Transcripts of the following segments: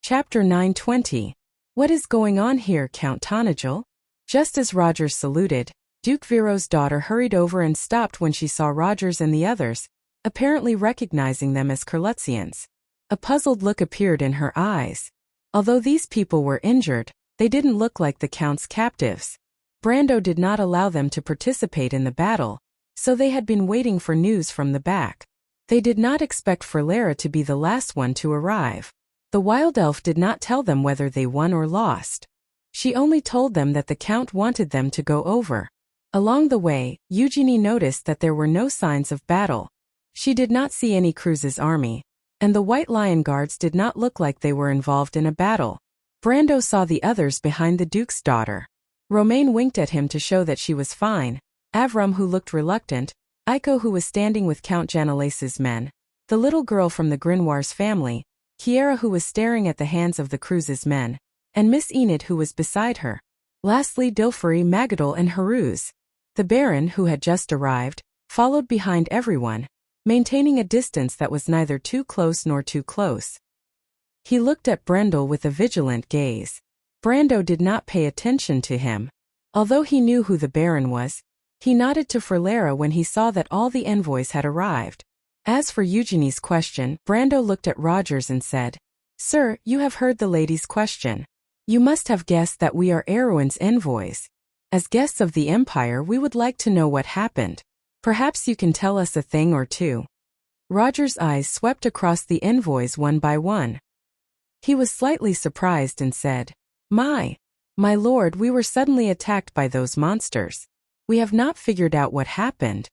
Chapter 920. What is going on here, Count Tonagel? Just as Rogers saluted, Duke Viro's daughter hurried over and stopped when she saw Rogers and the others, apparently recognizing them as Kurlutzians. A puzzled look appeared in her eyes. Although these people were injured, they didn't look like the Count's captives. Brando did not allow them to participate in the battle, so they had been waiting for news from the back. They did not expect Ferlera to be the last one to arrive. The wild elf did not tell them whether they won or lost. She only told them that the Count wanted them to go over. Along the way, Eugenie noticed that there were no signs of battle. She did not see any Cruz's army, and the White Lion Guards did not look like they were involved in a battle. Brando saw the others behind the Duke's daughter. Romaine winked at him to show that she was fine, Avram who looked reluctant, Iko who was standing with Count Janelace's men, the little girl from the Grinoire's family, Kiera who was staring at the hands of the Cruz's men, and Miss Enid who was beside her. Lastly Dilferi, Magadol and Haruz. The Baron, who had just arrived, followed behind everyone, maintaining a distance that was neither too close nor too close. He looked at Brendel with a vigilant gaze. Brando did not pay attention to him. Although he knew who the Baron was, he nodded to Ferlera when he saw that all the envoys had arrived. As for Eugenie's question, Brando looked at Rogers and said, "Sir, you have heard the lady's question. You must have guessed that we are Erewhon's envoys. As guests of the Empire, we would like to know what happened. Perhaps you can tell us a thing or two." Rogers' eyes swept across the envoys one by one. He was slightly surprised and said, My lord, we were suddenly attacked by those monsters. We have not figured out what happened."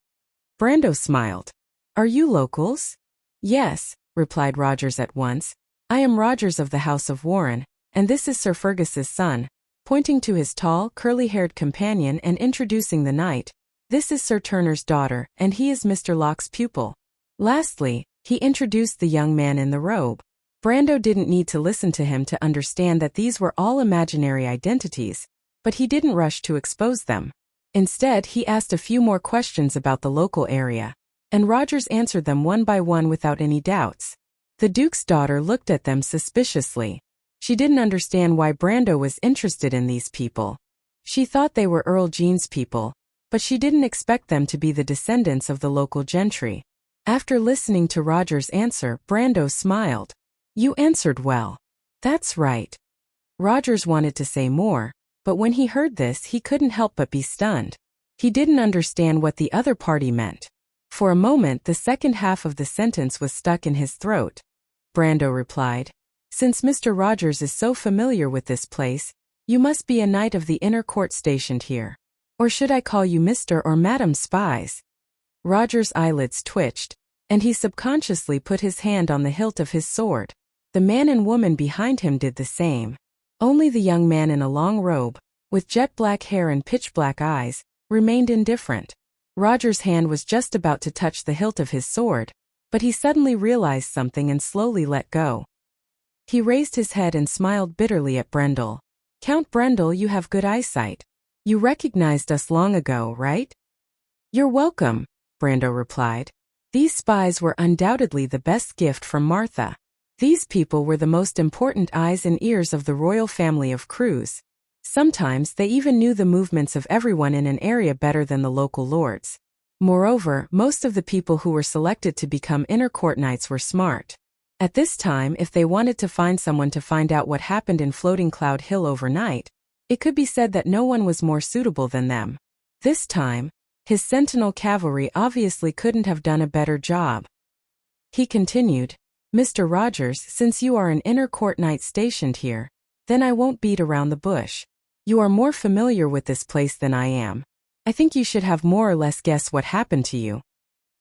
Brando smiled. "Are you locals?" "Yes," replied Rogers at once. "I am Rogers of the House of Warren, and this is Sir Fergus's son," pointing to his tall, curly-haired companion and introducing the knight. "This is Sir Turner's daughter, and he is Mr. Locke's pupil." Lastly, he introduced the young man in the robe. Brando didn't need to listen to him to understand that these were all imaginary identities, but he didn't rush to expose them. Instead, he asked a few more questions about the local area, and Rogers answered them one by one without any doubts. The Duke's daughter looked at them suspiciously. She didn't understand why Brando was interested in these people. She thought they were Earl Jean's people, but she didn't expect them to be the descendants of the local gentry. After listening to Rogers' answer, Brando smiled. "You answered well." "That's right." Rogers wanted to say more, but when he heard this he couldn't help but be stunned. He didn't understand what the other party meant. For a moment the second half of the sentence was stuck in his throat. Brando replied, "Since Mr. Rogers is so familiar with this place, you must be a knight of the inner court stationed here. Or should I call you Mr. or Madam Spies?" Rogers' eyelids twitched, and he subconsciously put his hand on the hilt of his sword. The man and woman behind him did the same. Only the young man in a long robe, with jet-black hair and pitch-black eyes, remained indifferent. Roger's hand was just about to touch the hilt of his sword, but he suddenly realized something and slowly let go. He raised his head and smiled bitterly at Brendel. "Count Brendel, you have good eyesight. You recognized us long ago, right?" "You're welcome," Brando replied. These spies were undoubtedly the best gift from Martha. These people were the most important eyes and ears of the royal family of Cruz. Sometimes they even knew the movements of everyone in an area better than the local lords. Moreover, most of the people who were selected to become inner court knights were smart. At this time, if they wanted to find someone to find out what happened in Floating Cloud Hill overnight, it could be said that no one was more suitable than them. This time, his sentinel cavalry obviously couldn't have done a better job. He continued, "Mr. Rogers, since you are an inner court knight stationed here, then I won't beat around the bush. You are more familiar with this place than I am. I think you should have more or less guessed what happened to you."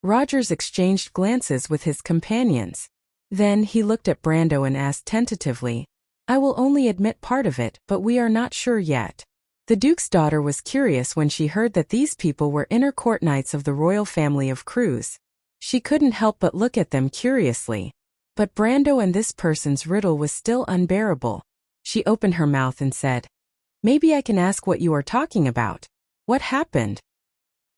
Rogers exchanged glances with his companions. Then he looked at Brando and asked tentatively, "I will only admit part of it, but we are not sure yet." The Duke's daughter was curious when she heard that these people were inner court knights of the royal family of Cruz. She couldn't help but look at them curiously. But Brando and this person's riddle was still unbearable. She opened her mouth and said, "Maybe I can ask what you are talking about. What happened?"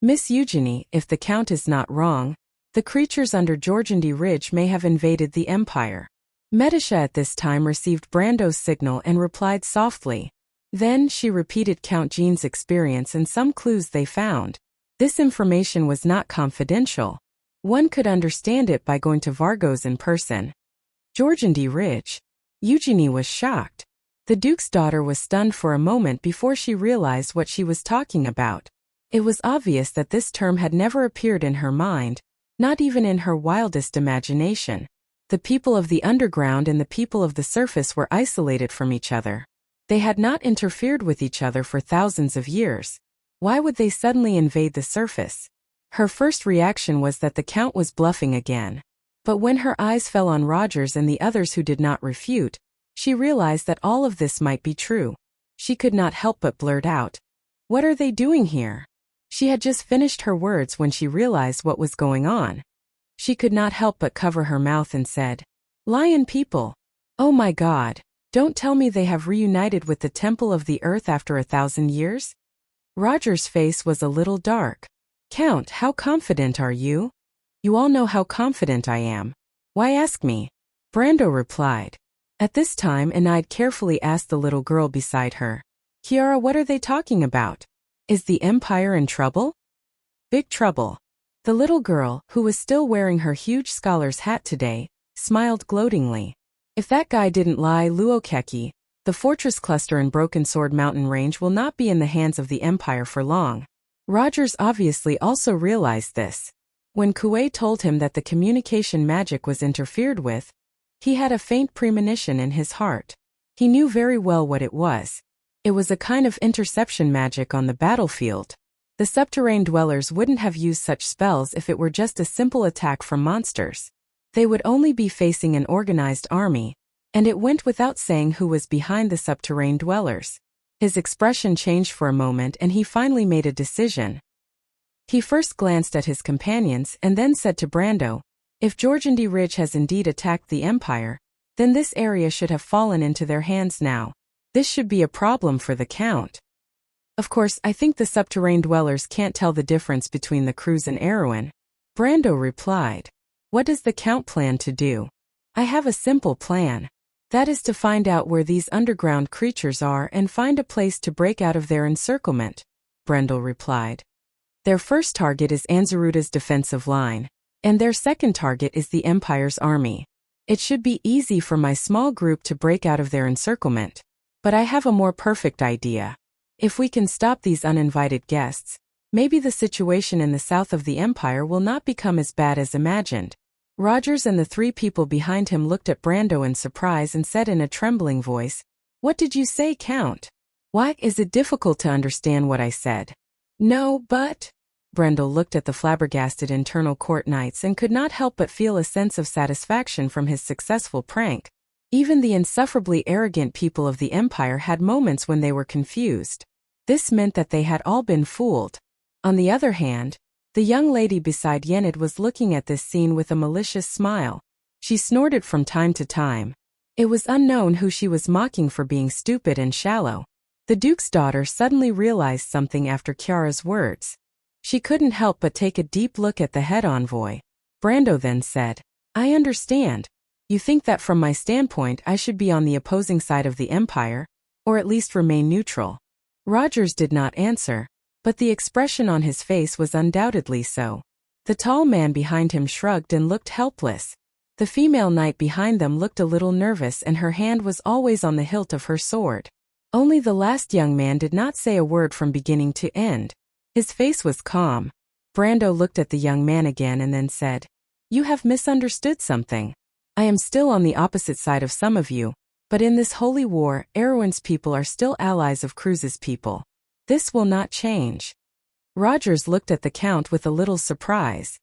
"Miss Eugenie, if the Count is not wrong, the creatures under Jorgendy Ridge may have invaded the Empire. Medisha at this time received Brando's signal and replied softly. Then she repeated Count Jean's experience and some clues they found. This information was not confidential. One could understand it by going to Vargo's in person. Georgiandy Ridge. Eugenie was shocked. The Duke's daughter was stunned for a moment before she realized what she was talking about. It was obvious that this term had never appeared in her mind, not even in her wildest imagination. The people of the underground and the people of the surface were isolated from each other. They had not interfered with each other for thousands of years. Why would they suddenly invade the surface? Her first reaction was that the Count was bluffing again. But when her eyes fell on Rogers and the others who did not refute, she realized that all of this might be true. She could not help but blurt out, "What are they doing here?" She had just finished her words when she realized what was going on. She could not help but cover her mouth and said, "Lion people. Oh my God. Don't tell me they have reunited with the Temple of the Earth after 1,000 years? Roger's face was a little dark. "Count, how confident are you?" "You all know how confident I am. Why ask me?" Brando replied. At this time Enide carefully asked the little girl beside her, "Kiara, what are they talking about? Is the Empire in trouble?" "Big trouble." The little girl, who was still wearing her huge scholar's hat today, smiled gloatingly. "If that guy didn't lie, Luokeki, the fortress cluster in Broken Sword Mountain Range will not be in the hands of the Empire for long." Rogers obviously also realized this. When Kuei told him that the communication magic was interfered with, he had a faint premonition in his heart. He knew very well what it was. It was a kind of interception magic on the battlefield. The subterranean dwellers wouldn't have used such spells if it were just a simple attack from monsters. They would only be facing an organized army, and it went without saying who was behind the subterranean dwellers. His expression changed for a moment and he finally made a decision. He first glanced at his companions and then said to Brando, "If Georgiandy Ridge has indeed attacked the Empire, then this area should have fallen into their hands now. This should be a problem for the Count. Of course, I think the subterranean dwellers can't tell the difference between the Cruz and Erewhon." Brando replied. "What does the Count plan to do?" "I have a simple plan. That is to find out where these underground creatures are and find a place to break out of their encirclement," Brendel replied. "Their first target is Anzaruta's defensive line, and their second target is the Empire's army. It should be easy for my small group to break out of their encirclement. But I have a more perfect idea. If we can stop these uninvited guests, maybe the situation in the south of the Empire will not become as bad as imagined." Rogers and the three people behind him looked at Brando in surprise and said in a trembling voice, "What did you say, Count? Why, is it difficult to understand what I said?" "No, but..." Brendel looked at the flabbergasted internal court knights and could not help but feel a sense of satisfaction from his successful prank. Even the insufferably arrogant people of the Empire had moments when they were confused. This meant that they had all been fooled. On the other hand, the young lady beside Yenid was looking at this scene with a malicious smile. She snorted from time to time. It was unknown who she was mocking for being stupid and shallow. The Duke's daughter suddenly realized something after Kiara's words. She couldn't help but take a deep look at the head envoy. Brando then said, "I understand. You think that from my standpoint I should be on the opposing side of the Empire, or at least remain neutral." Rogers did not answer, but the expression on his face was undoubtedly so. The tall man behind him shrugged and looked helpless. The female knight behind them looked a little nervous and her hand was always on the hilt of her sword. Only the last young man did not say a word from beginning to end. His face was calm. Brando looked at the young man again and then said, "You have misunderstood something. I am still on the opposite side of some of you, but in this holy war, Erewhon's people are still allies of Cruz's people. This will not change." Rogers looked at the Count with a little surprise.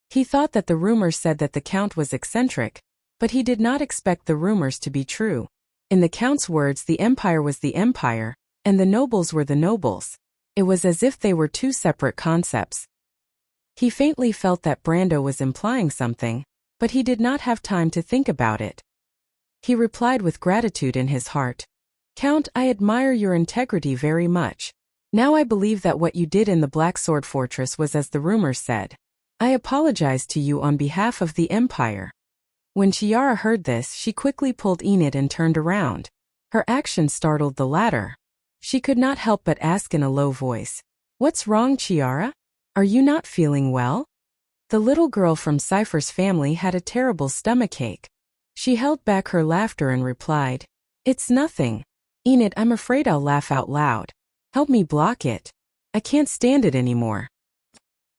He thought that the rumors said that the Count was eccentric, but he did not expect the rumors to be true. In the Count's words, the Empire was the Empire, and the nobles were the nobles. It was as if they were two separate concepts. He faintly felt that Brando was implying something, but he did not have time to think about it. He replied with gratitude in his heart, "Count, I admire your integrity very much. Now I believe that what you did in the Black Sword Fortress was as the rumors said. I apologize to you on behalf of the Empire." When Chiara heard this, she quickly pulled Enid and turned around. Her action startled the latter. She could not help but ask in a low voice, "What's wrong, Chiara? Are you not feeling well?" The little girl from Cypher's family had a terrible stomachache. She held back her laughter and replied, "It's nothing. Enid, I'm afraid I'll laugh out loud. Help me block it. I can't stand it anymore."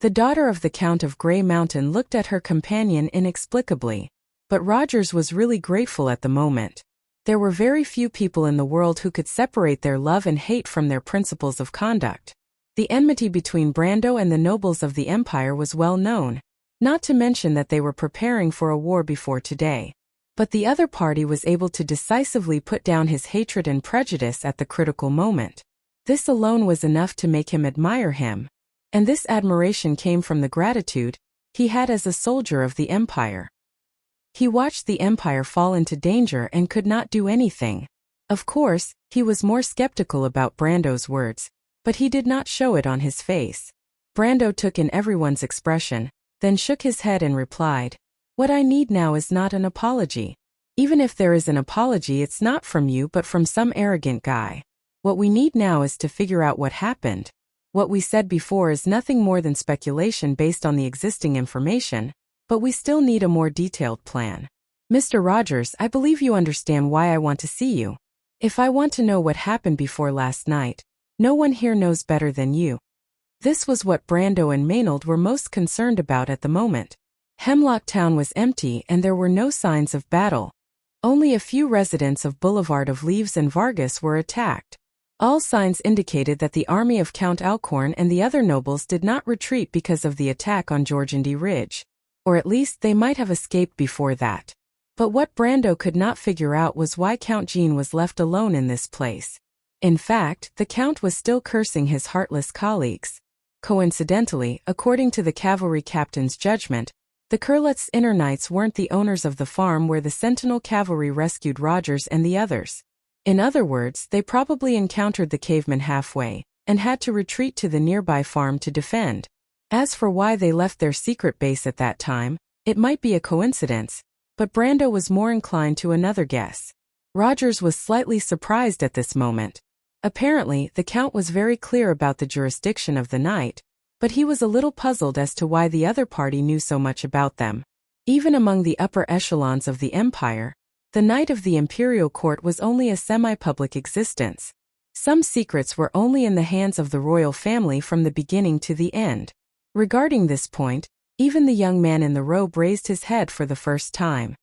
The daughter of the Count of Grey Mountain looked at her companion inexplicably, but Rogers was really grateful at the moment. There were very few people in the world who could separate their love and hate from their principles of conduct. The enmity between Brando and the nobles of the Empire was well known, not to mention that they were preparing for a war before today. But the other party was able to decisively put down his hatred and prejudice at the critical moment. This alone was enough to make him admire him, and this admiration came from the gratitude he had as a soldier of the Empire. He watched the Empire fall into danger and could not do anything. Of course, he was more skeptical about Brando's words, but he did not show it on his face. Brando took in everyone's expression, then shook his head and replied, "What I need now is not an apology. Even if there is an apology, it's not from you but from some arrogant guy. What we need now is to figure out what happened. What we said before is nothing more than speculation based on the existing information, but we still need a more detailed plan. Mr. Rogers, I believe you understand why I want to see you. If I want to know what happened before last night, no one here knows better than you." This was what Brando and Maynard were most concerned about at the moment. Hemlock Town was empty and there were no signs of battle. Only a few residents of Boulevard of Leaves and Vargas were attacked. All signs indicated that the army of Count Alcorn and the other nobles did not retreat because of the attack on Jorgandy Ridge. Or at least they might have escaped before that. But what Brando could not figure out was why Count Jean was left alone in this place. In fact, the Count was still cursing his heartless colleagues. Coincidentally, according to the cavalry captain's judgment, the Curlet's inner knights weren't the owners of the farm where the Sentinel cavalry rescued Rogers and the others. In other words, they probably encountered the cavemen halfway, and had to retreat to the nearby farm to defend. As for why they left their secret base at that time, it might be a coincidence, but Brando was more inclined to another guess. Rogers was slightly surprised at this moment. Apparently, the Count was very clear about the jurisdiction of the knight, but he was a little puzzled as to why the other party knew so much about them. Even among the upper echelons of the Empire, the Knight of the Imperial Court was only a semi-public existence. Some secrets were only in the hands of the royal family from the beginning to the end. Regarding this point, even the young man in the robe raised his head for the first time.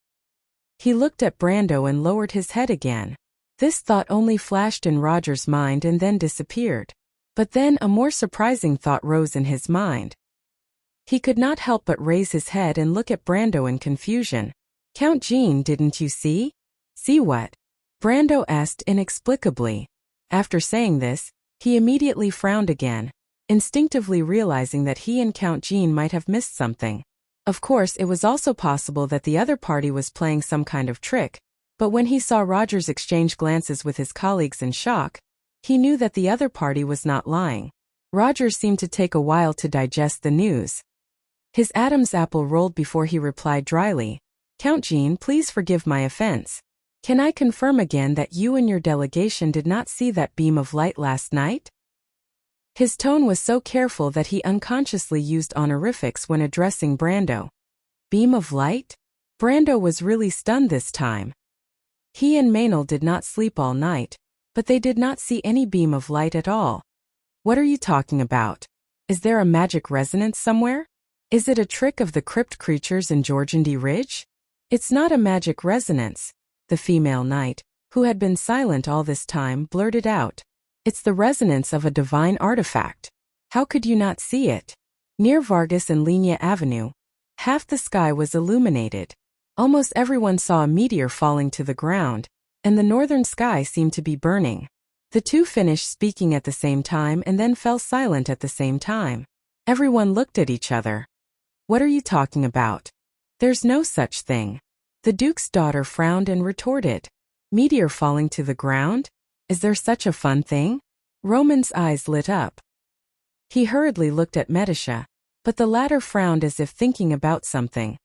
He looked at Brando and lowered his head again. This thought only flashed in Roger's mind and then disappeared. But then a more surprising thought rose in his mind. He could not help but raise his head and look at Brando in confusion. "Count Jean, didn't you see?" "See what?" Brando asked inexplicably. After saying this, he immediately frowned again, instinctively realizing that he and Count Jean might have missed something. Of course, it was also possible that the other party was playing some kind of trick, but when he saw Rogers exchange glances with his colleagues in shock, he knew that the other party was not lying. Rogers seemed to take a while to digest the news. His Adam's apple rolled before he replied dryly, "Count Jean, please forgive my offense. Can I confirm again that you and your delegation did not see that beam of light last night?" His tone was so careful that he unconsciously used honorifics when addressing Brando. Beam of light? Brando was really stunned this time. He and Maynard did not sleep all night, but they did not see any beam of light at all. "What are you talking about? Is there a magic resonance somewhere? Is it a trick of the crypt creatures in Jorgandy Ridge?" "It's not a magic resonance," the female knight, who had been silent all this time, blurted out. "It's the resonance of a divine artifact. How could you not see it?" Near Vargas and Linia Avenue, half the sky was illuminated. Almost everyone saw a meteor falling to the ground, and the northern sky seemed to be burning. The two finished speaking at the same time and then fell silent at the same time. Everyone looked at each other. "What are you talking about? There's no such thing." The Duke's daughter frowned and retorted, "Meteor falling to the ground? Is there such a fun thing?" Roman's eyes lit up. He hurriedly looked at Medicia, but the latter frowned as if thinking about something.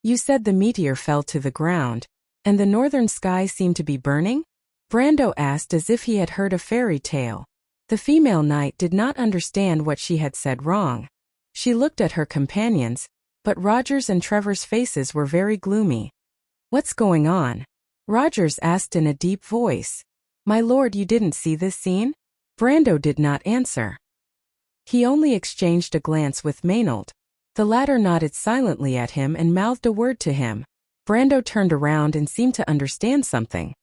You said the meteor fell to the ground, and the northern sky seemed to be burning? Brando asked as if he had heard a fairy tale. The female knight did not understand what she had said wrong. She looked at her companions, but Roger's and Trevor's faces were very gloomy. What's going on? Rogers asked in a deep voice. My lord, you didn't see this scene? Brando did not answer. He only exchanged a glance with Maynard. The latter nodded silently at him and mouthed a word to him. Brando turned around and seemed to understand something.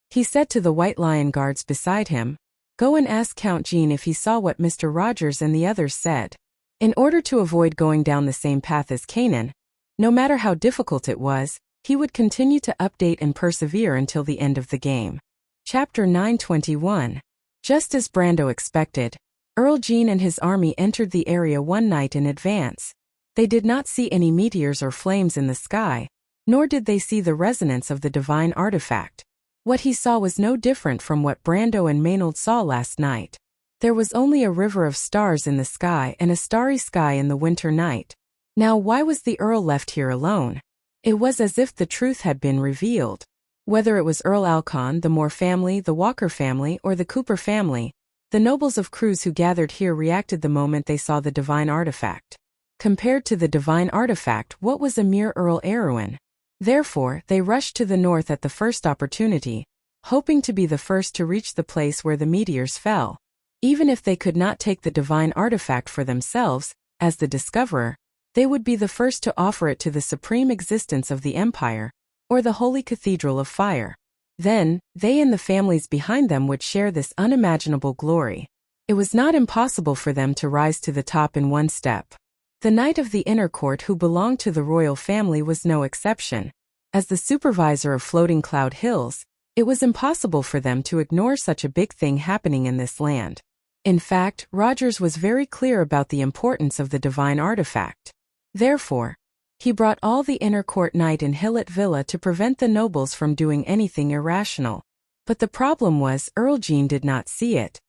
He said to the White Lion guards beside him, Go and ask Count Jean if he saw what Mr. Rogers and the others said. In order to avoid going down the same path as Kanan, no matter how difficult it was, he would continue to update and persevere until the end of the game. Chapter 921. Just as Brando expected, Earl Jean and his army entered the area one night in advance. They did not see any meteors or flames in the sky, nor did they see the resonance of the divine artifact. What he saw was no different from what Brando and Maynard saw last night. There was only a river of stars in the sky and a starry sky in the winter night. Now why was the Earl left here alone? It was as if the truth had been revealed. Whether it was Earl Alcon, the Moore family, the Walker family, or the Cooper family, the nobles of Cruz who gathered here reacted the moment they saw the divine artifact. Compared to the divine artifact, what was a mere Earl Erwin? Therefore, they rushed to the north at the first opportunity, hoping to be the first to reach the place where the meteors fell. Even if they could not take the divine artifact for themselves, as the discoverer, they would be the first to offer it to the supreme existence of the Empire, or the Holy Cathedral of Fire. Then, they and the families behind them would share this unimaginable glory. It was not impossible for them to rise to the top in one step. The Knight of the Inner Court who belonged to the royal family was no exception. As the supervisor of Floating Cloud Hills, it was impossible for them to ignore such a big thing happening in this land. In fact, Rogers was very clear about the importance of the divine artifact. Therefore, he brought all the Inner Court Knight in Hillet Villa to prevent the nobles from doing anything irrational. But the problem was Earl Jean did not see it.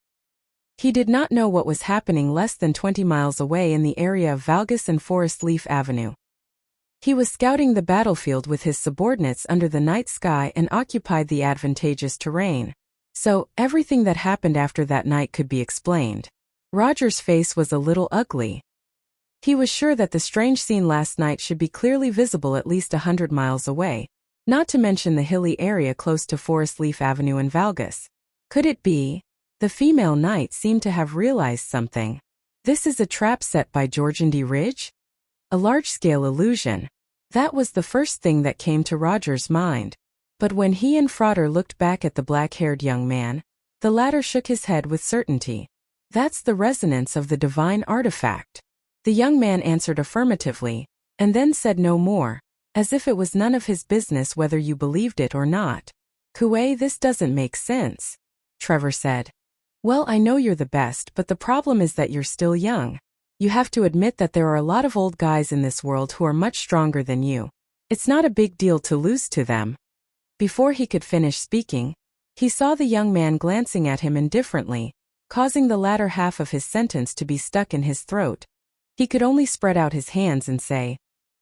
He did not know what was happening less than 20 miles away in the area of Valgus and Forest Leaf Avenue. He was scouting the battlefield with his subordinates under the night sky and occupied the advantageous terrain. So, everything that happened after that night could be explained. Roger's face was a little ugly. He was sure that the strange scene last night should be clearly visible at least 100 miles away, not to mention the hilly area close to Forest Leaf Avenue and Valgus. Could it be? The female knight seemed to have realized something. This is a trap set by Georgiandy Ridge? A large-scale illusion. That was the first thing that came to Roger's mind. But when he and Frauder looked back at the black-haired young man, the latter shook his head with certainty. That's the resonance of the divine artifact. The young man answered affirmatively, and then said no more, as if it was none of his business whether you believed it or not. Kuei, this doesn't make sense, Trevor said. Well, I know you're the best, but the problem is that you're still young. You have to admit that there are a lot of old guys in this world who are much stronger than you. It's not a big deal to lose to them. Before he could finish speaking, he saw the young man glancing at him indifferently, causing the latter half of his sentence to be stuck in his throat. He could only spread out his hands and say,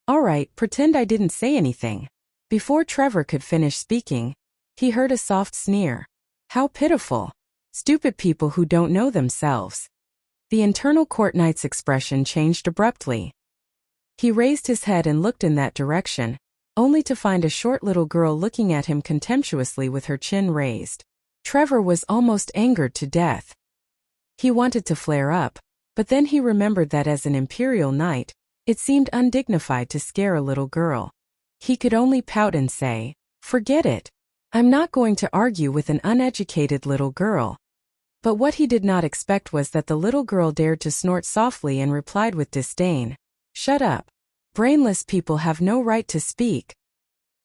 All right, pretend I didn't say anything. Before Trevor could finish speaking, he heard a soft sneer. How pitiful. Stupid people who don't know themselves. The internal court knight's expression changed abruptly. He raised his head and looked in that direction, only to find a short little girl looking at him contemptuously with her chin raised. Trevor was almost angered to death. He wanted to flare up, but then he remembered that as an imperial knight, it seemed undignified to scare a little girl. He could only pout and say, Forget it. I'm not going to argue with an uneducated little girl. But what he did not expect was that the little girl dared to snort softly and replied with disdain, Shut up. Brainless people have no right to speak.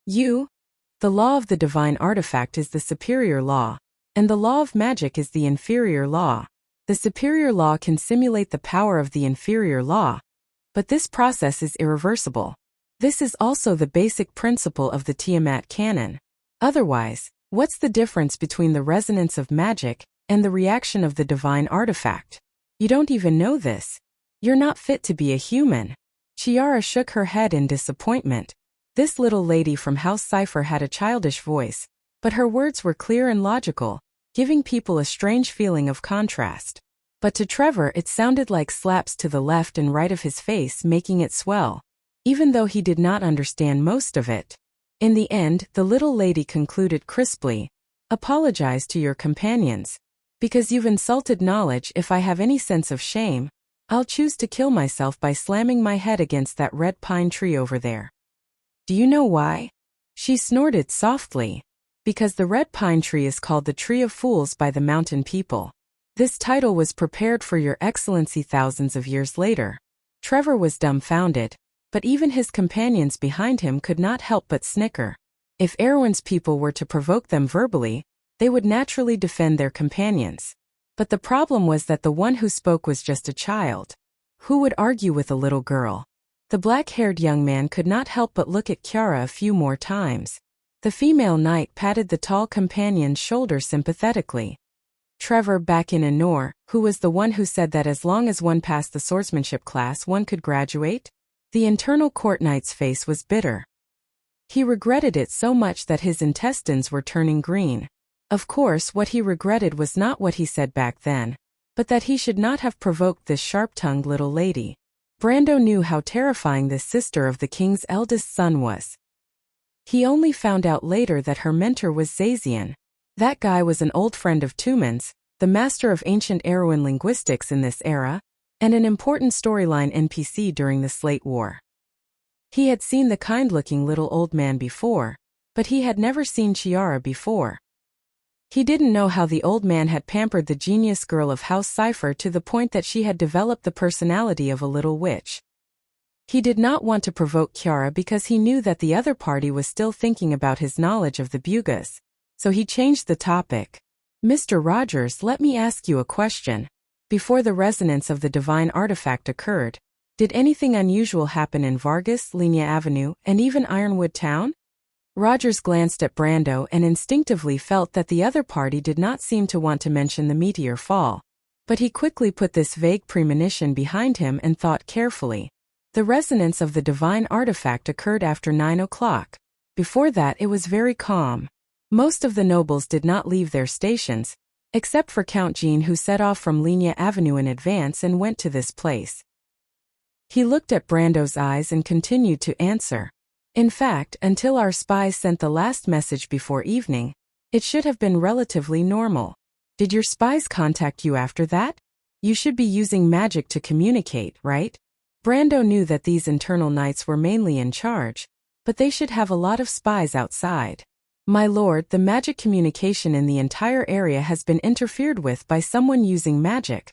You? The law of the divine artifact is the superior law, and the law of magic is the inferior law. The superior law can simulate the power of the inferior law, but this process is irreversible. This is also the basic principle of the Tiamat canon. Otherwise, what's the difference between the resonance of magic and the reaction of the divine artifact? You don't even know this. You're not fit to be a human. Chiara shook her head in disappointment. This little lady from House Cipher had a childish voice, but her words were clear and logical, giving people a strange feeling of contrast. But to Trevor it sounded like slaps to the left and right of his face, making it swell, even though he did not understand most of it. In the end, the little lady concluded crisply, "Apologize to your companions. Because you've insulted knowledge. If I have any sense of shame, I'll choose to kill myself by slamming my head against that red pine tree over there." "Do you know why?" She snorted softly. "Because the red pine tree is called the Tree of Fools by the mountain people. This title was prepared for your excellency thousands of years later." Trevor was dumbfounded, but even his companions behind him could not help but snicker. If Erwin's people were to provoke them verbally, they would naturally defend their companions. But the problem was that the one who spoke was just a child. Who would argue with a little girl? The black-haired young man could not help but look at Kiara a few more times. The female knight patted the tall companion's shoulder sympathetically. Trevor, back in Enor, who was the one who said that as long as one passed the swordsmanship class one could graduate? The internal court knight's face was bitter. He regretted it so much that his intestines were turning green. Of course, what he regretted was not what he said back then, but that he should not have provoked this sharp-tongued little lady. Brando knew how terrifying this sister of the king's eldest son was. He only found out later that her mentor was Zazian. That guy was an old friend of Tumen's, the master of ancient Erwin linguistics in this era, and an important storyline NPC during the Slate War. He had seen the kind-looking little old man before, but he had never seen Chiara before. He didn't know how the old man had pampered the genius girl of House Cipher to the point that she had developed the personality of a little witch. He did not want to provoke Chiara because he knew that the other party was still thinking about his knowledge of the Bugas, so he changed the topic. "Mr. Rogers, let me ask you a question. Before the resonance of the divine artifact occurred, did anything unusual happen in Vargas, Linia Avenue, and even Ironwood Town?" Rogers glanced at Brando and instinctively felt that the other party did not seem to want to mention the meteor fall. But he quickly put this vague premonition behind him and thought carefully. The resonance of the divine artifact occurred after 9 o'clock. Before that it was very calm. Most of the nobles did not leave their stations, except for Count Jean, who set off from Linia Avenue in advance and went to this place. He looked at Brando's eyes and continued to answer. "In fact, until our spies sent the last message before evening, it should have been relatively normal." "Did your spies contact you after that? You should be using magic to communicate, right?" Brando knew that these internal knights were mainly in charge, but they should have a lot of spies outside. "My lord, the magic communication in the entire area has been interfered with by someone using magic,"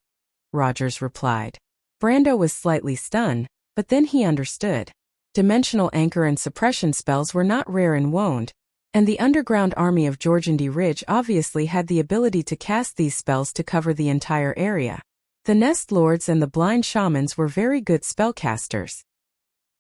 Rogers replied. Brando was slightly stunned, but then he understood. Dimensional anchor and suppression spells were not rare in Wonde, and the underground army of Georgandy Ridge obviously had the ability to cast these spells to cover the entire area. The Nest Lords and the Blind Shamans were very good spellcasters.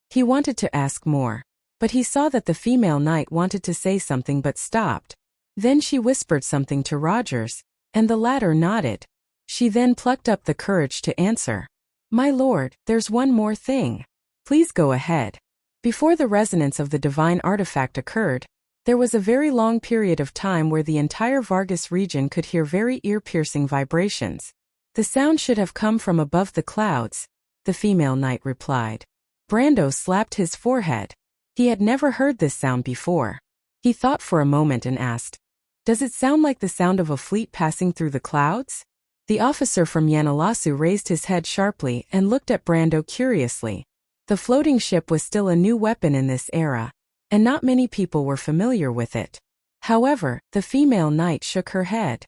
He wanted to ask more, but he saw that the female knight wanted to say something but stopped. Then she whispered something to Rogers, and the latter nodded. She then plucked up the courage to answer. "My lord, there's one more thing. Please go ahead." Before the resonance of the divine artifact occurred, there was a very long period of time where the entire Vargas region could hear very ear-piercing vibrations. "The sound should have come from above the clouds," the female knight replied. Brando slapped his forehead. He had never heard this sound before. He thought for a moment and asked, "Does it sound like the sound of a fleet passing through the clouds?" The officer from Yanalasu raised his head sharply and looked at Brando curiously. The floating ship was still a new weapon in this era, and not many people were familiar with it. However, the female knight shook her head.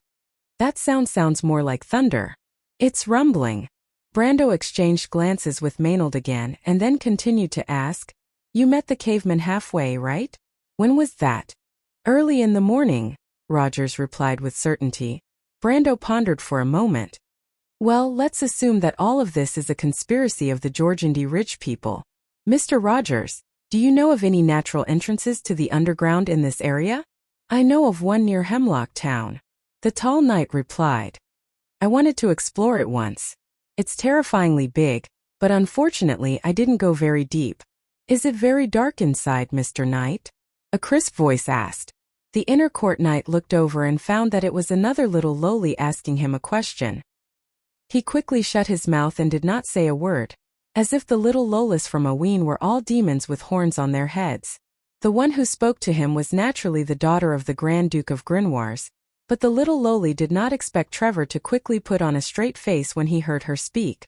"That sound sounds more like thunder. It's rumbling." Brando exchanged glances with Maynard again and then continued to ask, "You met the caveman halfway, right? When was that?" "Early in the morning," Rogers replied with certainty. Brando pondered for a moment. "Well, let's assume that all of this is a conspiracy of the Georgandy Ridge people. Mr. Rogers, do you know of any natural entrances to the underground in this area?" "I know of one near Hemlock Town," the tall knight replied. "I wanted to explore it once. It's terrifyingly big, but unfortunately I didn't go very deep. "Is it very dark inside, Mr. Knight?" a crisp voice asked. The inner court knight looked over and found that it was another little lowly asking him a question. He quickly shut his mouth and did not say a word, as if the little lolas from Aween were all demons with horns on their heads. The one who spoke to him was naturally the daughter of the Grand Duke of Grinoires, but the little lowly did not expect Trevor to quickly put on a straight face when he heard her speak.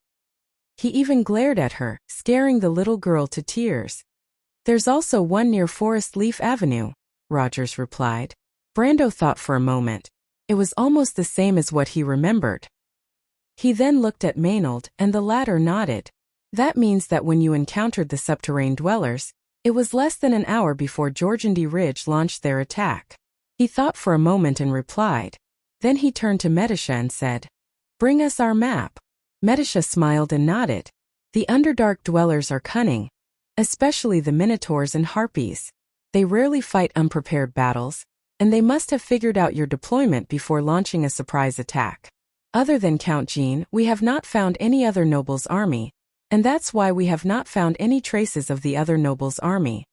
He even glared at her, scaring the little girl to tears. "There's also one near Forest Leaf Avenue," Rogers replied. Brando thought for a moment. It was almost the same as what he remembered. He then looked at Maynard, and the latter nodded. "That means that when you encountered the subterranean dwellers, it was less than an hour before Jorgendy Ridge launched their attack." He thought for a moment and replied. Then he turned to Medisha and said, "Bring us our map." Medisha smiled and nodded. "The Underdark dwellers are cunning, especially the Minotaurs and Harpies. They rarely fight unprepared battles, and they must have figured out your deployment before launching a surprise attack. Other than Count Jean, we have not found any other noble's army, and that's why we have not found any traces of the other noble's army.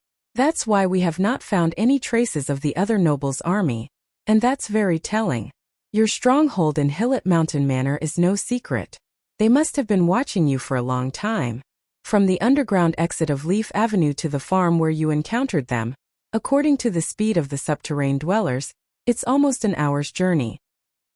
And that's very telling. Your stronghold in Hillet Mountain Manor is no secret. They must have been watching you for a long time. From the underground exit of Leaf Avenue to the farm where you encountered them, according to the speed of the subterranean dwellers, it's almost an hour's journey."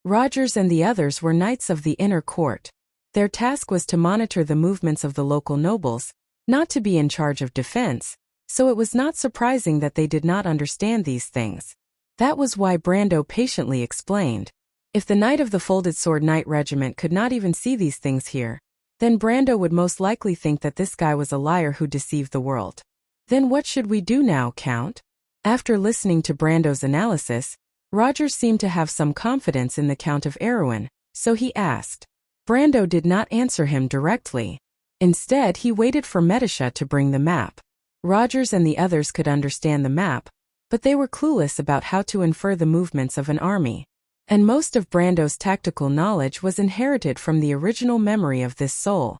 Rogers and the others were knights of the inner court. Their task was to monitor the movements of the local nobles, not to be in charge of defense, so it was not surprising that they did not understand these things. That was why Brando patiently explained. If the Knight of the Folded Sword Knight Regiment could not even see these things here, then Brando would most likely think that this guy was a liar who deceived the world. "Then what should we do now, Count?" After listening to Brando's analysis, Rogers seemed to have some confidence in the Count of Erewhon, so he asked. Brando did not answer him directly. Instead, he waited for Medisha to bring the map. Rogers and the others could understand the map, but they were clueless about how to infer the movements of an army. And most of Brando's tactical knowledge was inherited from the original memory of this soul.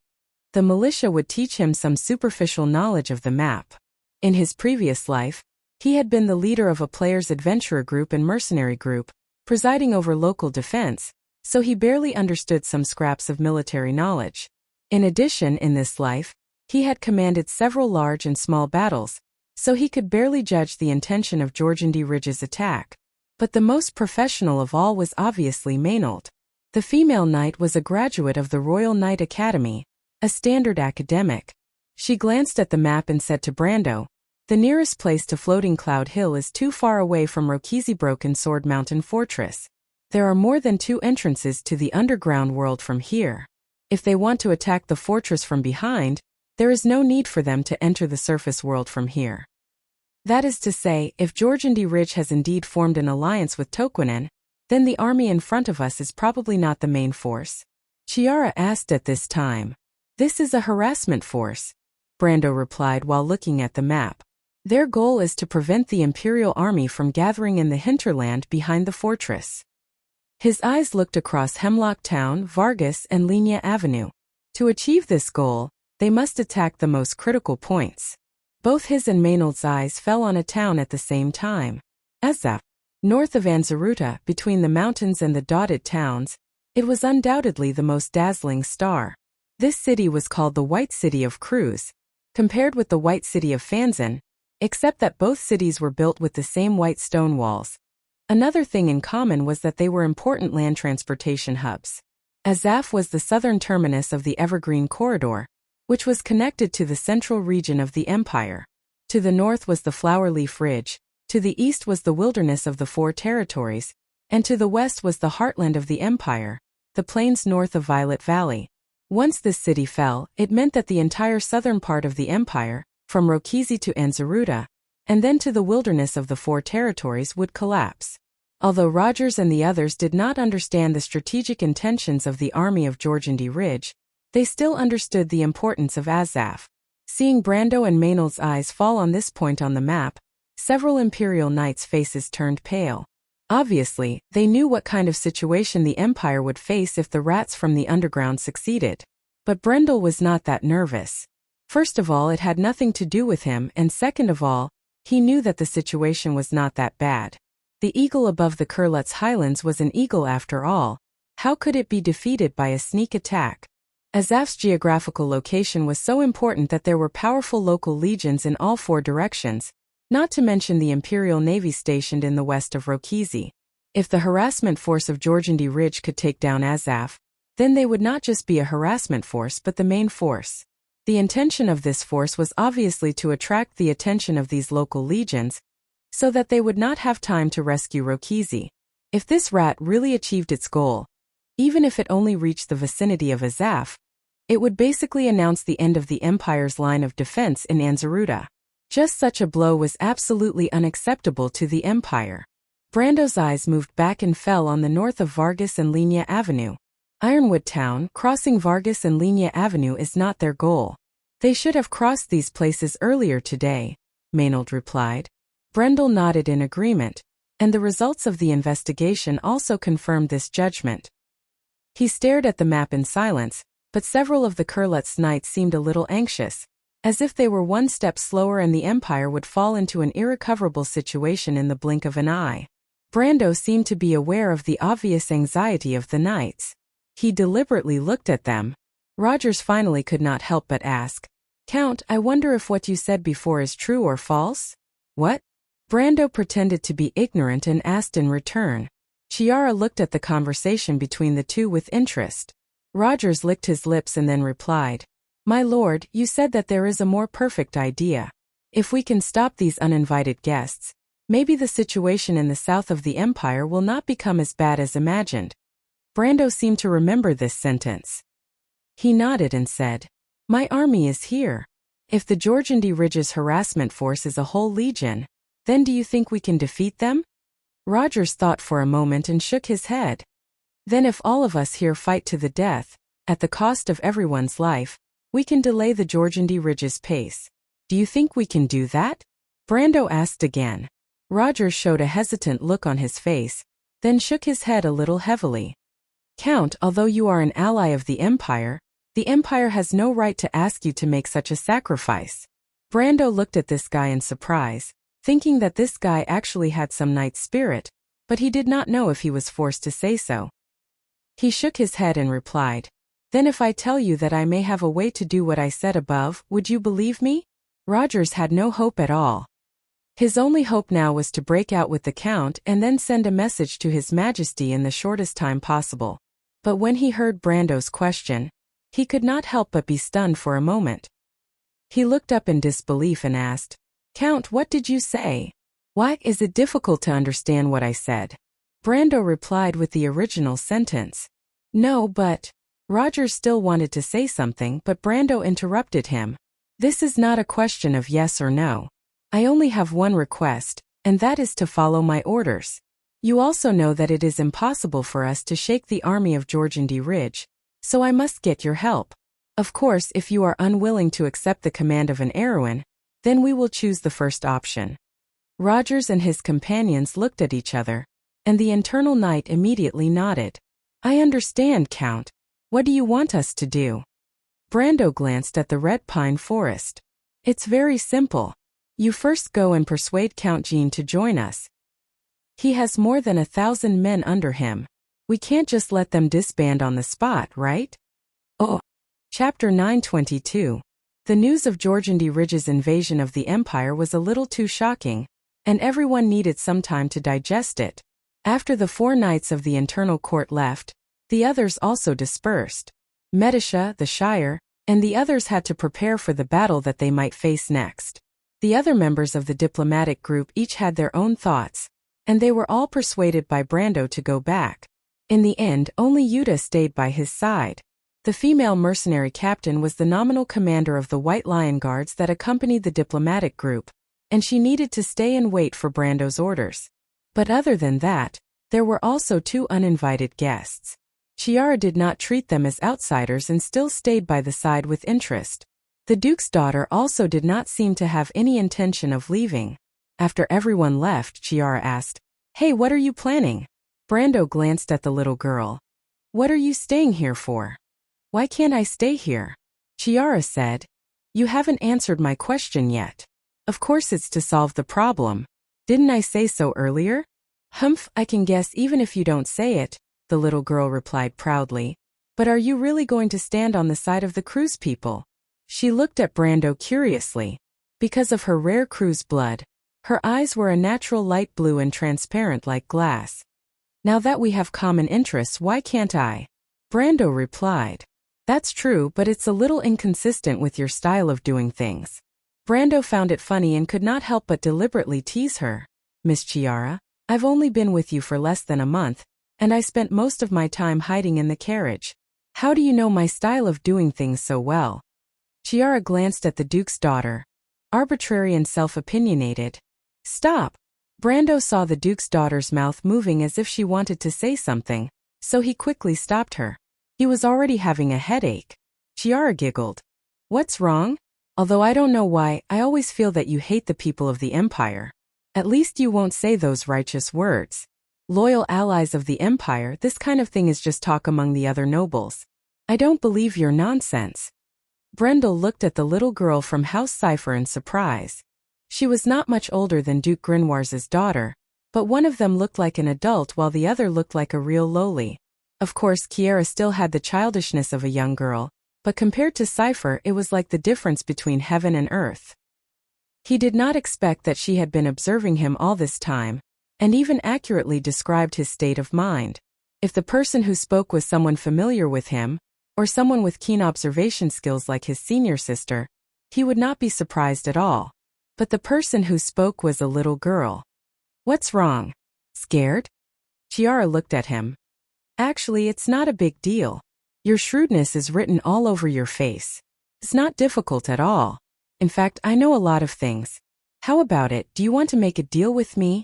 The militia would teach him some superficial knowledge of the map. In his previous life, he had been the leader of a player's adventurer group and mercenary group, presiding over local defense, so he barely understood some scraps of military knowledge. In addition, in this life, he had commanded several large and small battles, so he could barely judge the intention of Jorgendy Ridge's attack. But the most professional of all was obviously Maynard. The female knight was a graduate of the Royal Knight Academy, a standard academic. She glanced at the map and said to Brando, "The nearest place to Floating Cloud Hill is too far away from Rokisi Broken Sword Mountain Fortress. There are more than 2 entrances to the underground world from here. If they want to attack the fortress from behind, there is no need for them to enter the surface world from here. That is to say, if Jorgendy Ridge has indeed formed an alliance with Toquinen, then the army in front of us is probably not the main force." Chiara asked at this time. "This is a harassment force," Brando replied while looking at the map. "Their goal is to prevent the Imperial Army from gathering in the hinterland behind the fortress." His eyes looked across Hemlock Town, Vargas, and Linya Avenue. To achieve this goal, they must attack the most critical points. Both his and Maynard's eyes fell on a town at the same time. Azaf, north of Anzaruta, between the mountains and the dotted towns, it was undoubtedly the most dazzling star. This city was called the White City of Cruz, compared with the White City of Fanzan, except that both cities were built with the same white stone walls. Another thing in common was that they were important land transportation hubs. Azaf was the southern terminus of the Evergreen Corridor, which was connected to the central region of the empire. To the north was the Flowerleaf Ridge, to the east was the wilderness of the Four Territories, and to the west was the heartland of the empire, the plains north of Violet Valley. Once this city fell, it meant that the entire southern part of the empire, from Rokisi to Anzaruta, and then to the wilderness of the Four Territories, would collapse. Although Rogers and the others did not understand the strategic intentions of the army of Jorgendy Ridge, they still understood the importance of Azaf. Seeing Brando and Maynard's eyes fall on this point on the map, several Imperial Knights' faces turned pale. Obviously, they knew what kind of situation the Empire would face if the rats from the underground succeeded. But Brendel was not that nervous. First of all, it had nothing to do with him, and second of all, he knew that the situation was not that bad. The eagle above the Kurlutz highlands was an eagle after all. How could it be defeated by a sneak attack? Azaf's geographical location was so important that there were powerful local legions in all 4 directions, not to mention the Imperial Navy stationed in the west of Rokizi. If the harassment force of Jorgandi Ridge could take down Azaf, then they would not just be a harassment force but the main force. The intention of this force was obviously to attract the attention of these local legions, so that they would not have time to rescue Rokizi. If this rat really achieved its goal, even if it only reached the vicinity of Azaf, it would basically announce the end of the Empire's line of defense in Anzaruta. Just such a blow was absolutely unacceptable to the Empire. Brando's eyes moved back and fell on the north of Vargas and Linia Avenue. Ironwood Town, crossing Vargas and Linia Avenue is not their goal. They should have crossed these places earlier today, Maynard replied. Brendel nodded in agreement, and the results of the investigation also confirmed this judgment. He stared at the map in silence, but several of the Kurlutz knights seemed a little anxious, as if they were one step slower and the Empire would fall into an irrecoverable situation in the blink of an eye. Brando seemed to be aware of the obvious anxiety of the knights. He deliberately looked at them. Rogers finally could not help but ask, "Count, I wonder if what you said before is true or false?" "What?" Brando pretended to be ignorant and asked in return. Chiara looked at the conversation between the two with interest. Rogers licked his lips and then replied, "My lord, you said that there is a more perfect idea. If we can stop these uninvited guests, maybe the situation in the south of the Empire will not become as bad as imagined." Brando seemed to remember this sentence. He nodded and said, "My army is here. If the Jorgandi Ridge's harassment force is a whole legion, then do you think we can defeat them?" Rogers thought for a moment and shook his head. "Then if all of us here fight to the death, at the cost of everyone's life, we can delay the Jorgandi Ridge's pace. Do you think we can do that?" Brando asked again. Rogers showed a hesitant look on his face, then shook his head a little heavily. "Count, although you are an ally of the Empire has no right to ask you to make such a sacrifice." Brando looked at this guy in surprise, thinking that this guy actually had some knight spirit, but he did not know if he was forced to say so. He shook his head and replied, "Then if I tell you that I may have a way to do what I said above, would you believe me?" Rogers had no hope at all. His only hope now was to break out with the Count and then send a message to His Majesty in the shortest time possible. But when he heard Brando's question, he could not help but be stunned for a moment. He looked up in disbelief and asked, "Count, what did you say? Why is it difficult to understand what I said?" Brando replied with the original sentence. "No, but..." Rogers still wanted to say something, but Brando interrupted him. "This is not a question of yes or no. I only have one request, and that is to follow my orders. You also know that it is impossible for us to shake the army of Jorgandi Ridge, so I must get your help. Of course, if you are unwilling to accept the command of an Erewhon, then we will choose the first option." Rogers and his companions looked at each other, and the internal knight immediately nodded. "I understand, Count. What do you want us to do?" Brando glanced at the red pine forest. "It's very simple. You first go and persuade Count Jean to join us. He has more than 1,000 men under him. We can't just let them disband on the spot, right?" Oh. Chapter 922. The news of Jorgandi Ridge's invasion of the Empire was a little too shocking, and everyone needed some time to digest it. After the 4 knights of the internal court left, the others also dispersed. Medisha, the Shire, and the others had to prepare for the battle that they might face next. The other members of the diplomatic group each had their own thoughts, and they were all persuaded by Brando to go back. In the end, only Yuta stayed by his side. The female mercenary captain was the nominal commander of the White Lion Guards that accompanied the diplomatic group, and she needed to stay and wait for Brando's orders. But other than that, there were also 2 uninvited guests. Chiara did not treat them as outsiders and still stayed by the side with interest. The Duke's daughter also did not seem to have any intention of leaving. After everyone left, Chiara asked, "Hey, what are you planning?" Brando glanced at the little girl. "What are you staying here for?" "Why can't I stay here?" Chiara said. You haven't answered my question yet. Of course it's to solve the problem. Didn't I say so earlier? Humph, I can guess even if you don't say it, the little girl replied proudly. But are you really going to stand on the side of the cruise people? She looked at Brando curiously. Because of her rare cruise blood, her eyes were a natural light blue and transparent like glass. Now that we have common interests, why can't I? Brando replied. That's true, but it's a little inconsistent with your style of doing things. Brando found it funny and could not help but deliberately tease her. Miss Chiara, I've only been with you for less than a month, and I spent most of my time hiding in the carriage. How do you know my style of doing things so well? Chiara glanced at the Duke's daughter. Arbitrary and self-opinionated. Stop! Brando saw the Duke's daughter's mouth moving as if she wanted to say something, so he quickly stopped her. He was already having a headache. Chiara giggled. What's wrong? Although I don't know why, I always feel that you hate the people of the Empire. At least you won't say those righteous words. Loyal allies of the Empire, this kind of thing is just talk among the other nobles. I don't believe your nonsense. Brendel looked at the little girl from House Cypher in surprise. She was not much older than Duke Grinoire's daughter, but one of them looked like an adult while the other looked like a real lowly. Of course, Chiara still had the childishness of a young girl, but compared to Cypher it was like the difference between heaven and earth. He did not expect that she had been observing him all this time, and even accurately described his state of mind. If the person who spoke was someone familiar with him, or someone with keen observation skills like his senior sister, he would not be surprised at all. But the person who spoke was a little girl. What's wrong? Scared? Chiara looked at him. Actually, it's not a big deal. Your shrewdness is written all over your face. It's not difficult at all. In fact, I know a lot of things. How about it, do you want to make a deal with me?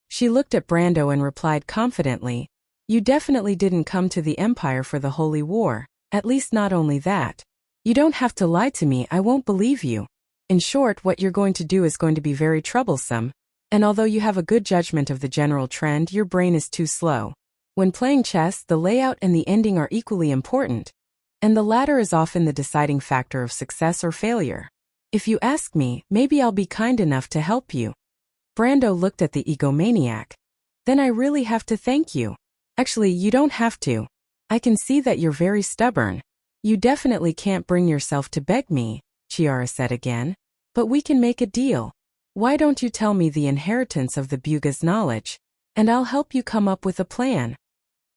She looked at Brando and replied confidently, You definitely didn't come to the Empire for the Holy War, at least not only that. You don't have to lie to me, I won't believe you. In short, what you're going to do is going to be very troublesome, and although you have a good judgment of the general trend, your brain is too slow. When playing chess, the layout and the ending are equally important, and the latter is often the deciding factor of success or failure. If you ask me, maybe I'll be kind enough to help you. Brando looked at the egomaniac. Then I really have to thank you. Actually, you don't have to. I can see that you're very stubborn. You definitely can't bring yourself to beg me, Chiara said again. But we can make a deal. Why don't you tell me the inheritance of the Buga's knowledge, and I'll help you come up with a plan.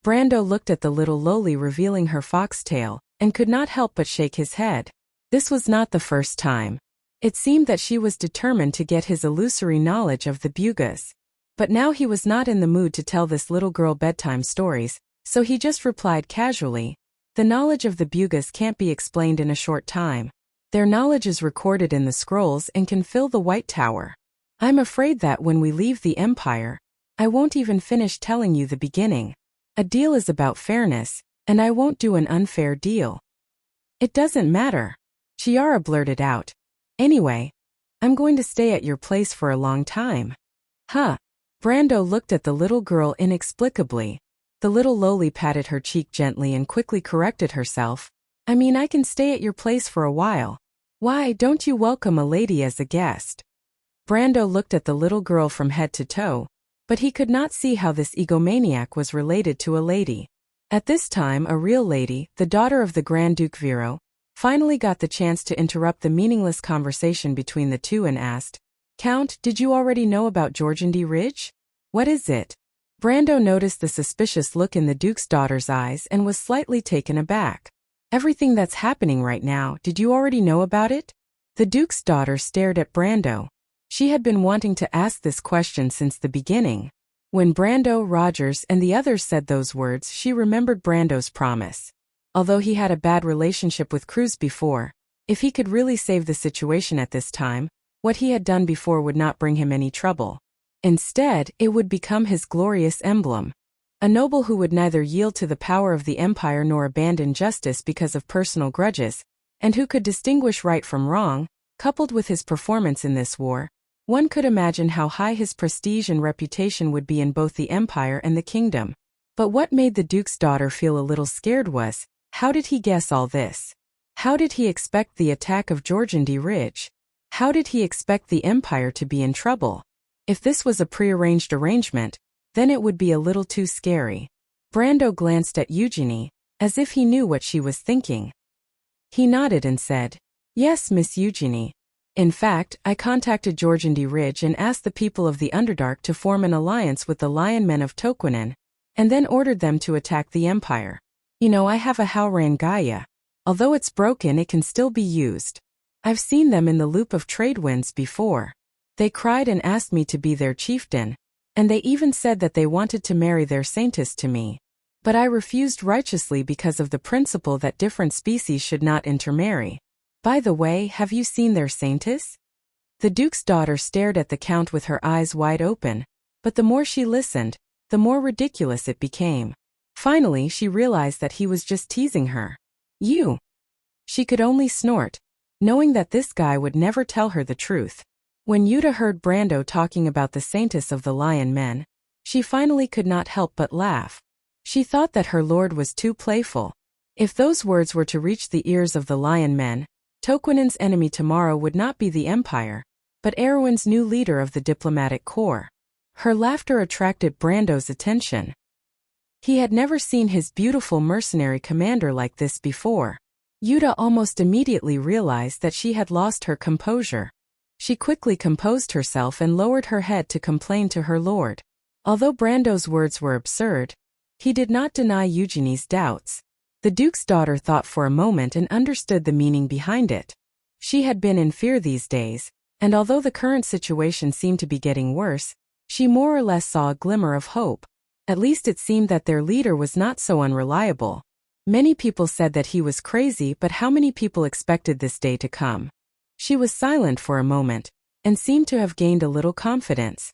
Brando looked at the little lowly revealing her foxtail, and could not help but shake his head. This was not the first time. It seemed that she was determined to get his illusory knowledge of the Bugas. But now he was not in the mood to tell this little girl bedtime stories, so he just replied casually, The knowledge of the Bugas can't be explained in a short time. Their knowledge is recorded in the scrolls and can fill the White Tower. I'm afraid that when we leave the Empire, I won't even finish telling you the beginning. A deal is about fairness, and I won't do an unfair deal. It doesn't matter. Chiara blurted out. Anyway, I'm going to stay at your place for a long time. Huh. Brando looked at the little girl inexplicably. The little lowly patted her cheek gently and quickly corrected herself. I mean, I can stay at your place for a while. Why don't you welcome a lady as a guest? Brando looked at the little girl from head to toe, but he could not see how this egomaniac was related to a lady. At this time, a real lady, the daughter of the Grand Duke Viro, finally got the chance to interrupt the meaningless conversation between the two and asked, Count, did you already know about Jorgendy Ridge? What is it? Brando noticed the suspicious look in the Duke's daughter's eyes and was slightly taken aback. Everything that's happening right now, did you already know about it? The Duke's daughter stared at Brando. She had been wanting to ask this question since the beginning. When Brando, Rogers, and the others said those words, she remembered Brando's promise. Although he had a bad relationship with Cruz before, if he could really save the situation at this time, what he had done before would not bring him any trouble. Instead, it would become his glorious emblem. A noble who would neither yield to the power of the Empire nor abandon justice because of personal grudges, and who could distinguish right from wrong, coupled with his performance in this war. One could imagine how high his prestige and reputation would be in both the Empire and the kingdom. But what made the Duke's daughter feel a little scared was, how did he guess all this? How did he expect the attack of Jorgendi Ridge? How did he expect the Empire to be in trouble? If this was a prearranged arrangement, then it would be a little too scary. Brando glanced at Eugenie, as if he knew what she was thinking. He nodded and said, "Yes, Miss Eugenie. In fact, I contacted Jorgendi Ridge and asked the people of the Underdark to form an alliance with the Lion Men of Toquinen, and then ordered them to attack the Empire. You know, I have a Howran Gaia. Although it's broken, it can still be used. I've seen them in the loop of trade winds before. They cried and asked me to be their chieftain, and they even said that they wanted to marry their saintess to me. But I refused righteously because of the principle that different species should not intermarry. By the way, have you seen their saintess?" The Duke's daughter stared at the Count with her eyes wide open, but the more she listened, the more ridiculous it became. Finally, she realized that he was just teasing her. "You?" She could only snort, knowing that this guy would never tell her the truth. When Yuta heard Brando talking about the saintess of the Lion Men, she finally could not help but laugh. She thought that her lord was too playful. If those words were to reach the ears of the Lion Men, Toquinen's enemy tomorrow would not be the Empire, but Erwin's new leader of the diplomatic corps. Her laughter attracted Brando's attention. He had never seen his beautiful mercenary commander like this before. Yuta almost immediately realized that she had lost her composure. She quickly composed herself and lowered her head to complain to her lord. Although Brando's words were absurd, he did not deny Eugenie's doubts. The Duke's daughter thought for a moment and understood the meaning behind it. She had been in fear these days, and although the current situation seemed to be getting worse, she more or less saw a glimmer of hope. At least it seemed that their leader was not so unreliable. Many people said that he was crazy, but how many people expected this day to come? She was silent for a moment, and seemed to have gained a little confidence.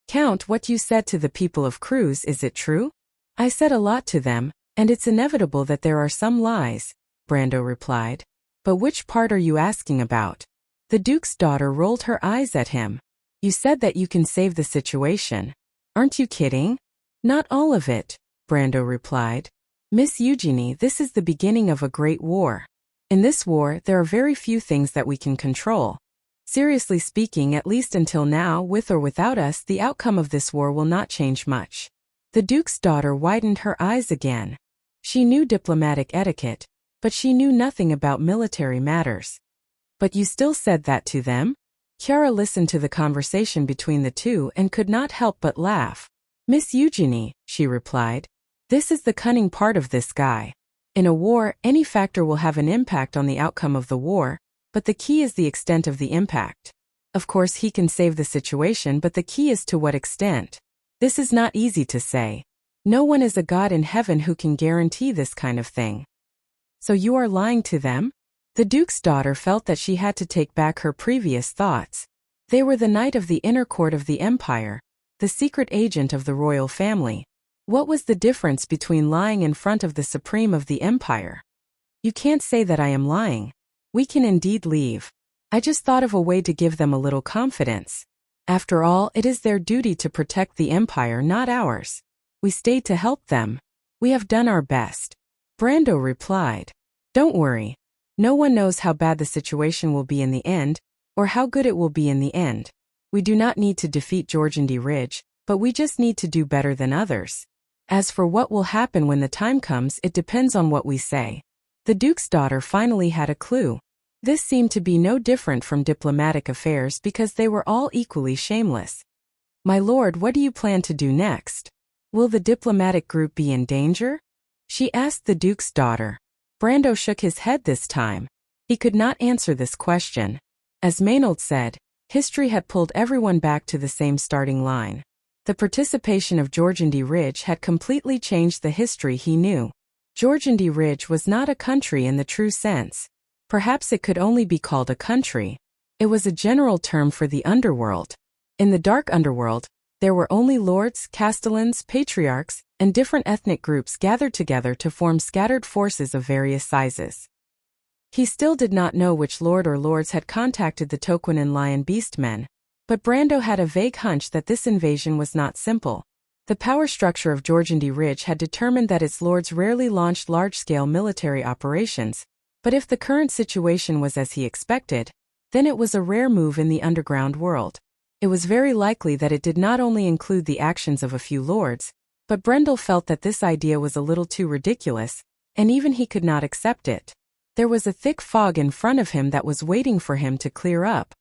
"Count, what you said to the people of Cruz, is it true?" "I said a lot to them, and it's inevitable that there are some lies," Brando replied. "But which part are you asking about?" The Duke's daughter rolled her eyes at him. "You said that you can save the situation. Aren't you kidding?" "Not all of it," Brando replied. "Miss Eugenie, this is the beginning of a great war. In this war, there are very few things that we can control. Seriously speaking, at least until now, with or without us, the outcome of this war will not change much." The Duke's daughter widened her eyes again. She knew diplomatic etiquette, but she knew nothing about military matters. "But you still said that to them?" Chiara listened to the conversation between the two and could not help but laugh. "Miss Eugenie," she replied, "this is the cunning part of this guy. In a war, any factor will have an impact on the outcome of the war, but the key is the extent of the impact. Of course, he can save the situation, but the key is to what extent. This is not easy to say. No one is a god in heaven who can guarantee this kind of thing." "So you are lying to them?" The Duke's daughter felt that she had to take back her previous thoughts. They were the knight of the inner court of the Empire, the secret agent of the royal family. What was the difference between lying in front of the supreme of the Empire? "You can't say that I am lying. We can indeed leave. I just thought of a way to give them a little confidence. After all, it is their duty to protect the Empire, not ours. We stayed to help them. We have done our best," Brando replied. "Don't worry. No one knows how bad the situation will be in the end, or how good it will be in the end. We do not need to defeat Jorgendi Ridge, but we just need to do better than others. As for what will happen when the time comes, it depends on what we say." The Duke's daughter finally had a clue. This seemed to be no different from diplomatic affairs because they were all equally shameless. "My lord, what do you plan to do next? Will the diplomatic group be in danger?" she asked the Duke's daughter. Brando shook his head this time. He could not answer this question. As Maynard said, history had pulled everyone back to the same starting line. The participation of Jorgendi Ridge had completely changed the history he knew. Jorgendi Ridge was not a country in the true sense. Perhaps it could only be called a country. It was a general term for the underworld. In the dark underworld, there were only lords, castellans, patriarchs, and different ethnic groups gathered together to form scattered forces of various sizes. He still did not know which lord or lords had contacted the Toquinen Lion Beast men, but Brando had a vague hunch that this invasion was not simple. The power structure of Jorgendi Ridge had determined that its lords rarely launched large-scale military operations, But if the current situation was as he expected, then it was a rare move in the underground world. It was very likely that it did not only include the actions of a few lords, but Brendel felt that this idea was a little too ridiculous, and even he could not accept it. There was a thick fog in front of him that was waiting for him to clear up.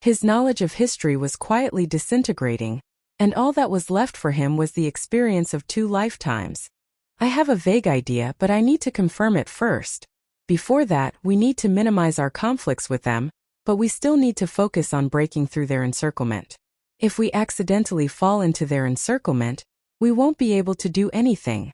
His knowledge of history was quietly disintegrating, and all that was left for him was the experience of 2 lifetimes. I have a vague idea, but I need to confirm it first. Before that, we need to minimize our conflicts with them, but we still need to focus on breaking through their encirclement. If we accidentally fall into their encirclement, we won't be able to do anything.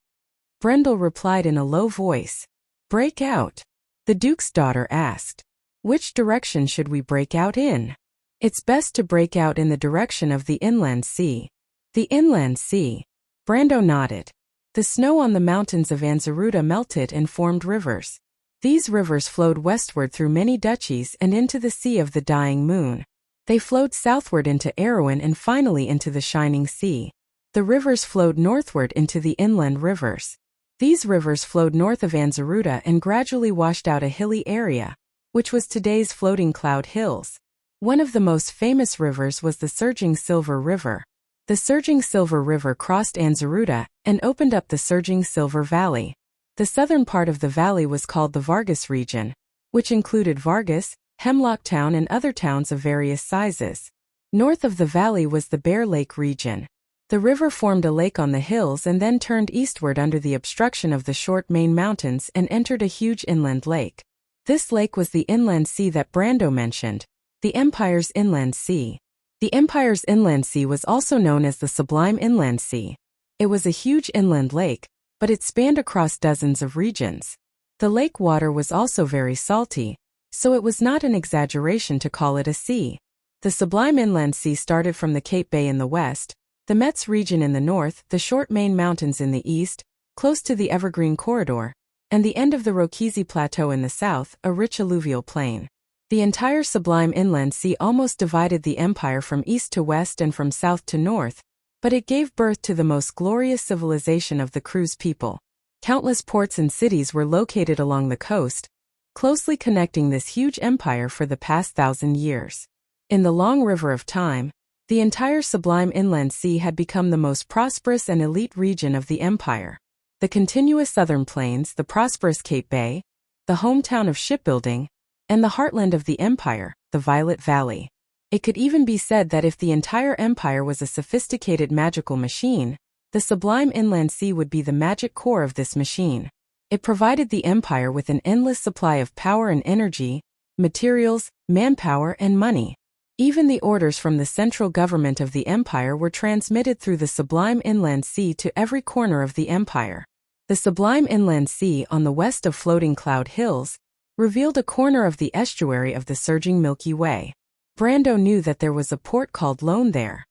Brendel replied in a low voice. Break out? The Duke's daughter asked. Which direction should we break out in? It's best to break out in the direction of the inland sea. The inland sea? Brando nodded. The snow on the mountains of Anzaruta melted and formed rivers. These rivers flowed westward through many duchies and into the Sea of the Dying Moon. They flowed southward into Erewhon and finally into the Shining Sea. The rivers flowed northward into the inland rivers. These rivers flowed north of Anzaruta and gradually washed out a hilly area, which was today's Floating Cloud Hills. One of the most famous rivers was the Surging Silver River. The Surging Silver River crossed Anzaruta and opened up the Surging Silver Valley. The southern part of the valley was called the Vargas region, which included Vargas, Hemlock Town and other towns of various sizes. North of the valley was the Bear Lake region. The river formed a lake on the hills and then turned eastward under the obstruction of the short main mountains and entered a huge inland lake. This lake was the inland sea that Brando mentioned, the Empire's Inland Sea. The Empire's Inland Sea was also known as the Sublime Inland Sea. It was a huge inland lake, but it spanned across dozens of regions. The lake water was also very salty, so it was not an exaggeration to call it a sea. The Sublime Inland Sea started from the Cape Bay in the west, the Metz region in the north, the short main mountains in the east, close to the Evergreen Corridor, and the end of the Rokisi Plateau in the south, a rich alluvial plain. The entire Sublime Inland Sea almost divided the empire from east to west and from south to north, but it gave birth to the most glorious civilization of the Cruz people. Countless ports and cities were located along the coast, closely connecting this huge empire for the past 1,000 years. In the long river of time, the entire Sublime Inland Sea had become the most prosperous and elite region of the empire. The continuous southern plains, the prosperous Cape Bay, the hometown of shipbuilding, and the heartland of the empire, the Violet Valley. It could even be said that if the entire empire was a sophisticated magical machine, the Sublime Inland Sea would be the magic core of this machine. It provided the empire with an endless supply of power and energy, materials, manpower, and money. Even the orders from the central government of the empire were transmitted through the Sublime Inland Sea to every corner of the empire. The Sublime Inland Sea on the west of Floating Cloud Hills revealed a corner of the estuary of the surging Milky Way. Brando knew that there was a port called Lone there.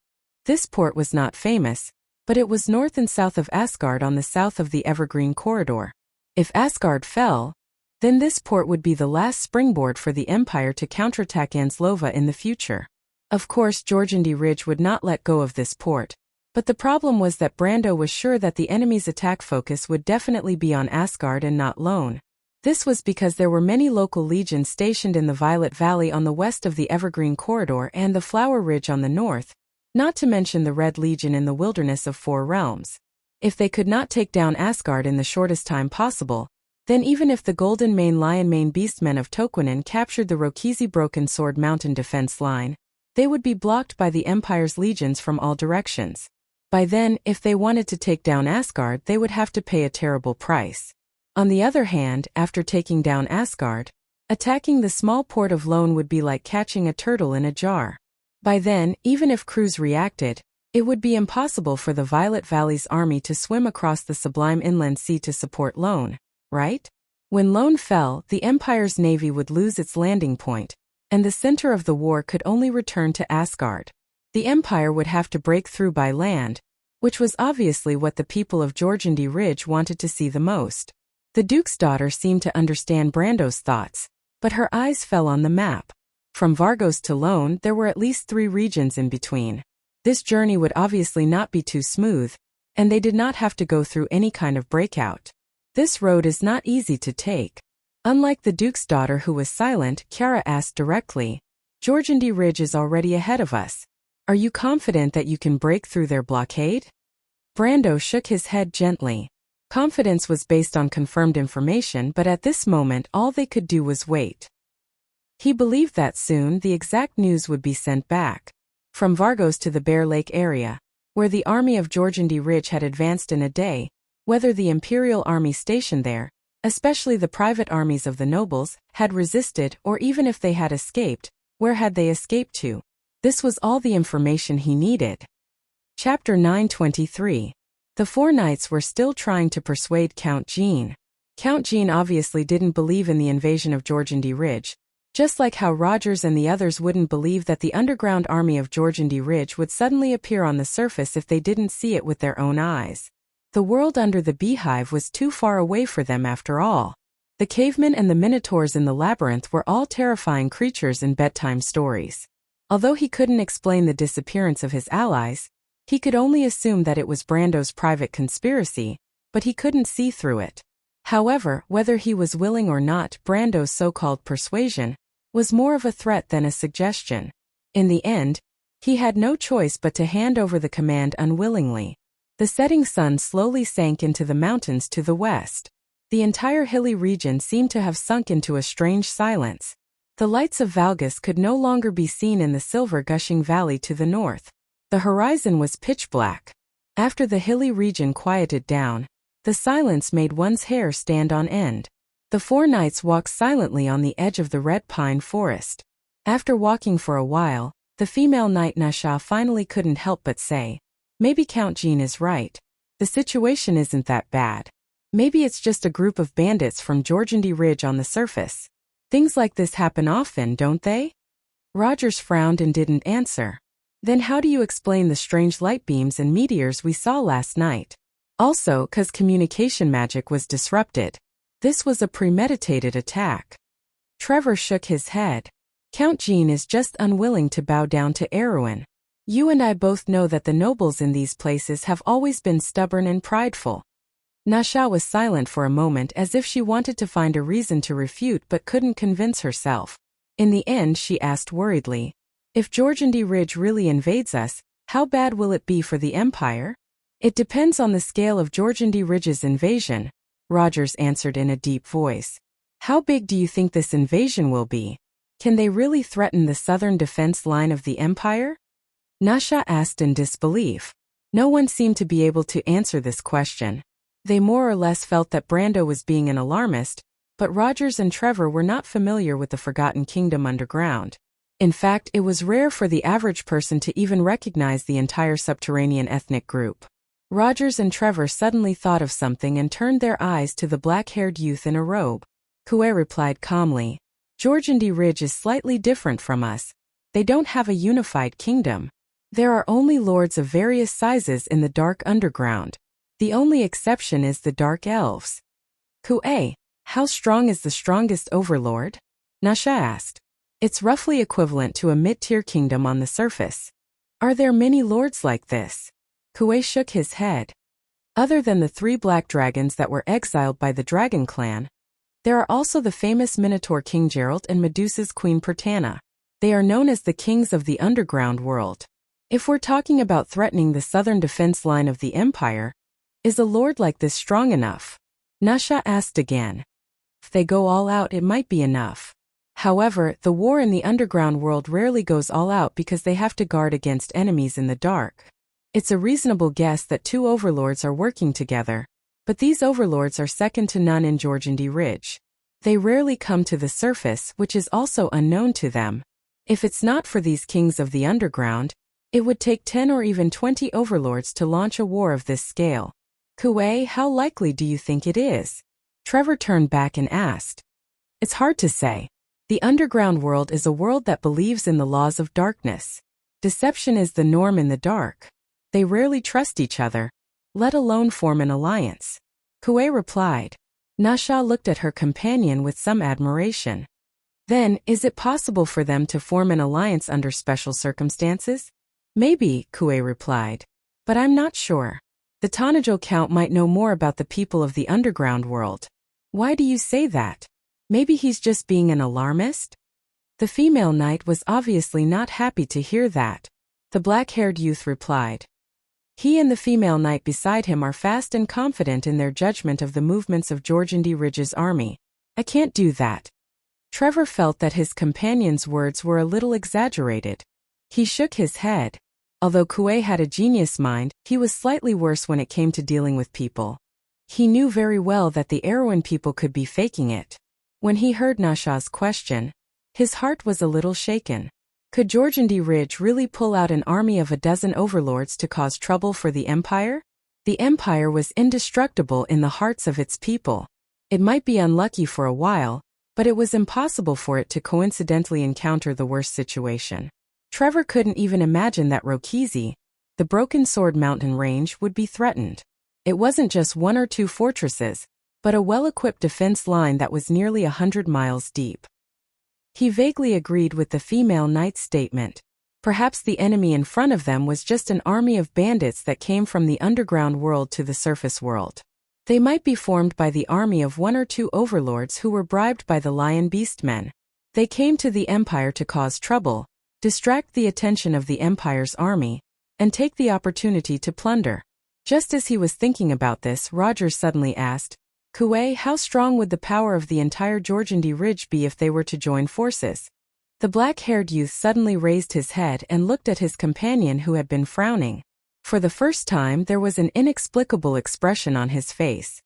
This port was not famous, but it was north and south of Asgard on the south of the Evergreen Corridor. If Asgard fell, then this port would be the last springboard for the Empire to counterattack Anslova in the future. Of course, Jorgendi Ridge would not let go of this port, but the problem was that Brando was sure that the enemy's attack focus would definitely be on Asgard and not Lone. This was because there were many local legions stationed in the Violet Valley on the west of the Evergreen Corridor and the Flower Ridge on the north, not to mention the Red Legion in the Wilderness of Four Realms. If they could not take down Asgard in the shortest time possible, then even if the Golden Mane Lion Mane Beastmen of Toquinen captured the Rokisi Broken Sword Mountain defense line, they would be blocked by the Empire's legions from all directions. By then, if they wanted to take down Asgard, they would have to pay a terrible price. On the other hand, after taking down Asgard, attacking the small port of Lone would be like catching a turtle in a jar. By then, even if crews reacted, it would be impossible for the Violet Valley's army to swim across the Sublime Inland Sea to support Lone. Right? When Lone fell, the Empire's navy would lose its landing point, and the center of the war could only return to Asgard. The Empire would have to break through by land, which was obviously what the people of Jorgendi Ridge wanted to see the most. The Duke's daughter seemed to understand Brando's thoughts, but her eyes fell on the map. From Vargos to Lone, there were at least 3 regions in between. This journey would obviously not be too smooth, and they did not have to go through any kind of breakout. This road is not easy to take. Unlike the Duke's daughter who was silent, Kiara asked directly, Jorgendi Ridge is already ahead of us. Are you confident that you can break through their blockade? Brando shook his head gently. Confidence was based on confirmed information, but at this moment all they could do was wait. He believed that soon the exact news would be sent back. From Vargos to the Bear Lake area, where the army of Jorgendi Ridge had advanced in a day, whether the imperial army stationed there, especially the private armies of the nobles, had resisted, or even if they had escaped, where had they escaped to? This was all the information he needed. Chapter 923. The four knights were still trying to persuade Count Jean. Count Jean obviously didn't believe in the invasion of Jorgendi Ridge, just like how Rogers and the others wouldn't believe that the underground army of Jorgendi Ridge would suddenly appear on the surface if they didn't see it with their own eyes. The world under the beehive was too far away for them after all. The cavemen and the minotaurs in the labyrinth were all terrifying creatures in bedtime stories. Although he couldn't explain the disappearance of his allies, he could only assume that it was Brando's private conspiracy, but he couldn't see through it. However, whether he was willing or not, Brando's so-called persuasion was more of a threat than a suggestion. In the end, he had no choice but to hand over the command unwillingly. The setting sun slowly sank into the mountains to the west. The entire hilly region seemed to have sunk into a strange silence. The lights of Valgus could no longer be seen in the silver gushing valley to the north. The horizon was pitch black. After the hilly region quieted down, the silence made one's hair stand on end. The four knights walked silently on the edge of the red pine forest. After walking for a while, the female knight Nasha finally couldn't help but say, maybe Count Jean is right. The situation isn't that bad. Maybe it's just a group of bandits from Jorgendi Ridge on the surface. Things like this happen often, don't they? Rogers frowned and didn't answer. Then how do you explain the strange light beams and meteors we saw last night? Also, 'cause communication magic was disrupted. This was a premeditated attack. Trevor shook his head. Count Jean is just unwilling to bow down to Erwin. You and I both know that the nobles in these places have always been stubborn and prideful. Nasha was silent for a moment as if she wanted to find a reason to refute but couldn't convince herself. In the end she asked worriedly, if Jorgendi Ridge really invades us, how bad will it be for the Empire? It depends on the scale of Jorgendi Ridge's invasion, Rogers answered in a deep voice. How big do you think this invasion will be? Can they really threaten the southern defense line of the Empire? Nasha asked in disbelief. No one seemed to be able to answer this question. They more or less felt that Brando was being an alarmist, but Rogers and Trevor were not familiar with the Forgotten Kingdom underground. In fact, it was rare for the average person to even recognize the entire subterranean ethnic group. Rogers and Trevor suddenly thought of something and turned their eyes to the black-haired youth in a robe. Kue replied calmly, Jorgendi Ridge is slightly different from us. They don't have a unified kingdom. There are only lords of various sizes in the dark underground. The only exception is the Dark Elves. Kue, how strong is the strongest overlord? Nasha asked. It's roughly equivalent to a mid-tier kingdom on the surface. Are there many lords like this? Kue shook his head. Other than the 3 black dragons that were exiled by the Dragon Clan, there are also the famous Minotaur King Geralt and Medusa's Queen Pertana. They are known as the kings of the underground world. If we're talking about threatening the southern defense line of the Empire, is a lord like this strong enough? Nasha asked again. If they go all out, it might be enough. However, the war in the underground world rarely goes all out because they have to guard against enemies in the dark. It's a reasonable guess that 2 overlords are working together, but these overlords are second to none in Jorgendi Ridge. They rarely come to the surface, which is also unknown to them. If it's not for these kings of the underground, it would take 10 or even 20 overlords to launch a war of this scale. Kue, how likely do you think it is? Trevor turned back and asked. It's hard to say. The underground world is a world that believes in the laws of darkness. Deception is the norm in the dark. They rarely trust each other, let alone form an alliance. Kue replied. Nasha looked at her companion with some admiration. Then, is it possible for them to form an alliance under special circumstances? Maybe, Kue replied. But I'm not sure. The Tanajo Count might know more about the people of the underground world. Why do you say that? Maybe he's just being an alarmist? The female knight was obviously not happy to hear that. The black-haired youth replied. He and the female knight beside him are fast and confident in their judgment of the movements of Jorgendi Ridge's army. I can't do that. Trevor felt that his companion's words were a little exaggerated. He shook his head. Although Kuei had a genius mind, he was slightly worse when it came to dealing with people. He knew very well that the Erewhon people could be faking it. When he heard Nasha's question, his heart was a little shaken. Could Jorgendi Ridge really pull out an army of a dozen overlords to cause trouble for the Empire? The Empire was indestructible in the hearts of its people. It might be unlucky for a while, but it was impossible for it to coincidentally encounter the worst situation. Trevor couldn't even imagine that Rokizi, the Broken Sword Mountain range, would be threatened. It wasn't just one or two fortresses, but a well-equipped defense line that was nearly 100 miles deep. He vaguely agreed with the female knight's statement. Perhaps the enemy in front of them was just an army of bandits that came from the underground world to the surface world. They might be formed by the army of one or two overlords who were bribed by the Lion Beast men. They came to the Empire to cause trouble, distract the attention of the Empire's army, and take the opportunity to plunder. Just as he was thinking about this, Rogers suddenly asked, Kuei, how strong would the power of the entire Jorgendi Ridge be if they were to join forces? The black-haired youth suddenly raised his head and looked at his companion who had been frowning. For the first time there was an inexplicable expression on his face.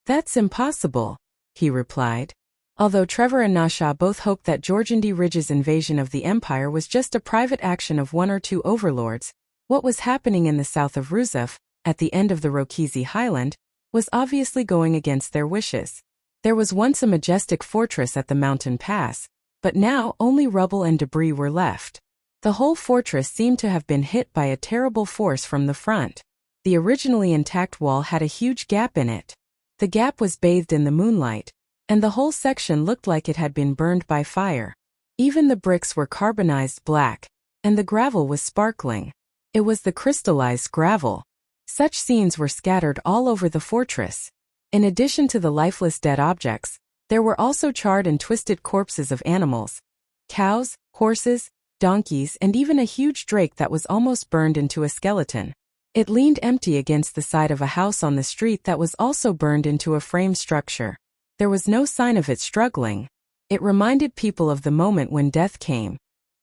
That's impossible, he replied. Although Trevor and Nasha both hoped that Jorgendi Ridge's invasion of the Empire was just a private action of one or two overlords, what was happening in the south of Ruzef, at the end of the Rokizi Highland, was obviously going against their wishes. There was once a majestic fortress at the mountain pass, but now only rubble and debris were left. The whole fortress seemed to have been hit by a terrible force from the front. The originally intact wall had a huge gap in it. The gap was bathed in the moonlight, and the whole section looked like it had been burned by fire. Even the bricks were carbonized black, and the gravel was sparkling. It was the crystallized gravel. Such scenes were scattered all over the fortress. In addition to the lifeless dead objects, there were also charred and twisted corpses of animals. Cows, horses, donkeys, and even a huge drake that was almost burned into a skeleton. It leaned empty against the side of a house on the street that was also burned into a frame structure. There was no sign of it struggling. It reminded people of the moment when death came,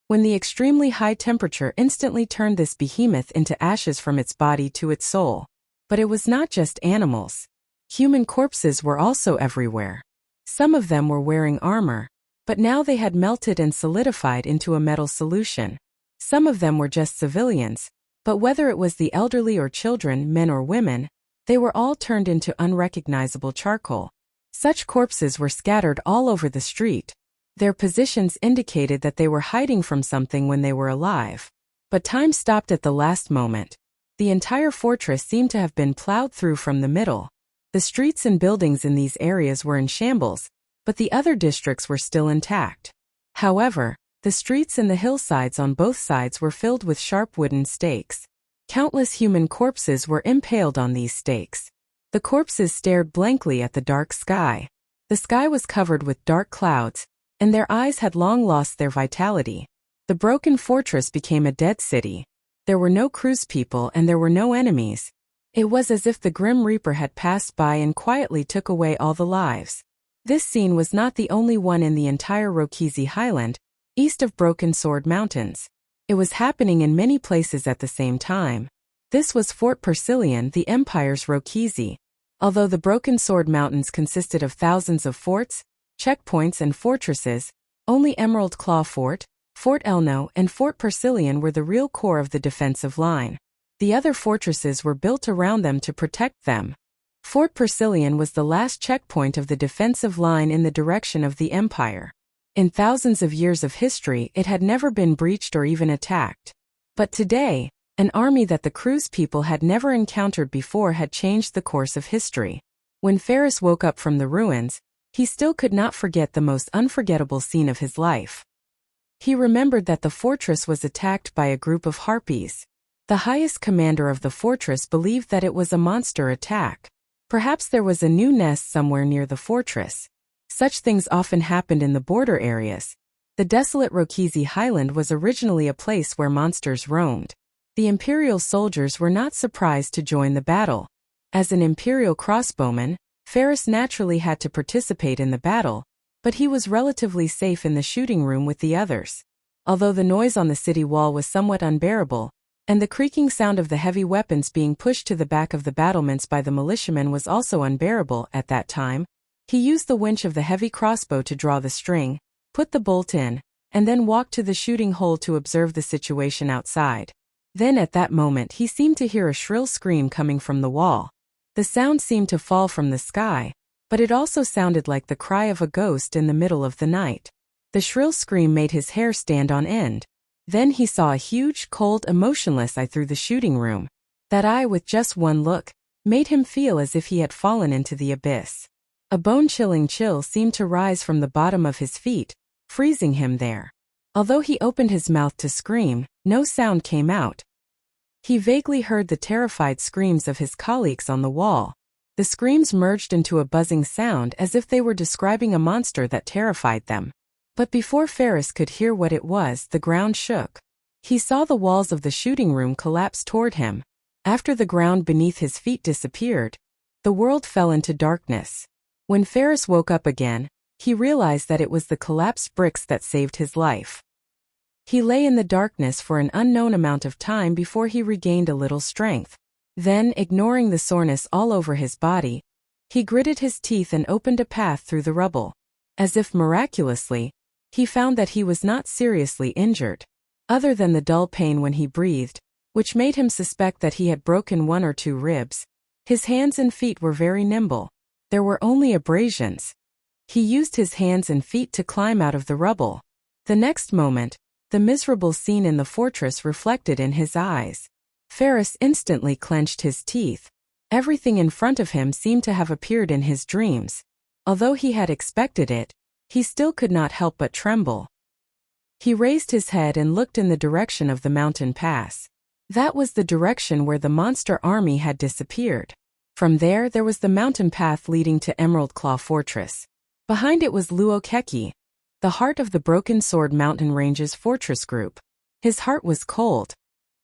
when the extremely high temperature instantly turned this behemoth into ashes from its body to its soul. But it was not just animals. Human corpses were also everywhere. Some of them were wearing armor, but now they had melted and solidified into a metal solution. Some of them were just civilians, but whether it was the elderly or children, men or women, they were all turned into unrecognizable charcoal. Such corpses were scattered all over the street. Their positions indicated that they were hiding from something when they were alive. But time stopped at the last moment. The entire fortress seemed to have been plowed through from the middle. The streets and buildings in these areas were in shambles, but the other districts were still intact. However, the streets and the hillsides on both sides were filled with sharp wooden stakes. Countless human corpses were impaled on these stakes. The corpses stared blankly at the dark sky. The sky was covered with dark clouds, and their eyes had long lost their vitality. The broken fortress became a dead city. There were no cruise people and there were no enemies. It was as if the Grim Reaper had passed by and quietly took away all the lives. This scene was not the only one in the entire Rokizi Highland, east of Broken Sword Mountains. It was happening in many places at the same time. This was Fort Persilion, the Empire's Rokizi. Although the Broken Sword Mountains consisted of thousands of forts, checkpoints and fortresses, only Emerald Claw Fort, Fort Elno and Fort Persilion were the real core of the defensive line. The other fortresses were built around them to protect them. Fort Persilion was the last checkpoint of the defensive line in the direction of the Empire. In thousands of years of history it had never been breached or even attacked. But today, an army that the Cruise people had never encountered before had changed the course of history. When Ferris woke up from the ruins, he still could not forget the most unforgettable scene of his life. He remembered that the fortress was attacked by a group of harpies. The highest commander of the fortress believed that it was a monster attack. Perhaps there was a new nest somewhere near the fortress. Such things often happened in the border areas. The desolate Rokisi Highland was originally a place where monsters roamed. The Imperial soldiers were not surprised to join the battle. As an Imperial crossbowman, Ferris naturally had to participate in the battle, but he was relatively safe in the shooting room with the others. Although the noise on the city wall was somewhat unbearable, and the creaking sound of the heavy weapons being pushed to the back of the battlements by the militiamen was also unbearable at that time, he used the winch of the heavy crossbow to draw the string, put the bolt in, and then walked to the shooting hole to observe the situation outside. Then at that moment he seemed to hear a shrill scream coming from the wall. The sound seemed to fall from the sky, but it also sounded like the cry of a ghost in the middle of the night. The shrill scream made his hair stand on end. Then he saw a huge, cold, emotionless eye through the shooting room. That eye, with just one look, made him feel as if he had fallen into the abyss. A bone-chilling chill seemed to rise from the bottom of his feet, freezing him there. Although he opened his mouth to scream, no sound came out. He vaguely heard the terrified screams of his colleagues on the wall. The screams merged into a buzzing sound as if they were describing a monster that terrified them. But before Ferris could hear what it was, the ground shook. He saw the walls of the shooting room collapse toward him. After the ground beneath his feet disappeared, the world fell into darkness. When Ferris woke up again, he realized that it was the collapsed bricks that saved his life. He lay in the darkness for an unknown amount of time before he regained a little strength. Then, ignoring the soreness all over his body, he gritted his teeth and opened a path through the rubble. As if miraculously, he found that he was not seriously injured, other than the dull pain when he breathed, which made him suspect that he had broken one or two ribs. His hands and feet were very nimble. There were only abrasions. He used his hands and feet to climb out of the rubble. The next moment, the miserable scene in the fortress reflected in his eyes. Ferris instantly clenched his teeth. Everything in front of him seemed to have appeared in his dreams. Although he had expected it, he still could not help but tremble. He raised his head and looked in the direction of the mountain pass. That was the direction where the monster army had disappeared. From there was the mountain path leading to Emerald Claw Fortress. Behind it was Luokeki, the heart of the Broken Sword Mountain Range's fortress group. His heart was cold.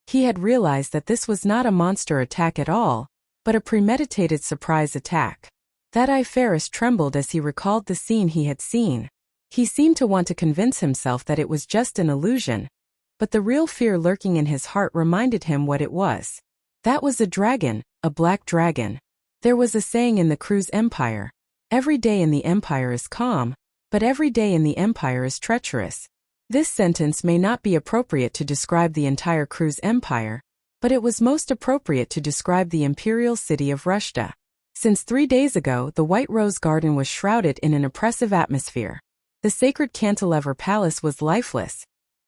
He had realized that this was not a monster attack at all, but a premeditated surprise attack. That eye Ferris trembled as he recalled the scene he had seen. He seemed to want to convince himself that it was just an illusion, but the real fear lurking in his heart reminded him what it was. That was a dragon, a black dragon. There was a saying in the Cruz Empire, "Every day in the Empire is calm, but every day in the Empire is treacherous." This sentence may not be appropriate to describe the entire Cruz Empire, but it was most appropriate to describe the imperial city of Rushta. Since 3 days ago, the White Rose Garden was shrouded in an oppressive atmosphere. The sacred Cantilever Palace was lifeless,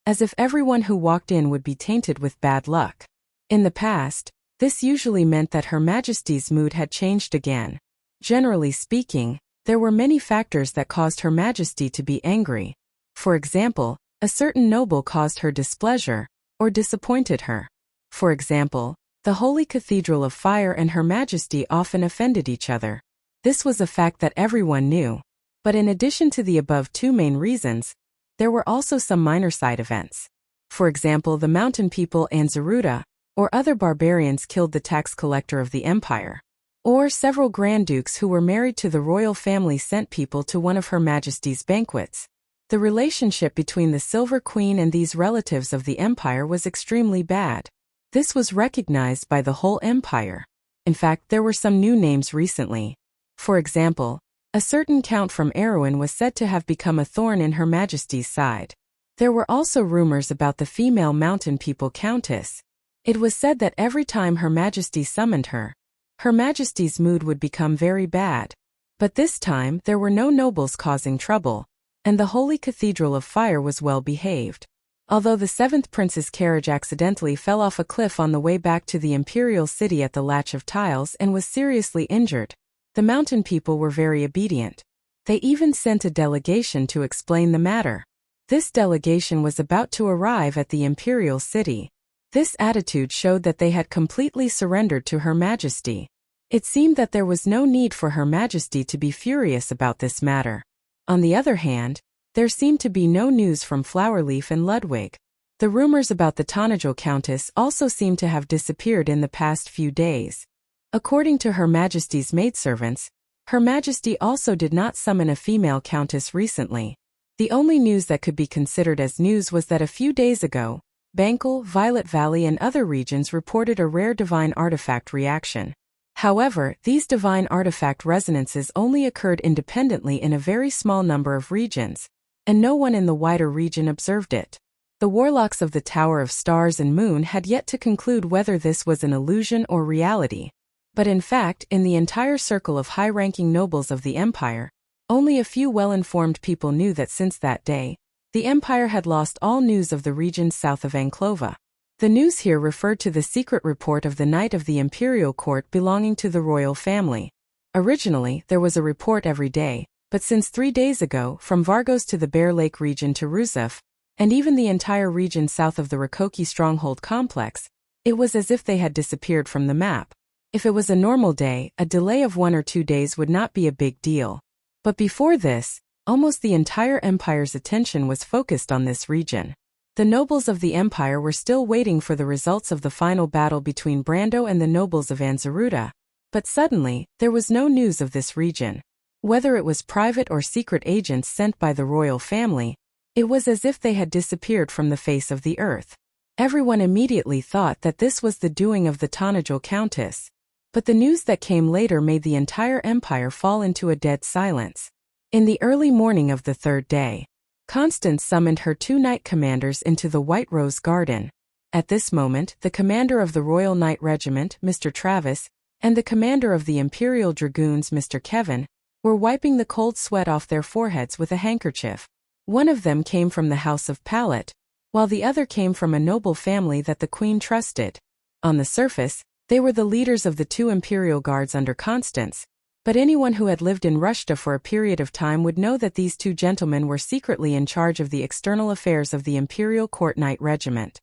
as if everyone who walked in would be tainted with bad luck. In the past, this usually meant that Her Majesty's mood had changed again. Generally speaking, there were many factors that caused Her Majesty to be angry. For example, a certain noble caused her displeasure, or disappointed her. For example, the Holy Cathedral of Fire and Her Majesty often offended each other. This was a fact that everyone knew. But in addition to the above two main reasons, there were also some minor side events. For example, the mountain people and Zeruda, or other barbarians killed the tax collector of the empire. Or several Grand Dukes who were married to the royal family sent people to one of Her Majesty's banquets. The relationship between the Silver Queen and these relatives of the empire was extremely bad. This was recognized by the whole empire. In fact, there were some new names recently. For example, a certain count from Erewhon was said to have become a thorn in Her Majesty's side. There were also rumors about the female mountain people countess. It was said that every time Her Majesty summoned her, Her Majesty's mood would become very bad. But this time there were no nobles causing trouble, and the Holy Cathedral of Fire was well behaved. Although the 7th Prince's carriage accidentally fell off a cliff on the way back to the imperial city at the Latch of Tiles and was seriously injured, the mountain people were very obedient. They even sent a delegation to explain the matter. This delegation was about to arrive at the imperial city. This attitude showed that they had completely surrendered to Her Majesty. It seemed that there was no need for Her Majesty to be furious about this matter. On the other hand, there seemed to be no news from Flowerleaf and Ludwig. The rumors about the Tanajil Countess also seemed to have disappeared in the past few days. According to Her Majesty's maidservants, Her Majesty also did not summon a female countess recently. The only news that could be considered as news was that a few days ago, Bankel, Violet Valley and other regions reported a rare divine artifact reaction. However, these divine artifact resonances only occurred independently in a very small number of regions, and no one in the wider region observed it. The warlocks of the Tower of Stars and Moon had yet to conclude whether this was an illusion or reality. But in fact, in the entire circle of high-ranking nobles of the Empire, only a few well-informed people knew that since that day, the Empire had lost all news of the regions south of Anklova. The news here referred to the secret report of the Knight of the Imperial Court belonging to the royal family. Originally, there was a report every day, but since 3 days ago, from Vargos to the Bear Lake region to Ruzef, and even the entire region south of the Rakoki stronghold complex, it was as if they had disappeared from the map. If it was a normal day, a delay of 1 or 2 days would not be a big deal. But before this, almost the entire Empire's attention was focused on this region. The nobles of the Empire were still waiting for the results of the final battle between Brando and the nobles of Anzaruta, but suddenly, there was no news of this region. Whether it was private or secret agents sent by the royal family, it was as if they had disappeared from the face of the earth. Everyone immediately thought that this was the doing of the Tanajil Countess. But the news that came later made the entire Empire fall into a dead silence. In the early morning of the 3rd day, Constance summoned her 2 knight commanders into the White Rose Garden. At this moment, the commander of the Royal Knight Regiment, Mr. Travis, and the commander of the Imperial Dragoons, Mr. Kevin, were wiping the cold sweat off their foreheads with a handkerchief. One of them came from the House of Pallet, while the other came from a noble family that the Queen trusted. On the surface, they were the leaders of the 2 Imperial Guards under Constance, but anyone who had lived in Rushta for a period of time would know that these 2 gentlemen were secretly in charge of the external affairs of the Imperial Court Knight Regiment.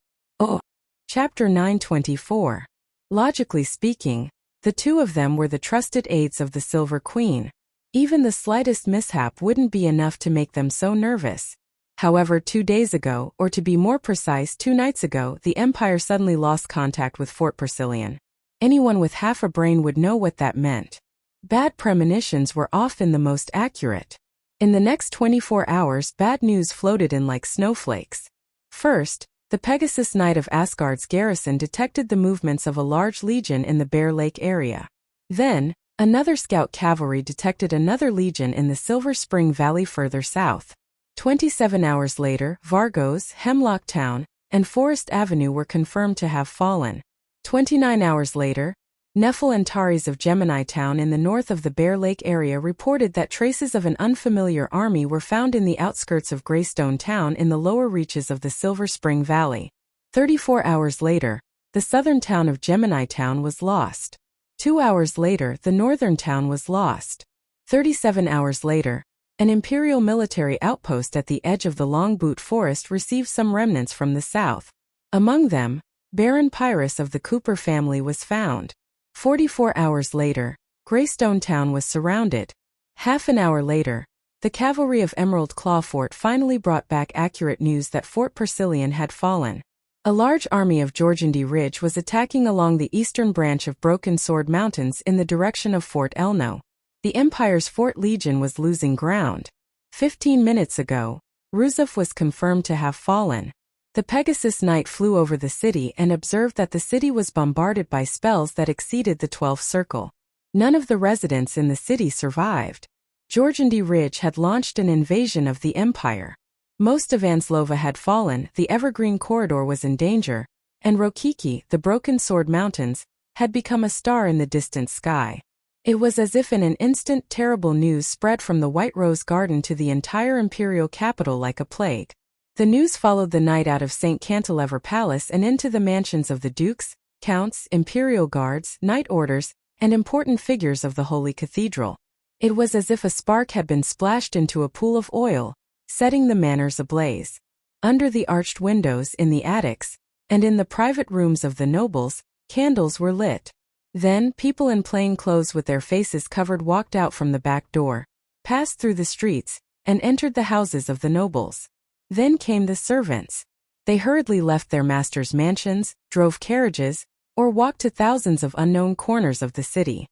Chapter 924. Logically speaking, the 2 of them were the trusted aides of the Silver Queen. Even the slightest mishap wouldn't be enough to make them so nervous. However, 2 days ago, or to be more precise 2 nights ago, the Empire suddenly lost contact with Fort Persilian. Anyone with half a brain would know what that meant. Bad premonitions were often the most accurate. In the next 24 hours, bad news floated in like snowflakes. First, the Pegasus Knight of Asgard's garrison detected the movements of a large legion in the Bear Lake area. Then, another scout cavalry detected another legion in the Silver Spring Valley further south. 27 hours later, Vargos, Hemlock Town, and Forest Avenue were confirmed to have fallen. 29 hours later, Nephil and Taris of Gemini Town in the north of the Bear Lake area reported that traces of an unfamiliar army were found in the outskirts of Greystone Town in the lower reaches of the Silver Spring Valley. 34 hours later, the southern town of Gemini Town was lost. 2 hours later, the northern town was lost. 37 hours later, an Imperial military outpost at the edge of the Long Boot Forest received some remnants from the south. Among them, Baron Pyrrhus of the Cooper family was found. 44 hours later, Greystone Town was surrounded. Half an hour later, the cavalry of Emerald Claw Fort finally brought back accurate news that Fort Persilian had fallen. A large army of Jorgendy Ridge was attacking along the eastern branch of Broken Sword Mountains in the direction of Fort Elno. The Empire's Fort Legion was losing ground. 15 minutes ago, Ruzef was confirmed to have fallen. The Pegasus Knight flew over the city and observed that the city was bombarded by spells that exceeded the 12th circle. None of the residents in the city survived. Jorgendy Ridge had launched an invasion of the Empire. Most of Anslova had fallen, the Evergreen Corridor was in danger, and Rokiki, the Broken Sword Mountains, had become a star in the distant sky. It was as if in an instant terrible news spread from the White Rose Garden to the entire imperial capital like a plague. The news followed the night out of St. Cantilever Palace and into the mansions of the dukes, counts, imperial guards, knight orders, and important figures of the Holy Cathedral. It was as if a spark had been splashed into a pool of oil, setting the manors ablaze. Under the arched windows in the attics, and in the private rooms of the nobles, candles were lit. Then, people in plain clothes with their faces covered walked out from the back door, passed through the streets, and entered the houses of the nobles. Then came the servants. They hurriedly left their masters' mansions, drove carriages, or walked to thousands of unknown corners of the city.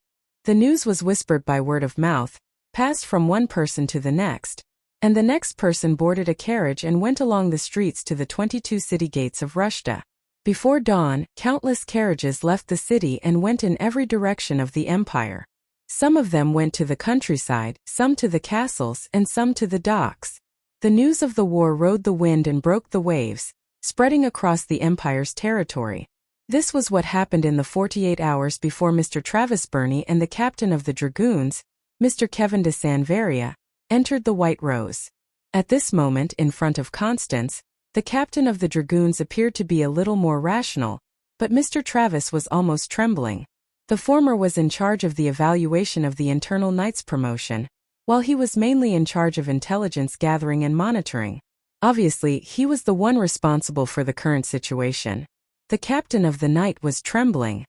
The news was whispered by word of mouth, passed from one person to the next, and the next person boarded a carriage and went along the streets to the 22 city gates of Rushta. Before dawn, countless carriages left the city and went in every direction of the empire. Some of them went to the countryside, some to the castles, and some to the docks. The news of the war rode the wind and broke the waves, spreading across the empire's territory. This was what happened in the 48 hours before Mr. Travis Burney and the captain of the dragoons, Mr. Kevin de Sanvaria, entered the White Rose. At this moment, in front of Constance, the captain of the dragoons appeared to be a little more rational, but Mr. Travis was almost trembling. The former was in charge of the evaluation of the internal Knights promotion, while he was mainly in charge of intelligence gathering and monitoring. Obviously, he was the one responsible for the current situation. The captain of the Knight was trembling.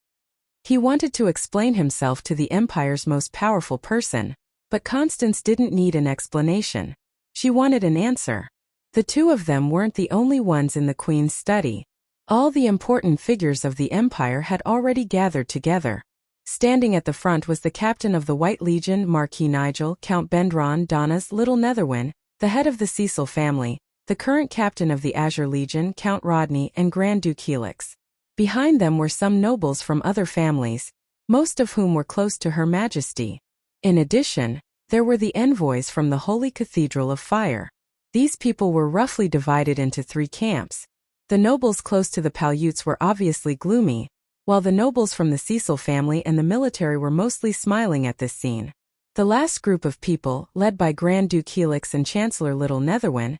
He wanted to explain himself to the Empire's most powerful person, but Constance didn't need an explanation. She wanted an answer. The two of them weren't the only ones in the Queen's study. All the important figures of the Empire had already gathered together. Standing at the front was the captain of the White Legion, Marquis Nigel, Count Bendron Donna's Little Netherwyn, the head of the Cecil family, the current captain of the Azure Legion, Count Rodney, and Grand Duke Helix. Behind them were some nobles from other families, most of whom were close to Her Majesty. In addition, there were the envoys from the Holy Cathedral of Fire. These people were roughly divided into 3 camps. The nobles close to the Palutes were obviously gloomy, while the nobles from the Cecil family and the military were mostly smiling at this scene. The last group of people, led by Grand Duke Helix and Chancellor Little Netherwyn,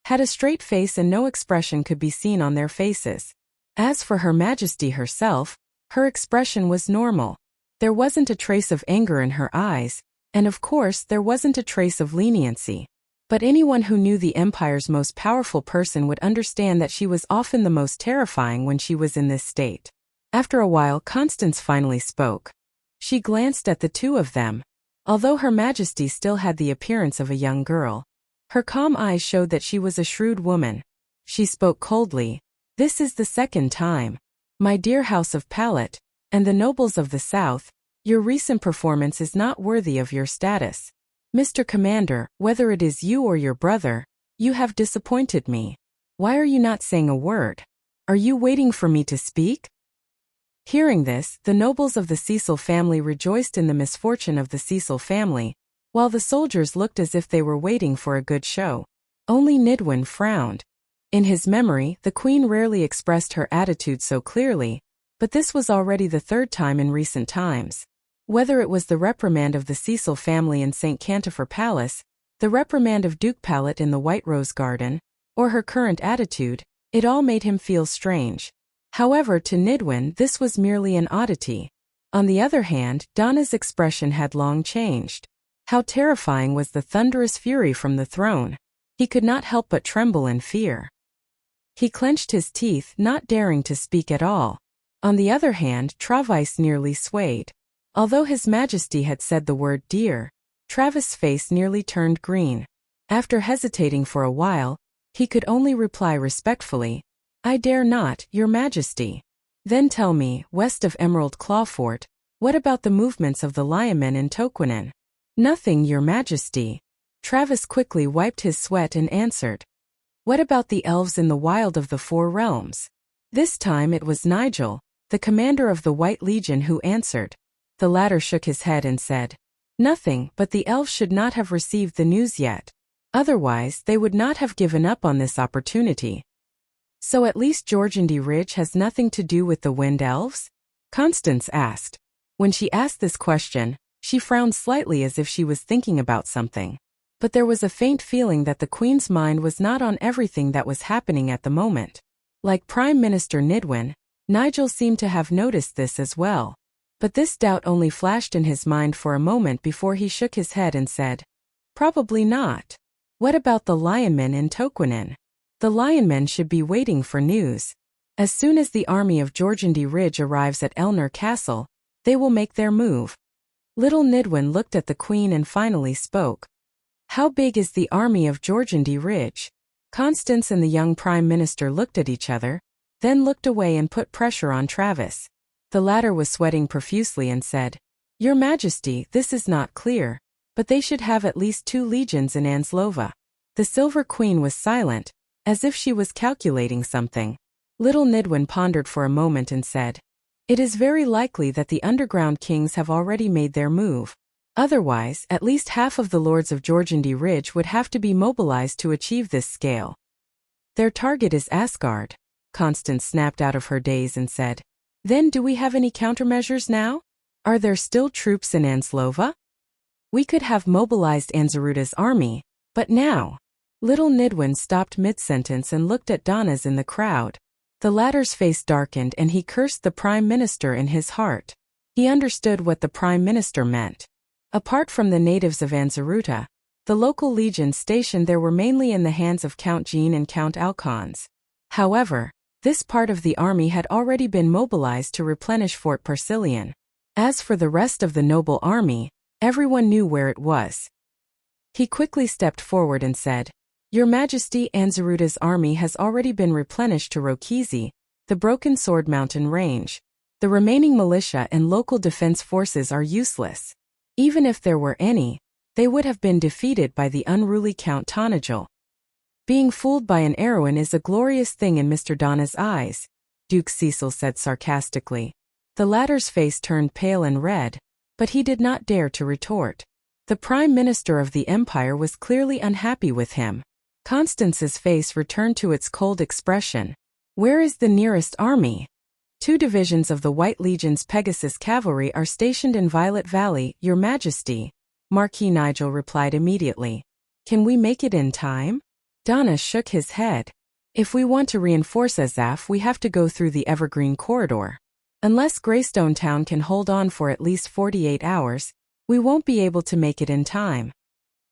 had a straight face and no expression could be seen on their faces. As for Her Majesty herself, her expression was normal. There wasn't a trace of anger in her eyes, and of course there wasn't a trace of leniency. But anyone who knew the Empire's most powerful person would understand that she was often the most terrifying when she was in this state. After a while, Constance finally spoke. She glanced at the two of them. Although Her Majesty still had the appearance of a young girl, her calm eyes showed that she was a shrewd woman. She spoke coldly. "This is the second time. My dear House of Palate, and the nobles of the South, your recent performance is not worthy of your status. Mr. Commander, whether it is you or your brother, you have disappointed me. Why are you not saying a word? Are you waiting for me to speak?" Hearing this, the nobles of the Cecil family rejoiced in the misfortune of the Cecil family, while the soldiers looked as if they were waiting for a good show. Only Nidwin frowned. In his memory, the Queen rarely expressed her attitude so clearly, but this was already the 3rd time in recent times. Whether it was the reprimand of the Cecil family in St. Cantifer Palace, the reprimand of Duke Pallet in the White Rose Garden, or her current attitude, it all made him feel strange. However, to Nidwin this was merely an oddity. On the other hand, Donna's expression had long changed. How terrifying was the thunderous fury from the throne! He could not help but tremble in fear. He clenched his teeth, not daring to speak at all. On the other hand, Travis nearly swayed. Although His Majesty had said the word dear, Travis' face nearly turned green. After hesitating for a while, he could only reply respectfully, "I dare not, Your Majesty." "Then tell me, west of Emerald Claw Fort, what about the movements of the Lionmen in Toquinen?" "Nothing, Your Majesty." Travis quickly wiped his sweat and answered. "What about the elves in the wild of the 4 realms?" This time it was Nigel, the commander of the White Legion, who answered. The latter shook his head and said, "Nothing, but the elves should not have received the news yet. Otherwise, they would not have given up on this opportunity." "So at least Georgandy Ridge has nothing to do with the Wind Elves?" Constance asked. When she asked this question, she frowned slightly as if she was thinking about something. But there was a faint feeling that the Queen's mind was not on everything that was happening at the moment. Like Prime Minister Nidwin, Nigel seemed to have noticed this as well. But this doubt only flashed in his mind for a moment before he shook his head and said, "Probably not. What about the Lionmen in Toquinen?" "The Lionmen should be waiting for news. As soon as the army of Georgandy Ridge arrives at Elnor Castle, they will make their move." Little Nidwin looked at the Queen and finally spoke. How big is the army of Georgiandy Ridge? Constance and the young Prime Minister looked at each other, then looked away and put pressure on Travis. The latter was sweating profusely and said, Your Majesty, this is not clear, but they should have at least 2 legions in Anslova. The Silver Queen was silent, as if she was calculating something. Little Nidwin pondered for a moment and said, It is very likely that the underground kings have already made their move. Otherwise, at least half of the lords of Georgiandy Ridge would have to be mobilized to achieve this scale. Their target is Asgard. Constance snapped out of her daze and said, Then do we have any countermeasures now? Are there still troops in Anslova? We could have mobilized Anzaruta's army, but now. Little Nidwin stopped mid-sentence and looked at Donas in the crowd. The latter's face darkened and he cursed the Prime Minister in his heart. He understood what the Prime Minister meant. Apart from the natives of Anzaruta, the local legions stationed there were mainly in the hands of Count Jean and Count Alcons. However, this part of the army had already been mobilized to replenish Fort Persilian. As for the rest of the noble army, everyone knew where it was. He quickly stepped forward and said, Your Majesty, Anzaruta's army has already been replenished to Rokizi, the Broken Sword Mountain Range. The remaining militia and local defense forces are useless. Even if there were any, they would have been defeated by the unruly Count Tonagel. Being fooled by an heroine is a glorious thing in Mr. Donna's eyes, Duke Cecil said sarcastically. The latter's face turned pale and red, but he did not dare to retort. The Prime Minister of the Empire was clearly unhappy with him. Constance's face returned to its cold expression. Where is the nearest army? 2 divisions of the White Legion's Pegasus Cavalry are stationed in Violet Valley, Your Majesty, Marquis Nigel replied immediately. Can we make it in time? Donna shook his head. If we want to reinforce Azaf, we have to go through the Evergreen Corridor. Unless Greystone Town can hold on for at least 48 hours, we won't be able to make it in time.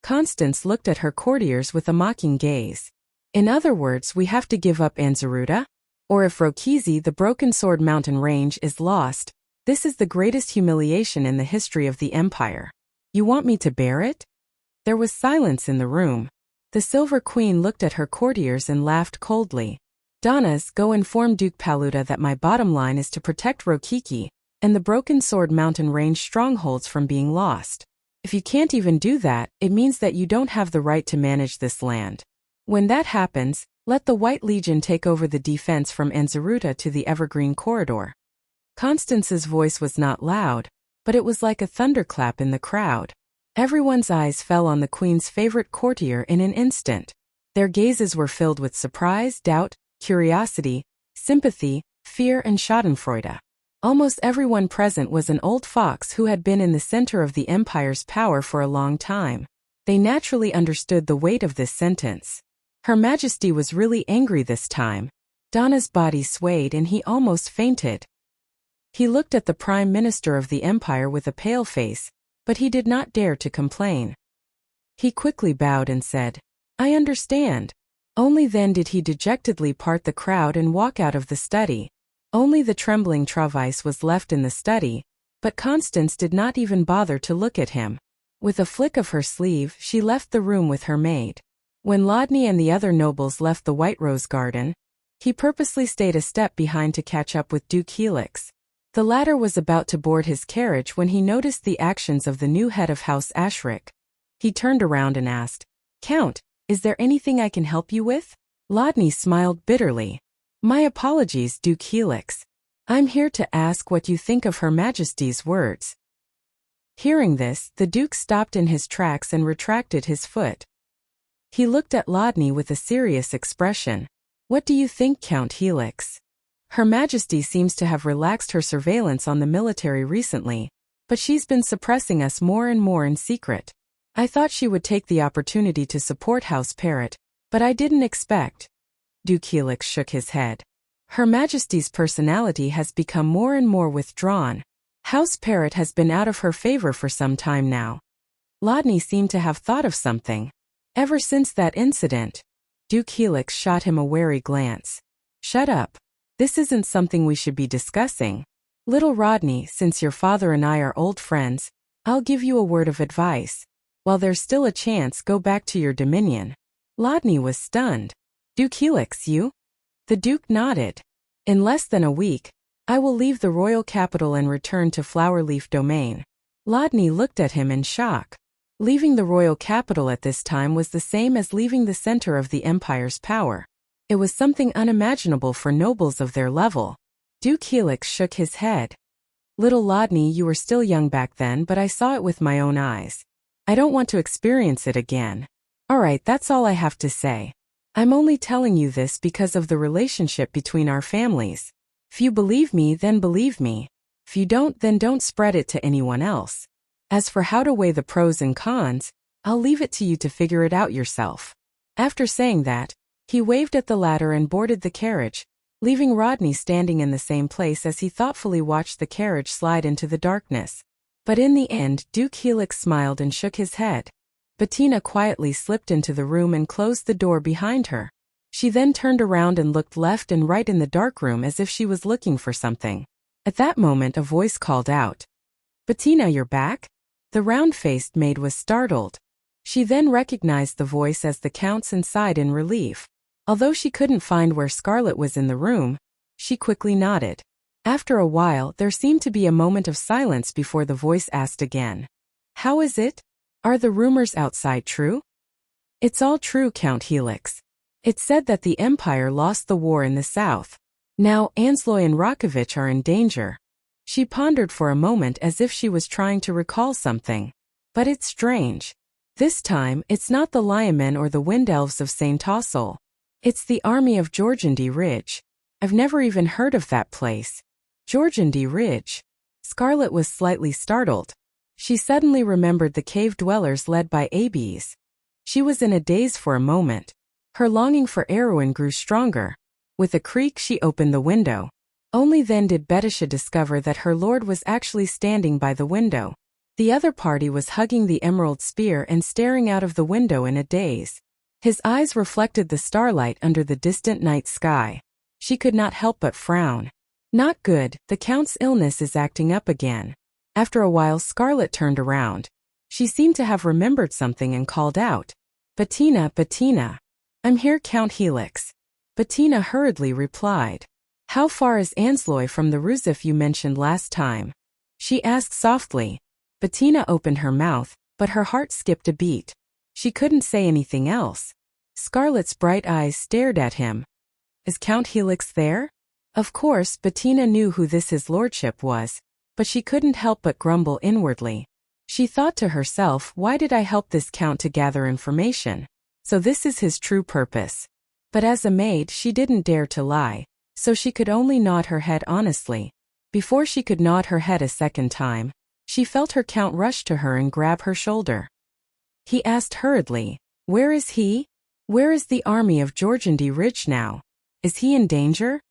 Constance looked at her courtiers with a mocking gaze. In other words, we have to give up Anzaruta? Or if Rokizi, the Broken Sword Mountain Range, is lost, this is the greatest humiliation in the history of the Empire. You want me to bear it? There was silence in the room. The Silver Queen looked at her courtiers and laughed coldly. Donas, go inform Duke Paluda that my bottom line is to protect Rokiki and the Broken Sword Mountain Range strongholds from being lost. If you can't even do that, it means that you don't have the right to manage this land. When that happens, let the White Legion take over the defense from Anzaruta to the Evergreen Corridor. Constance's voice was not loud, but it was like a thunderclap in the crowd. Everyone's eyes fell on the Queen's favorite courtier in an instant. Their gazes were filled with surprise, doubt, curiosity, sympathy, fear, and schadenfreude. Almost everyone present was an old fox who had been in the center of the Empire's power for a long time. They naturally understood the weight of this sentence. Her Majesty was really angry this time. Donna's body swayed and he almost fainted. He looked at the Prime Minister of the Empire with a pale face, but he did not dare to complain. He quickly bowed and said, I understand. Only then did he dejectedly part the crowd and walk out of the study. Only the trembling Travis was left in the study, but Constance did not even bother to look at him. With a flick of her sleeve, she left the room with her maid. When Lodney and the other nobles left the White Rose Garden, he purposely stayed a step behind to catch up with Duke Helix. The latter was about to board his carriage when he noticed the actions of the new head of House Ashrick. He turned around and asked, Count, is there anything I can help you with? Lodney smiled bitterly. My apologies, Duke Helix. I'm here to ask what you think of Her Majesty's words. Hearing this, the Duke stopped in his tracks and retracted his foot. He looked at Lodney with a serious expression. What do you think, Count Helix? Her Majesty seems to have relaxed her surveillance on the military recently, but she's been suppressing us more and more in secret. I thought she would take the opportunity to support House Parrot, but I didn't expect. Duke Helix shook his head. Her Majesty's personality has become more and more withdrawn. House Parrot has been out of her favor for some time now. Lodney seemed to have thought of something. Ever since that incident, Duke Helix shot him a wary glance. Shut up. This isn't something we should be discussing. Little Rodney, since your father and I are old friends, I'll give you a word of advice. While there's still a chance, go back to your dominion. Lodney was stunned. Duke Helix, you? The Duke nodded. In less than a week, I will leave the royal capital and return to Flowerleaf Domain. Lodney looked at him in shock. Leaving the royal capital at this time was the same as leaving the center of the empire's power. It was something unimaginable for nobles of their level. Duke Helix shook his head. Little Lodney, you were still young back then, but I saw it with my own eyes. I don't want to experience it again. Alright, that's all I have to say. I'm only telling you this because of the relationship between our families. If you believe me, then believe me. If you don't, then don't spread it to anyone else. As for how to weigh the pros and cons, I'll leave it to you to figure it out yourself. After saying that, he waved at the ladder and boarded the carriage, leaving Rodney standing in the same place as he thoughtfully watched the carriage slide into the darkness. But in the end, Duke Helix smiled and shook his head. Bettina quietly slipped into the room and closed the door behind her. She then turned around and looked left and right in the dark room as if she was looking for something. At that moment, a voice called out, "Bettina, you're back?" The round-faced maid was startled. She then recognized the voice as the Count's and sighed in relief. Although she couldn't find where Scarlet was in the room, she quickly nodded. After a while, there seemed to be a moment of silence before the voice asked again, "How is it? Are the rumors outside true?" "It's all true, Count Helix. It's said that the Empire lost the war in the south. Now Ansloy and Rokovich are in danger." She pondered for a moment as if she was trying to recall something. "But it's strange. This time, it's not the Lionmen or the Wind Elves of St. Tossel. It's the army of Jorgendy Ridge. I've never even heard of that place." Jorgendy Ridge. Scarlet was slightly startled. She suddenly remembered the cave dwellers led by Abes. She was in a daze for a moment. Her longing for Erwin grew stronger. With a creak, she opened the window. Only then did Betisha discover that her lord was actually standing by the window. The other party was hugging the emerald spear and staring out of the window in a daze. His eyes reflected the starlight under the distant night sky. She could not help but frown. Not good, the Count's illness is acting up again. After a while, Scarlet turned around. She seemed to have remembered something and called out, "Bettina, Bettina." "I'm here, Count Helix." Bettina hurriedly replied. "How far is Ansloy from the Rusif you mentioned last time?" she asked softly. Bettina opened her mouth, but her heart skipped a beat. She couldn't say anything else. Scarlet's bright eyes stared at him. "Is Count Helix there?" Of course, Bettina knew who this his lordship was, but she couldn't help but grumble inwardly. She thought to herself, why did I help this Count to gather information? So this is his true purpose. But as a maid, she didn't dare to lie, so she could only nod her head honestly. Before she could nod her head a second time, she felt her Count rush to her and grab her shoulder. He asked hurriedly, "Where is he? Where is the army of Jorgendy Ridge now? Is he in danger?"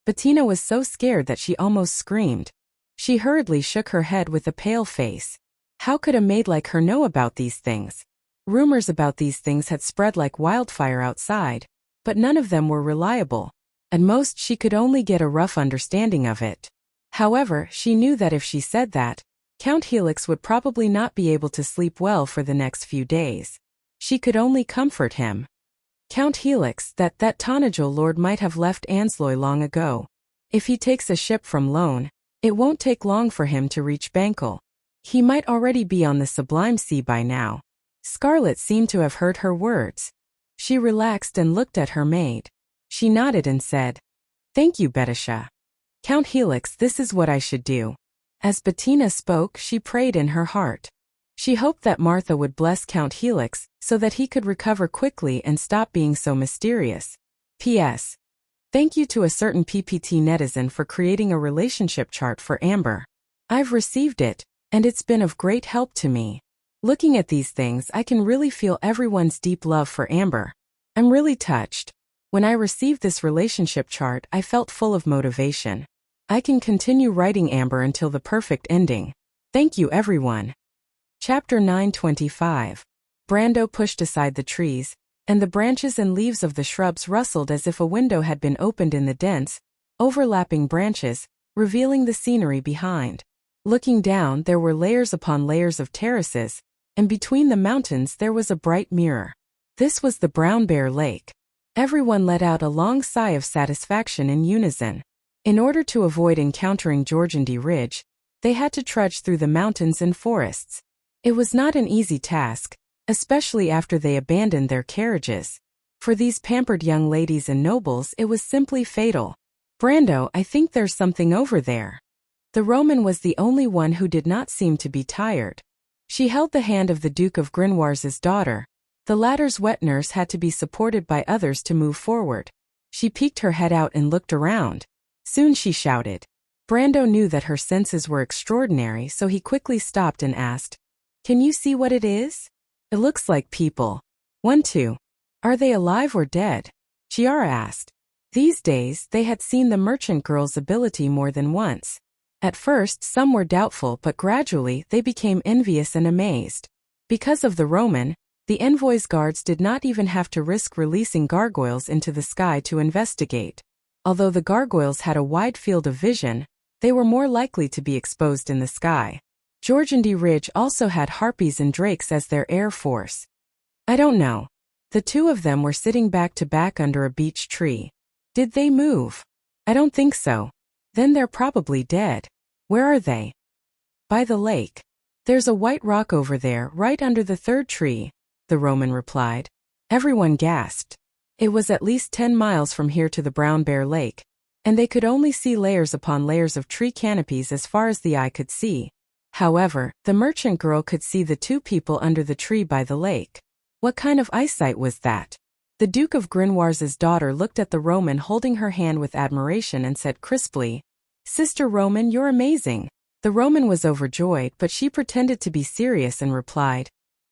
Bettina was so scared that she almost screamed. She hurriedly shook her head with a pale face. How could a maid like her know about these things? Rumors about these things had spread like wildfire outside, but none of them were reliable. At most, she could only get a rough understanding of it. However, she knew that if she said that, Count Helix would probably not be able to sleep well for the next few days. She could only comfort him. "Count Helix, that Tanajul lord might have left Ansloy long ago. If he takes a ship from Lone, it won't take long for him to reach Bankel. He might already be on the Sublime Sea by now." Scarlet seemed to have heard her words. She relaxed and looked at her maid. She nodded and said, "Thank you, Betisha. Count Helix, this is what I should do." As Bettina spoke, she prayed in her heart. She hoped that Martha would bless Count Helix so that he could recover quickly and stop being so mysterious. P.S. Thank you to a certain PPT netizen for creating a relationship chart for Amber. I've received it, and it's been of great help to me. Looking at these things, I can really feel everyone's deep love for Amber. I'm really touched. When I received this relationship chart, I felt full of motivation. I can continue writing Amber until the perfect ending. Thank you, everyone. Chapter 925. Brando pushed aside the trees, and the branches and leaves of the shrubs rustled as if a window had been opened in the dense, overlapping branches, revealing the scenery behind. Looking down, there were layers upon layers of terraces, and between the mountains there was a bright mirror. This was the Brown Bear Lake. Everyone let out a long sigh of satisfaction in unison. In order to avoid encountering Georgandy Ridge, they had to trudge through the mountains and forests. It was not an easy task, especially after they abandoned their carriages. For these pampered young ladies and nobles it was simply fatal. "Brando, I think there's something over there." The Roman was the only one who did not seem to be tired. She held the hand of the Duke of Grinwars's daughter. The latter's wet nurse had to be supported by others to move forward. She peeked her head out and looked around. Soon she shouted. Brando knew that her senses were extraordinary, so he quickly stopped and asked, "Can you see what it is?" "It looks like people." "One, two. Are they alive or dead?" Chiara asked. These days, they had seen the merchant girl's ability more than once. At first, some were doubtful, but gradually they became envious and amazed. Because of the Roman, the envoy's guards did not even have to risk releasing gargoyles into the sky to investigate. Although the gargoyles had a wide field of vision, they were more likely to be exposed in the sky. Georgandy Ridge also had harpies and drakes as their air force. "I don't know." The two of them were sitting back to back under a beech tree. "Did they move?" "I don't think so." "Then they're probably dead." "Where are they?" "By the lake. There's a white rock over there, right under the third tree," the Roman replied. Everyone gasped. It was at least 10 miles from here to the Brown Bear Lake, and they could only see layers upon layers of tree canopies as far as the eye could see. However, the merchant girl could see the two people under the tree by the lake. What kind of eyesight was that? The Duke of Grinwars's daughter looked at the Roman holding her hand with admiration and said crisply, "Sister Roman, you're amazing." The Roman was overjoyed, but she pretended to be serious and replied,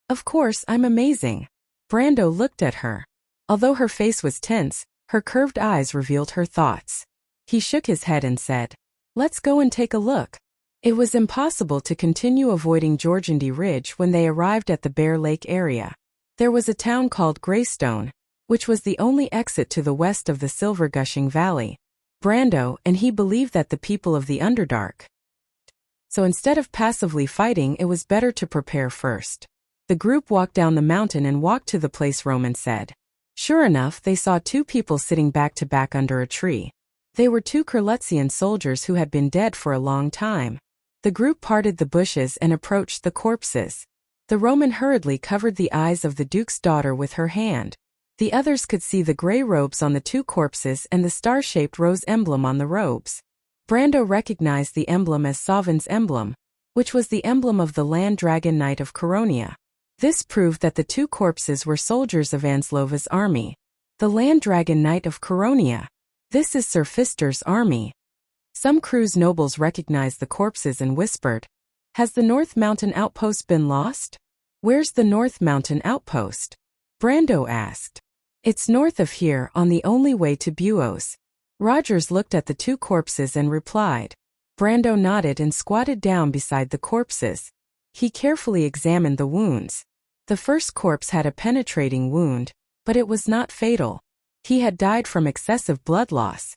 "Of course, I'm amazing." Brando looked at her. Although her face was tense, her curved eyes revealed her thoughts. He shook his head and said, "Let's go and take a look." It was impossible to continue avoiding Georgandy Ridge when they arrived at the Bear Lake area. There was a town called Greystone, which was the only exit to the west of the Silver Gushing Valley. Brando and he believed that the people of the Underdark. So instead of passively fighting, it was better to prepare first. The group walked down the mountain and walked to the place Roman said. Sure enough, they saw two people sitting back to back under a tree. They were two Kurletzian soldiers who had been dead for a long time. The group parted the bushes and approached the corpses. The Roman hurriedly covered the eyes of the Duke's daughter with her hand. The others could see the gray robes on the two corpses and the star-shaped rose emblem on the robes. Brando recognized the emblem as Sovin's emblem, which was the emblem of the Land Dragon Knight of Koronia. This proved that the two corpses were soldiers of Anslova's army. The Land Dragon Knight of Koronia. This is Sir Fister's army. Some Crew's nobles recognized the corpses and whispered, "Has the North Mountain Outpost been lost?" "Where's the North Mountain Outpost?" Brando asked. "It's north of here, on the only way to Buos." Rogers looked at the two corpses and replied. Brando nodded and squatted down beside the corpses. He carefully examined the wounds. The first corpse had a penetrating wound, but it was not fatal. He had died from excessive blood loss.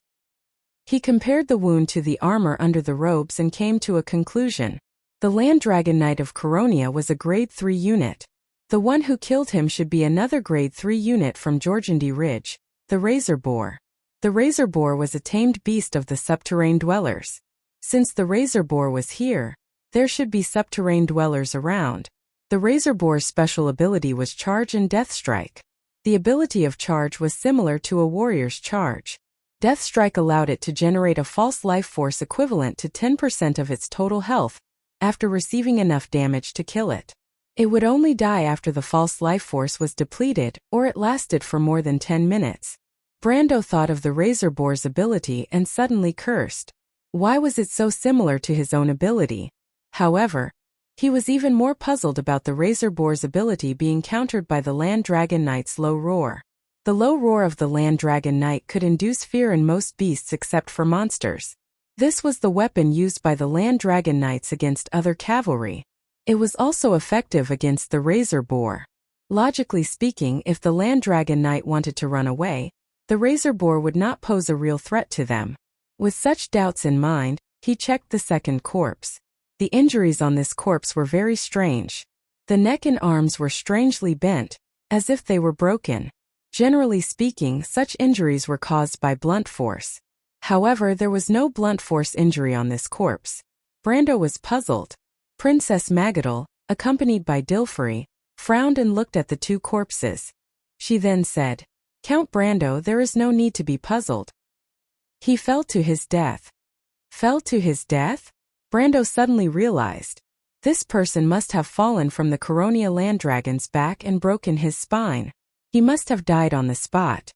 He compared the wound to the armor under the robes and came to a conclusion. The Land Dragon Knight of Koronia was a Grade 3 unit. The one who killed him should be another Grade 3 unit from Georgandy Ridge, the Razor Boar. The Razor Boar was a tamed beast of the subterrane dwellers. Since the Razor Boar was here, there should be subterrane dwellers around. The Razor Boar's special ability was Charge and Death Strike. The ability of Charge was similar to a warrior's charge. Death Strike allowed it to generate a false life force equivalent to 10% of its total health, after receiving enough damage to kill it. It would only die after the false life force was depleted, or it lasted for more than 10 minutes. Brando thought of the Razor Boar's ability and suddenly cursed. Why was it so similar to his own ability? However, he was even more puzzled about the Razor Boar's ability being countered by the Land Dragon Knight's low roar. The low roar of the Land Dragon Knight could induce fear in most beasts except for monsters. This was the weapon used by the Land Dragon Knights against other cavalry. It was also effective against the Razor Boar. Logically speaking, if the Land Dragon Knight wanted to run away, the Razor Boar would not pose a real threat to them. With such doubts in mind, he checked the second corpse. The injuries on this corpse were very strange. The neck and arms were strangely bent, as if they were broken. Generally speaking, such injuries were caused by blunt force. However, there was no blunt force injury on this corpse. Brando was puzzled. Princess Magadal, accompanied by Dilfari, frowned and looked at the two corpses. She then said, "Count Brando, there is no need to be puzzled. He fell to his death." Fell to his death? Brando suddenly realized. This person must have fallen from the Coronia land dragon's back and broken his spine. He must have died on the spot.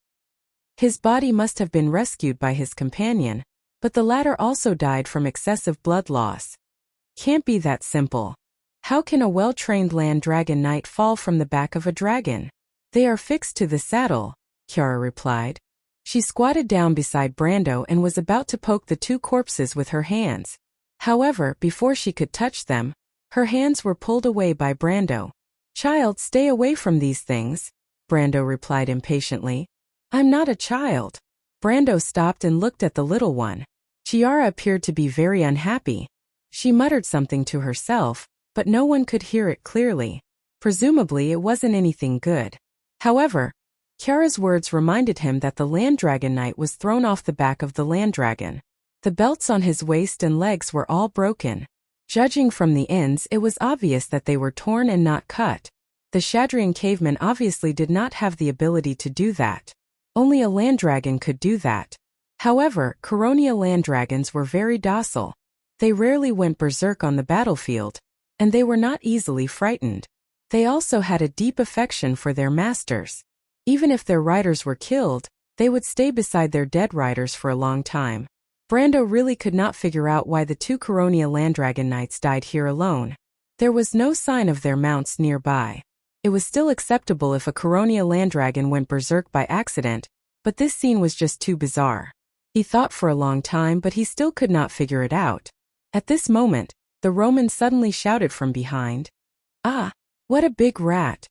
His body must have been rescued by his companion, but the latter also died from excessive blood loss. Can't be that simple. How can a well-trained land dragon knight fall from the back of a dragon? They are fixed to the saddle, Kiara replied. She squatted down beside Brando and was about to poke the two corpses with her hands. However, before she could touch them, her hands were pulled away by Brando. "Child, stay away from these things," Brando replied impatiently. "I'm not a child." Brando stopped and looked at the little one. Chiara appeared to be very unhappy. She muttered something to herself, but no one could hear it clearly. Presumably it wasn't anything good. However, Kiara's words reminded him that the land dragon knight was thrown off the back of the land dragon. The belts on his waist and legs were all broken. Judging from the ends, it was obvious that they were torn and not cut. The Shadrian caveman obviously did not have the ability to do that. Only a land dragon could do that. However, Coronia land dragons were very docile. They rarely went berserk on the battlefield, and they were not easily frightened. They also had a deep affection for their masters. Even if their riders were killed, they would stay beside their dead riders for a long time. Brando really could not figure out why the two Coronia land dragon knights died here alone. There was no sign of their mounts nearby. It was still acceptable if a Coronia land dragon went berserk by accident, but this scene was just too bizarre. He thought for a long time, but he still could not figure it out. At this moment, the Roman suddenly shouted from behind. "Ah, what a big rat!"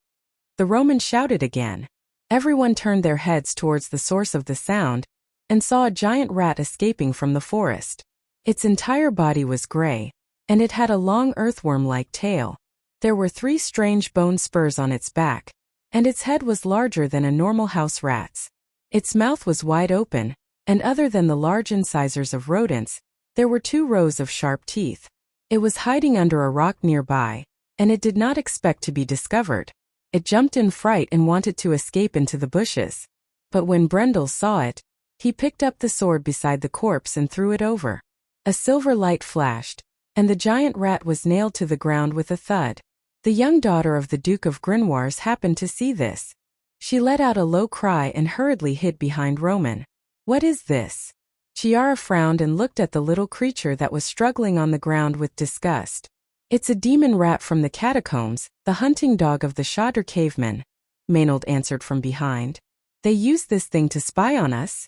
The Roman shouted again. Everyone turned their heads towards the source of the sound, and saw a giant rat escaping from the forest. Its entire body was gray, and it had a long earthworm-like tail. There were 3 strange bone spurs on its back, and its head was larger than a normal house rat's. Its mouth was wide open, and other than the large incisors of rodents, there were 2 rows of sharp teeth. It was hiding under a rock nearby, and it did not expect to be discovered. It jumped in fright and wanted to escape into the bushes. But when Brendel saw it, he picked up the sword beside the corpse and threw it over. A silver light flashed, and the giant rat was nailed to the ground with a thud. The young daughter of the Duke of Grimoires happened to see this. She let out a low cry and hurriedly hid behind Roman. "What is this?" Chiara frowned and looked at the little creature that was struggling on the ground with disgust. "It's a demon rat from the catacombs, the hunting dog of the Shadr cavemen," Maynard answered from behind. "They used this thing to spy on us?"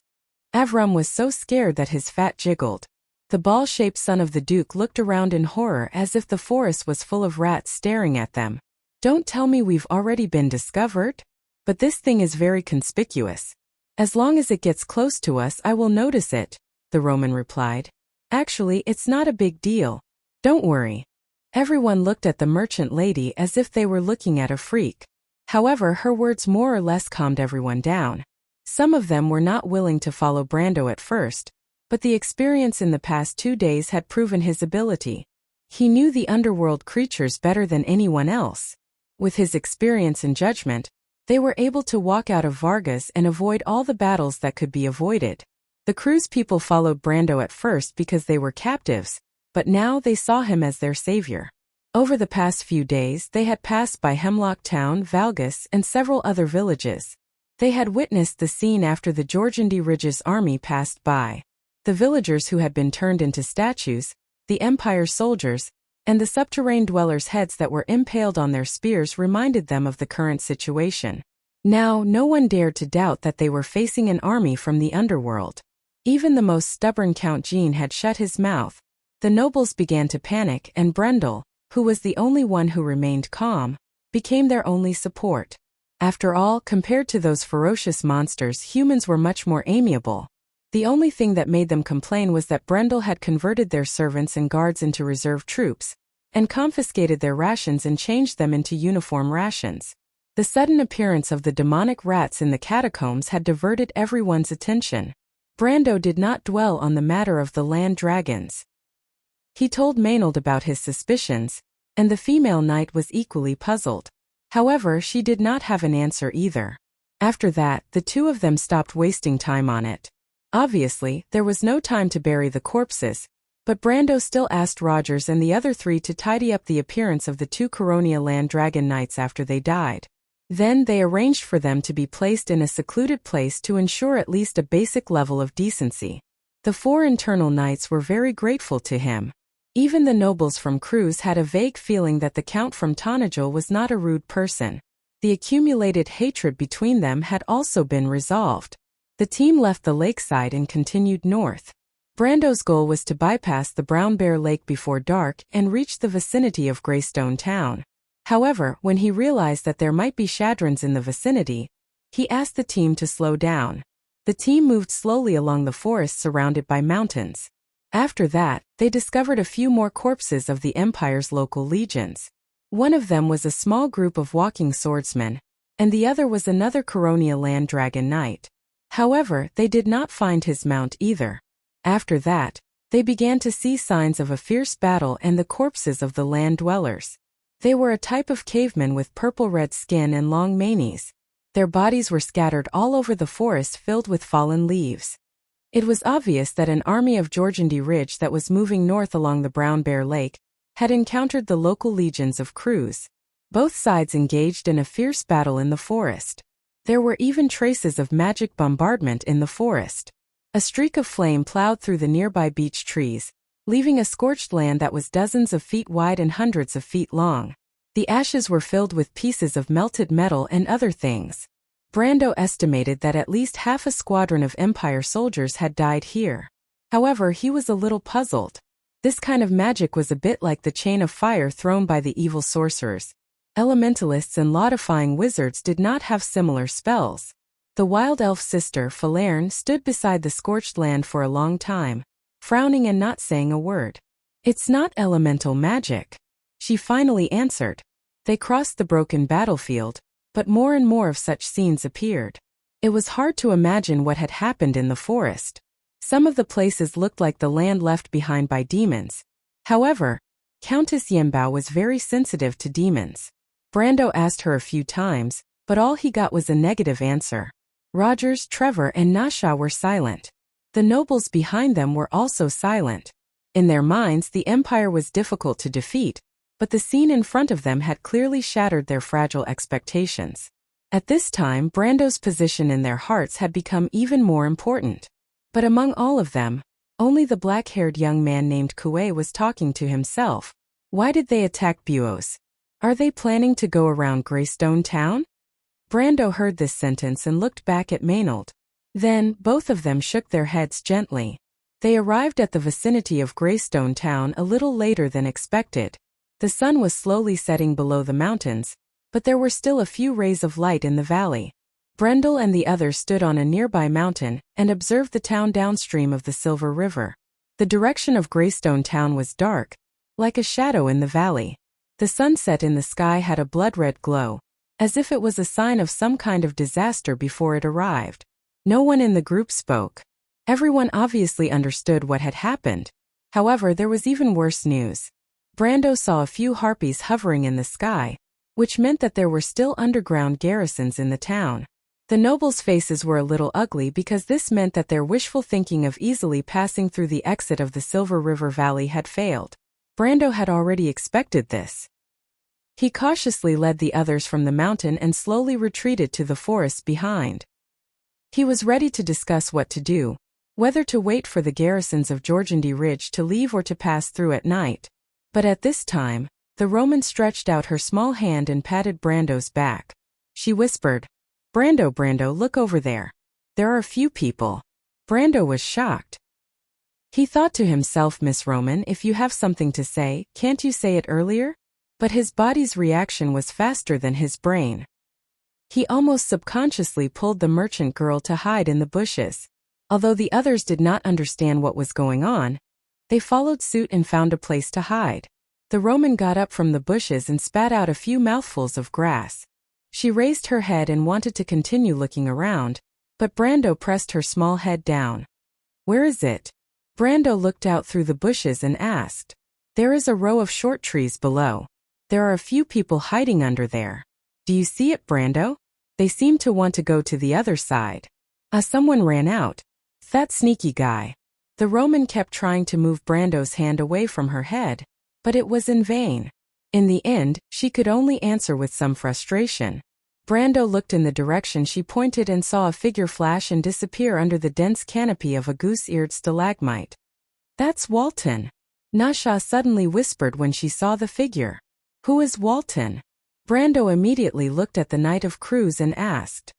Avram was so scared that his fat jiggled. The ball-shaped son of the Duke looked around in horror as if the forest was full of rats staring at them. "Don't tell me we've already been discovered? But this thing is very conspicuous. As long as it gets close to us, I will notice it," the Roman replied. "Actually, it's not a big deal. Don't worry." Everyone looked at the merchant lady as if they were looking at a freak. However, her words more or less calmed everyone down. Some of them were not willing to follow Brando at first, but the experience in the past 2 days had proven his ability. He knew the underworld creatures better than anyone else. With his experience and judgment, they were able to walk out of Vargas and avoid all the battles that could be avoided. The crew's people followed Brando at first because they were captives, but now they saw him as their savior. Over the past few days, they had passed by Hemlock Town, Valgus, and several other villages. They had witnessed the scene after the Jorgendi Ridge's army passed by. The villagers who had been turned into statues, the Empire's soldiers, and the subterranean dwellers' heads that were impaled on their spears reminded them of the current situation. Now, no one dared to doubt that they were facing an army from the underworld. Even the most stubborn Count Jean had shut his mouth. The nobles began to panic, and Brendel, who was the only one who remained calm, became their only support. After all, compared to those ferocious monsters, humans were much more amiable. The only thing that made them complain was that Brendel had converted their servants and guards into reserve troops, and confiscated their rations and changed them into uniform rations. The sudden appearance of the demonic rats in the catacombs had diverted everyone's attention. Brando did not dwell on the matter of the land dragons. He told Maynard about his suspicions, and the female knight was equally puzzled. However, she did not have an answer either. After that, the two of them stopped wasting time on it. Obviously, there was no time to bury the corpses, but Brando still asked Rogers and the other three to tidy up the appearance of the two Coronia land dragon knights after they died. Then they arranged for them to be placed in a secluded place to ensure at least a basic level of decency. The four internal knights were very grateful to him. Even the nobles from Cruz had a vague feeling that the Count from Tonajol was not a rude person. The accumulated hatred between them had also been resolved. The team left the lakeside and continued north. Brando's goal was to bypass the Brown Bear Lake before dark and reach the vicinity of Greystone Town. However, when he realized that there might be Shadrons in the vicinity, he asked the team to slow down. The team moved slowly along the forest surrounded by mountains. After that, they discovered a few more corpses of the Empire's local legions. One of them was a small group of walking swordsmen, and the other was another Coronia land dragon knight. However, they did not find his mount either. After that, they began to see signs of a fierce battle and the corpses of the land dwellers. They were a type of cavemen with purple-red skin and long manes. Their bodies were scattered all over the forest filled with fallen leaves. It was obvious that an army of Jorgendy Ridge that was moving north along the Brown Bear Lake had encountered the local legions of Cruz. Both sides engaged in a fierce battle in the forest. There were even traces of magic bombardment in the forest. A streak of flame plowed through the nearby beech trees, leaving a scorched land that was dozens of feet wide and hundreds of feet long. The ashes were filled with pieces of melted metal and other things. Brando estimated that at least half a squadron of Empire soldiers had died here. However, he was a little puzzled. This kind of magic was a bit like the chain of fire thrown by the evil sorcerers. Elementalists and laudifying wizards did not have similar spells. The wild elf sister, Falerne, stood beside the scorched land for a long time, frowning and not saying a word. "It's not elemental magic," she finally answered. They crossed the broken battlefield, but more and more of such scenes appeared. It was hard to imagine what had happened in the forest. Some of the places looked like the land left behind by demons. However, Countess Yenbao was very sensitive to demons. Brando asked her a few times, but all he got was a negative answer. Rogers, Trevor, and Nasha were silent. The nobles behind them were also silent. In their minds, the Empire was difficult to defeat, but the scene in front of them had clearly shattered their fragile expectations. At this time, Brando's position in their hearts had become even more important. But among all of them, only the black-haired young man named Kuei was talking to himself. Why did they attack Buos? Are they planning to go around Greystone Town? Brando heard this sentence and looked back at Maynard. Then, both of them shook their heads gently. They arrived at the vicinity of Greystone Town a little later than expected. The sun was slowly setting below the mountains, but there were still a few rays of light in the valley. Brendel and the others stood on a nearby mountain and observed the town downstream of the Silver River. The direction of Greystone Town was dark, like a shadow in the valley. The sunset in the sky had a blood-red glow, as if it was a sign of some kind of disaster before it arrived. No one in the group spoke. Everyone obviously understood what had happened. However, there was even worse news. Brando saw a few harpies hovering in the sky, which meant that there were still underground garrisons in the town. The nobles' faces were a little ugly because this meant that their wishful thinking of easily passing through the exit of the Silver River Valley had failed. Brando had already expected this. He cautiously led the others from the mountain and slowly retreated to the forest behind. He was ready to discuss what to do, whether to wait for the garrisons of Jorgendy Ridge to leave or to pass through at night. But at this time, the Roman stretched out her small hand and patted Brando's back. She whispered, Brando, look over there. There are a few people." Brando was shocked. He thought to himself, "Miss Roman, if you have something to say, can't you say it earlier?" But his body's reaction was faster than his brain. He almost subconsciously pulled the merchant girl to hide in the bushes. Although the others did not understand what was going on, they followed suit and found a place to hide. The Roman got up from the bushes and spat out a few mouthfuls of grass. She raised her head and wanted to continue looking around, but Brando pressed her small head down. "Where is it?" Brando looked out through the bushes and asked. "There is a row of short trees below. There are a few people hiding under there. Do you see it, Brando? They seem to want to go to the other side." Someone ran out. "That sneaky guy." The Roman kept trying to move Brando's hand away from her head, but it was in vain. In the end, she could only answer with some frustration. Brando looked in the direction she pointed and saw a figure flash and disappear under the dense canopy of a goose-eared stalagmite. "That's Walton," Nasha suddenly whispered when she saw the figure. "Who is Walton?" Brando immediately looked at the Knight of Crews and asked.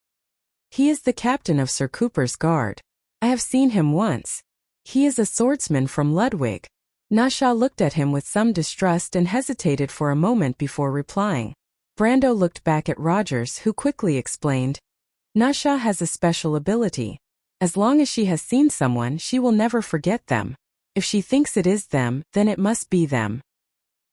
"He is the captain of Sir Cooper's guard. I have seen him once. He is a swordsman from Ludwig." Nasha looked at him with some distrust and hesitated for a moment before replying. Brando looked back at Rogers, who quickly explained, "Nasha has a special ability. As long as she has seen someone, she will never forget them. If she thinks it is them, then it must be them."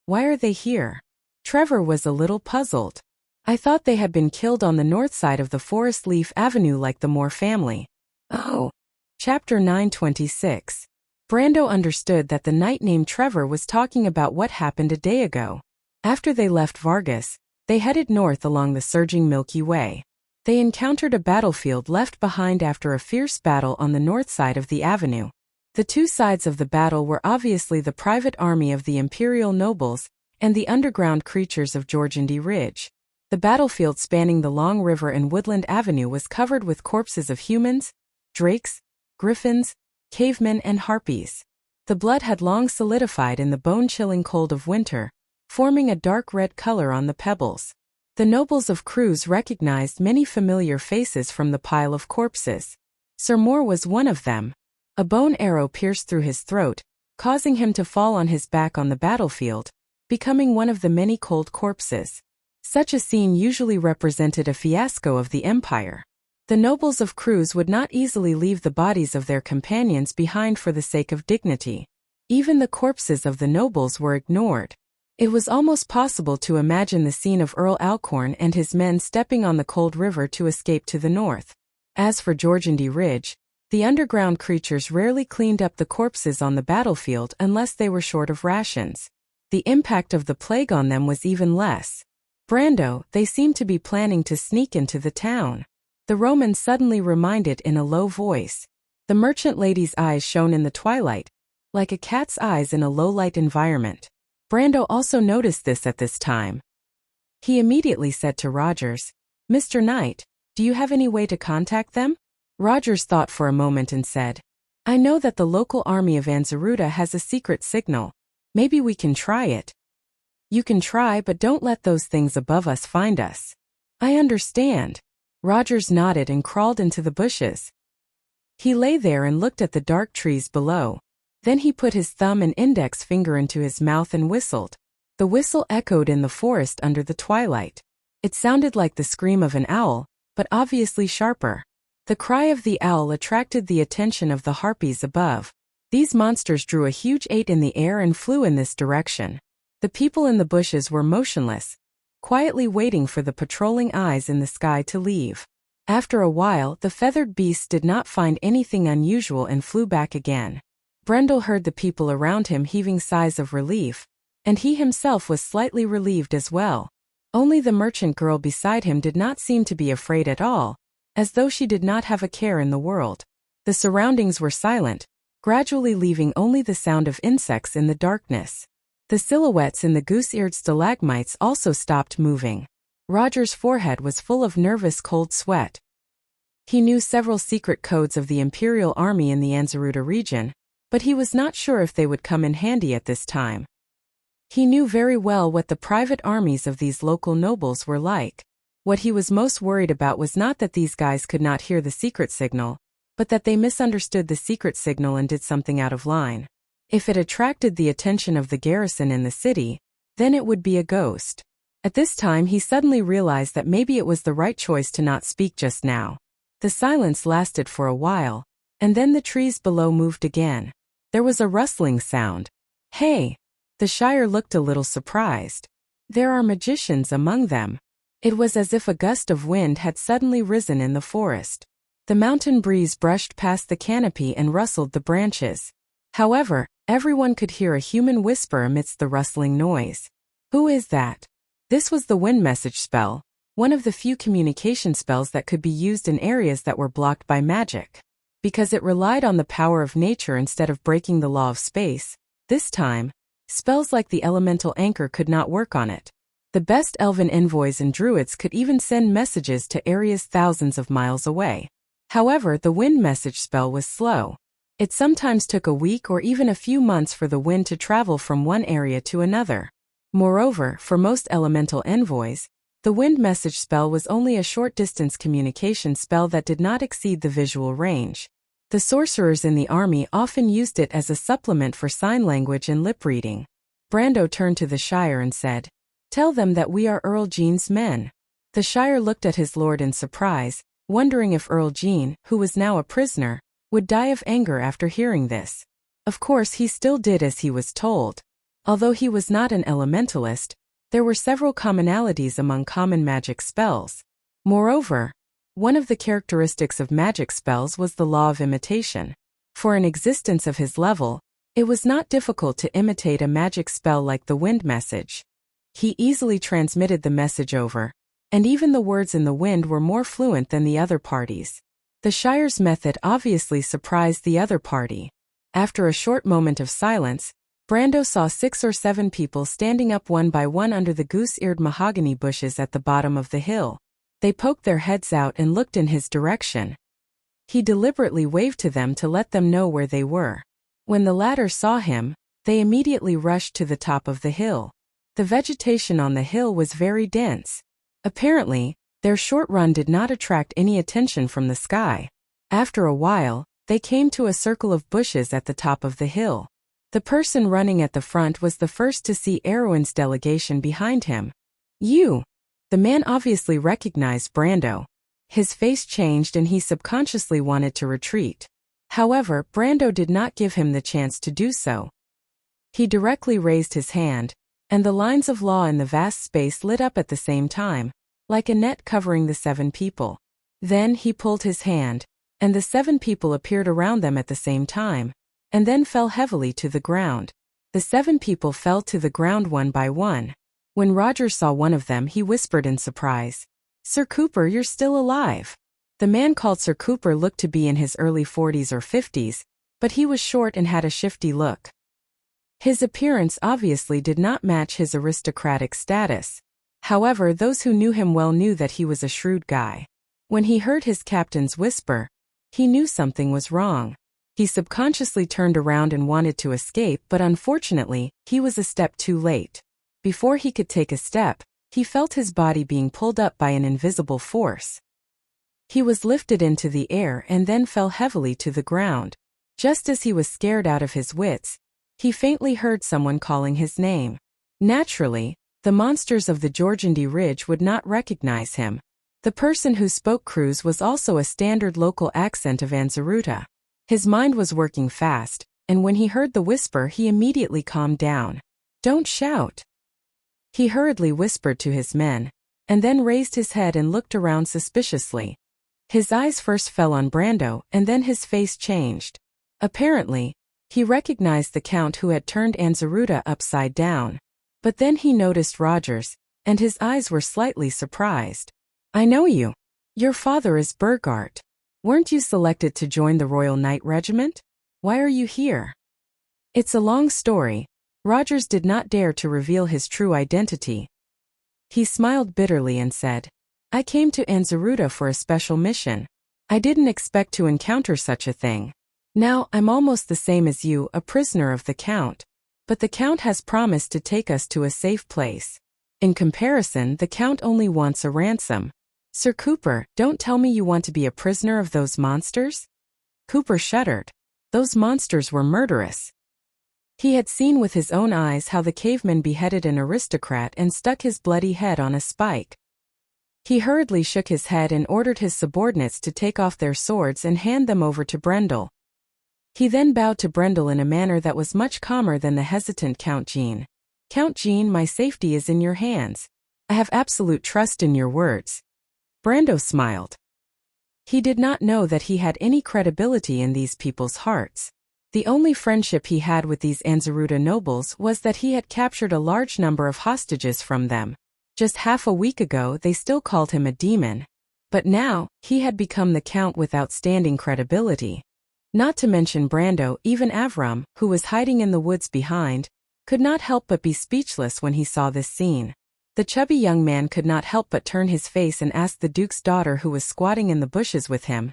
"Why are they here?" Trevor was a little puzzled. "I thought they had been killed on the north side of the Forest Leaf Avenue like the Moore family." "Oh." Chapter 926. Brando understood that the knight named Trevor was talking about what happened a day ago. After they left Vargas, they headed north along the surging Milky Way. They encountered a battlefield left behind after a fierce battle on the north side of the avenue. The two sides of the battle were obviously the private army of the imperial nobles and the underground creatures of Georgandy Ridge. The battlefield spanning the long river and woodland avenue was covered with corpses of humans, drakes, griffins, cavemen and harpies. The blood had long solidified in the bone-chilling cold of winter, forming a dark red color on the pebbles. The nobles of Crews recognized many familiar faces from the pile of corpses. Sir Moore was one of them. A bone arrow pierced through his throat, causing him to fall on his back on the battlefield, becoming one of the many cold corpses. Such a scene usually represented a fiasco of the empire. The nobles of Crews would not easily leave the bodies of their companions behind for the sake of dignity. Even the corpses of the nobles were ignored. It was almost possible to imagine the scene of Earl Alcorn and his men stepping on the cold river to escape to the north. As for Georgandy Ridge, the underground creatures rarely cleaned up the corpses on the battlefield unless they were short of rations. The impact of the plague on them was even less. "Brando, they seem to be planning to sneak into the town," the Roman suddenly reminded in a low voice. The merchant lady's eyes shone in the twilight, like a cat's eyes in a low-light environment. Brando also noticed this at this time. He immediately said to Rogers, "Mr. Knight, do you have any way to contact them?" Rogers thought for a moment and said, "I know that the local army of Anzaruta has a secret signal. Maybe we can try it." "You can try, but don't let those things above us find us." "I understand." Rogers nodded and crawled into the bushes. He lay there and looked at the dark trees below. Then he put his thumb and index finger into his mouth and whistled. The whistle echoed in the forest under the twilight. It sounded like the scream of an owl, but obviously sharper. The cry of the owl attracted the attention of the harpies above. These monsters drew a huge 8 in the air and flew in this direction. The people in the bushes were motionless, quietly waiting for the patrolling eyes in the sky to leave. After a while, the feathered beasts did not find anything unusual and flew back again. Brendel heard the people around him heaving sighs of relief, and he himself was slightly relieved as well. Only the merchant girl beside him did not seem to be afraid at all, as though she did not have a care in the world. The surroundings were silent, gradually leaving only the sound of insects in the darkness. The silhouettes in the goose-eared stalagmites also stopped moving. Roger's forehead was full of nervous cold sweat. He knew several secret codes of the Imperial Army in the Anzaruta region, but he was not sure if they would come in handy at this time. He knew very well what the private armies of these local nobles were like. What he was most worried about was not that these guys could not hear the secret signal, but that they misunderstood the secret signal and did something out of line. If it attracted the attention of the garrison in the city, then it would be a ghost. At this time he suddenly realized that maybe it was the right choice to not speak just now. The silence lasted for a while, and then the trees below moved again. There was a rustling sound. "Hey!" The Shire looked a little surprised. There are magicians among them. It was as if a gust of wind had suddenly risen in the forest. The mountain breeze brushed past the canopy and rustled the branches. However, everyone could hear a human whisper amidst the rustling noise. Who is that? This was the wind message spell, one of the few communication spells that could be used in areas that were blocked by magic. Because it relied on the power of nature instead of breaking the law of space, this time, spells like the elemental anchor could not work on it. The best elven envoys and druids could even send messages to areas thousands of miles away. However, the wind message spell was slow. It sometimes took a week or even a few months for the wind to travel from one area to another. Moreover, for most elemental envoys, the wind message spell was only a short-distance communication spell that did not exceed the visual range. The sorcerers in the army often used it as a supplement for sign language and lip reading. Brando turned to the Shire and said, "Tell them that we are Earl Jean's men." The Shire looked at his lord in surprise, wondering if Earl Jean, who was now a prisoner, would die of anger after hearing this. Of course, he still did as he was told. Although he was not an elementalist, there were several commonalities among common magic spells. Moreover, one of the characteristics of magic spells was the law of imitation. For an existence of his level, it was not difficult to imitate a magic spell like the wind message. He easily transmitted the message over, and even the words in the wind were more fluent than the other parties. The Shire's method obviously surprised the other party. After a short moment of silence, Brando saw 6 or 7 people standing up one by one under the goose-eared mahogany bushes at the bottom of the hill. They poked their heads out and looked in his direction. He deliberately waved to them to let them know where they were. When the latter saw him, they immediately rushed to the top of the hill. The vegetation on the hill was very dense. Apparently, their short run did not attract any attention from the sky. After a while, they came to a circle of bushes at the top of the hill. The person running at the front was the first to see Erwin's delegation behind him. "You!" The man obviously recognized Brando. His face changed and he subconsciously wanted to retreat. However, Brando did not give him the chance to do so. He directly raised his hand, and the lines of law in the vast space lit up at the same time, like a net covering the 7 people. Then he pulled his hand, and the 7 people appeared around them at the same time, and then fell heavily to the ground. The 7 people fell to the ground one by one. When Roger saw one of them, he whispered in surprise, "Sir Cooper, you're still alive." The man called Sir Cooper looked to be in his early 40s or 50s, but he was short and had a shifty look. His appearance obviously did not match his aristocratic status. However, those who knew him well knew that he was a shrewd guy. When he heard his captain's whisper, he knew something was wrong. He subconsciously turned around and wanted to escape, but unfortunately, he was a step too late. Before he could take a step, he felt his body being pulled up by an invisible force. He was lifted into the air and then fell heavily to the ground. Just as he was scared out of his wits, he faintly heard someone calling his name. Naturally, the monsters of the Jorgandi Ridge would not recognize him. The person who spoke Cruz was also a standard local accent of Anzaruta. His mind was working fast, and when he heard the whisper, he immediately calmed down. "Don't shout." He hurriedly whispered to his men, and then raised his head and looked around suspiciously. His eyes first fell on Brando, and then his face changed. Apparently, he recognized the Count who had turned Anzaruta upside down. But then he noticed Rogers, and his eyes were slightly surprised. "I know you. Your father is Burgart. Weren't you selected to join the Royal Knight Regiment? Why are you here?" It's a long story. Rogers did not dare to reveal his true identity. He smiled bitterly and said, "I came to Anzaruta for a special mission. I didn't expect to encounter such a thing. Now, I'm almost the same as you, a prisoner of the Count. But the Count has promised to take us to a safe place. In comparison, the Count only wants a ransom. Sir Cooper, don't tell me you want to be a prisoner of those monsters?" Cooper shuddered. Those monsters were murderous. He had seen with his own eyes how the caveman beheaded an aristocrat and stuck his bloody head on a spike. He hurriedly shook his head and ordered his subordinates to take off their swords and hand them over to Brendel. He then bowed to Brendel in a manner that was much calmer than the hesitant Count Jean. Count Jean, my safety is in your hands. I have absolute trust in your words. Brando smiled. He did not know that he had any credibility in these people's hearts. The only friendship he had with these Anzaruta nobles was that he had captured a large number of hostages from them. Just half a week ago they still called him a demon. But now, he had become the count with outstanding credibility. Not to mention Brando, even Avram, who was hiding in the woods behind, could not help but be speechless when he saw this scene. The chubby young man could not help but turn his face and ask the Duke's daughter who was squatting in the bushes with him,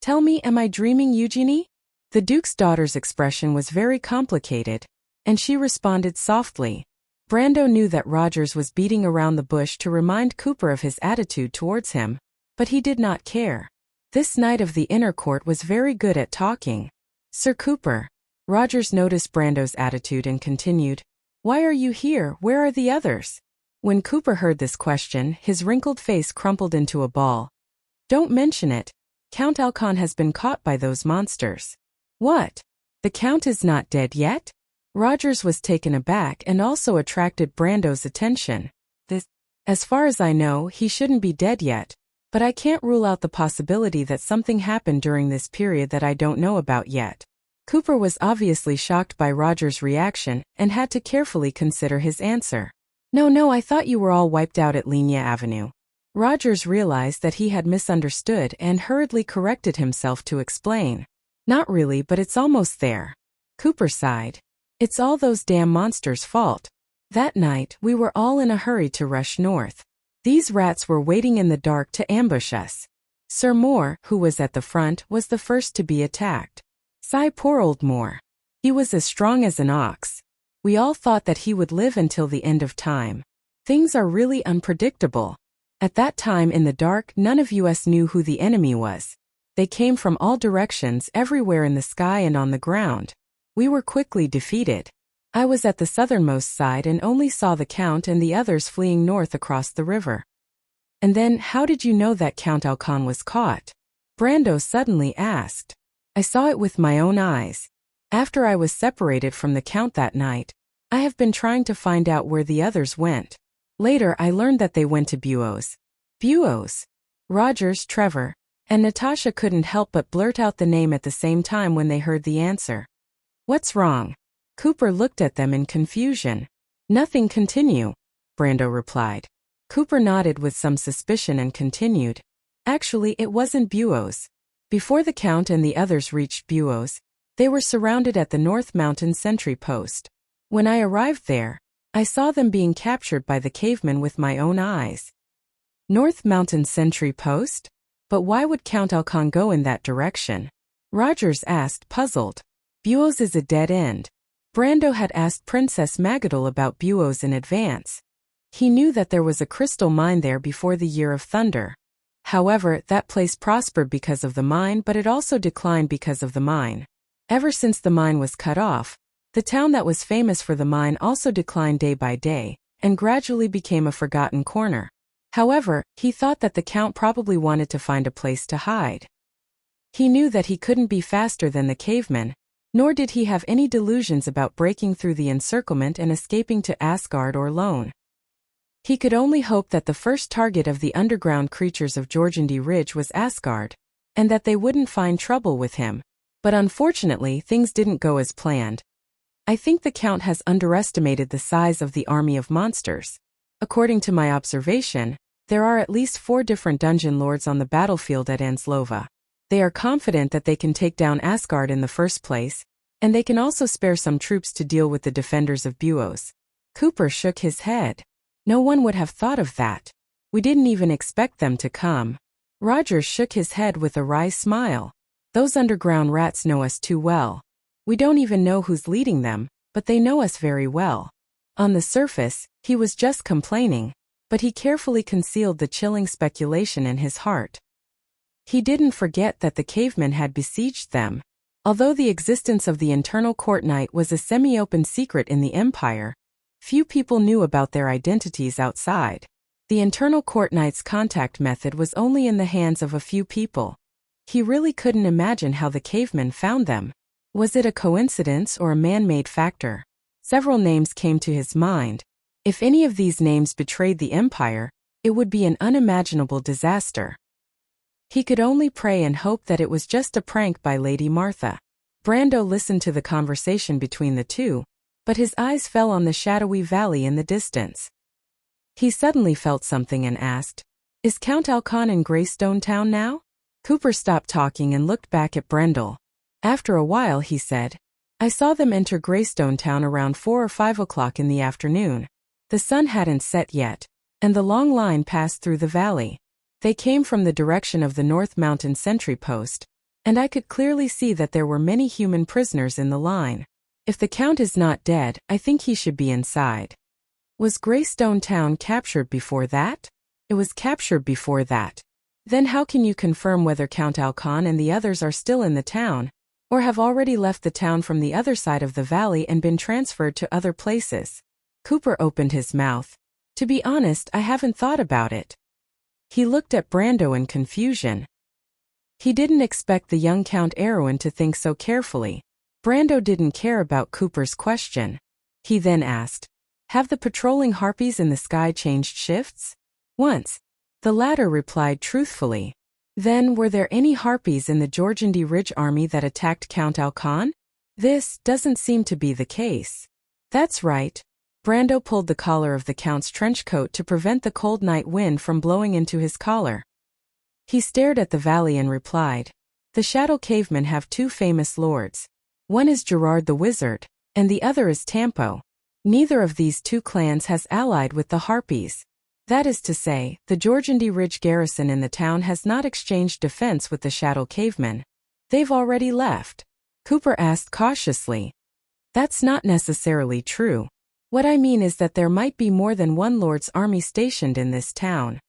"Tell me, am I dreaming, Eugenie?" The Duke's daughter's expression was very complicated, and she responded softly. Brando knew that Rogers was beating around the bush to remind Cooper of his attitude towards him, but he did not care. This knight of the inner court was very good at talking. "Sir Cooper." Rogers noticed Brando's attitude and continued, "Why are you here? Where are the others?" When Cooper heard this question, his wrinkled face crumpled into a ball. "Don't mention it. Count Alcon has been caught by those monsters." "What? The Count is not dead yet?" Rogers was taken aback and also attracted Brando's attention. As far as I know, he shouldn't be dead yet, but I can't rule out the possibility that something happened during this period that I don't know about yet." Cooper was obviously shocked by Rogers' reaction and had to carefully consider his answer. No, I thought you were all wiped out at Linya Avenue." Rogers realized that he had misunderstood and hurriedly corrected himself to explain. "Not really, but it's almost there." Cooper sighed. "It's all those damn monsters' fault. That night, we were all in a hurry to rush north. These rats were waiting in the dark to ambush us. Sir Moore, who was at the front, was the first to be attacked. Sigh, poor old Moore. He was as strong as an ox. We all thought that he would live until the end of time. Things are really unpredictable. At that time in the dark, none of us knew who the enemy was. They came from all directions, everywhere in the sky and on the ground. We were quickly defeated. I was at the southernmost side and only saw the Count and the others fleeing north across the river." "And then, how did you know that Count Alcon was caught?" Brando suddenly asked. "I saw it with my own eyes. After I was separated from the Count that night, I have been trying to find out where the others went. Later I learned that they went to Buoz." "Buoz?" Rogers, Trevor, and Natasha couldn't help but blurt out the name at the same time when they heard the answer. "What's wrong?" Cooper looked at them in confusion. "Nothing, continue," Brando replied. Cooper nodded with some suspicion and continued. "Actually, it wasn't Buoz. Before the Count and the others reached Buoz, they were surrounded at the North Mountain sentry post. When I arrived there, I saw them being captured by the cavemen with my own eyes." "North Mountain sentry post? But why would Count Alcon go in that direction?" Rogers asked, puzzled. "Buoz is a dead end." Brando had asked Princess Magadol about Buoz in advance. He knew that there was a crystal mine there before the Year of Thunder. However, that place prospered because of the mine, but it also declined because of the mine. Ever since the mine was cut off, the town that was famous for the mine also declined day by day, and gradually became a forgotten corner. However, he thought that the Count probably wanted to find a place to hide. He knew that he couldn't be faster than the cavemen, nor did he have any delusions about breaking through the encirclement and escaping to Asgard or Lone. He could only hope that the first target of the underground creatures of Jorgendy Ridge was Asgard, and that they wouldn't find trouble with him. But unfortunately, things didn't go as planned. "I think the Count has underestimated the size of the army of monsters. According to my observation, there are at least 4 different dungeon lords on the battlefield at Anslova. They are confident that they can take down Asgard in the first place, and they can also spare some troops to deal with the defenders of Buoz." Cooper shook his head. "No one would have thought of that. We didn't even expect them to come." Rogers shook his head with a wry smile. "Those underground rats know us too well. We don't even know who's leading them, but they know us very well." On the surface, he was just complaining, but he carefully concealed the chilling speculation in his heart. He didn't forget that the cavemen had besieged them. Although the existence of the internal court knight was a semi-open secret in the Empire, few people knew about their identities outside. The internal court knight's contact method was only in the hands of a few people. He really couldn't imagine how the cavemen found them. Was it a coincidence or a man-made factor? Several names came to his mind. If any of these names betrayed the Empire, it would be an unimaginable disaster. He could only pray and hope that it was just a prank by Lady Martha. Brando listened to the conversation between the two, but his eyes fell on the shadowy valley in the distance. He suddenly felt something and asked, "Is Count Alcon in Greystone Town now?" Cooper stopped talking and looked back at Brendel. After a while he said, "I saw them enter Greystone Town around 4 or 5 o'clock in the afternoon. The sun hadn't set yet, and the long line passed through the valley. They came from the direction of the North Mountain sentry post, and I could clearly see that there were many human prisoners in the line. If the Count is not dead, I think he should be inside." Was Greystone Town captured before that? It was captured before that. Then how can you confirm whether Count Alcon and the others are still in the town, or have already left the town from the other side of the valley and been transferred to other places? Cooper opened his mouth. "To be honest, I haven't thought about it." He looked at Brando in confusion. He didn't expect the young Count Erwin to think so carefully. Brando didn't care about Cooper's question. He then asked, "Have the patrolling harpies in the sky changed shifts?" "Once." The latter replied truthfully. "Then were there any harpies in the Jorgandi Ridge army that attacked Count Alcon?" "This doesn't seem to be the case." "That's right." Brando pulled the collar of the Count's trench coat to prevent the cold night wind from blowing into his collar. He stared at the valley and replied, "The Shadow Cavemen have two famous lords. One is Gerard the Wizard, and the other is Tampo. Neither of these two clans has allied with the Harpies. That is to say, the Jorgandi Ridge garrison in the town has not exchanged defense with the Shadow Cavemen. They've already left." Cooper asked cautiously, "That's not necessarily true. What I mean is that there might be more than one lord's army stationed in this town."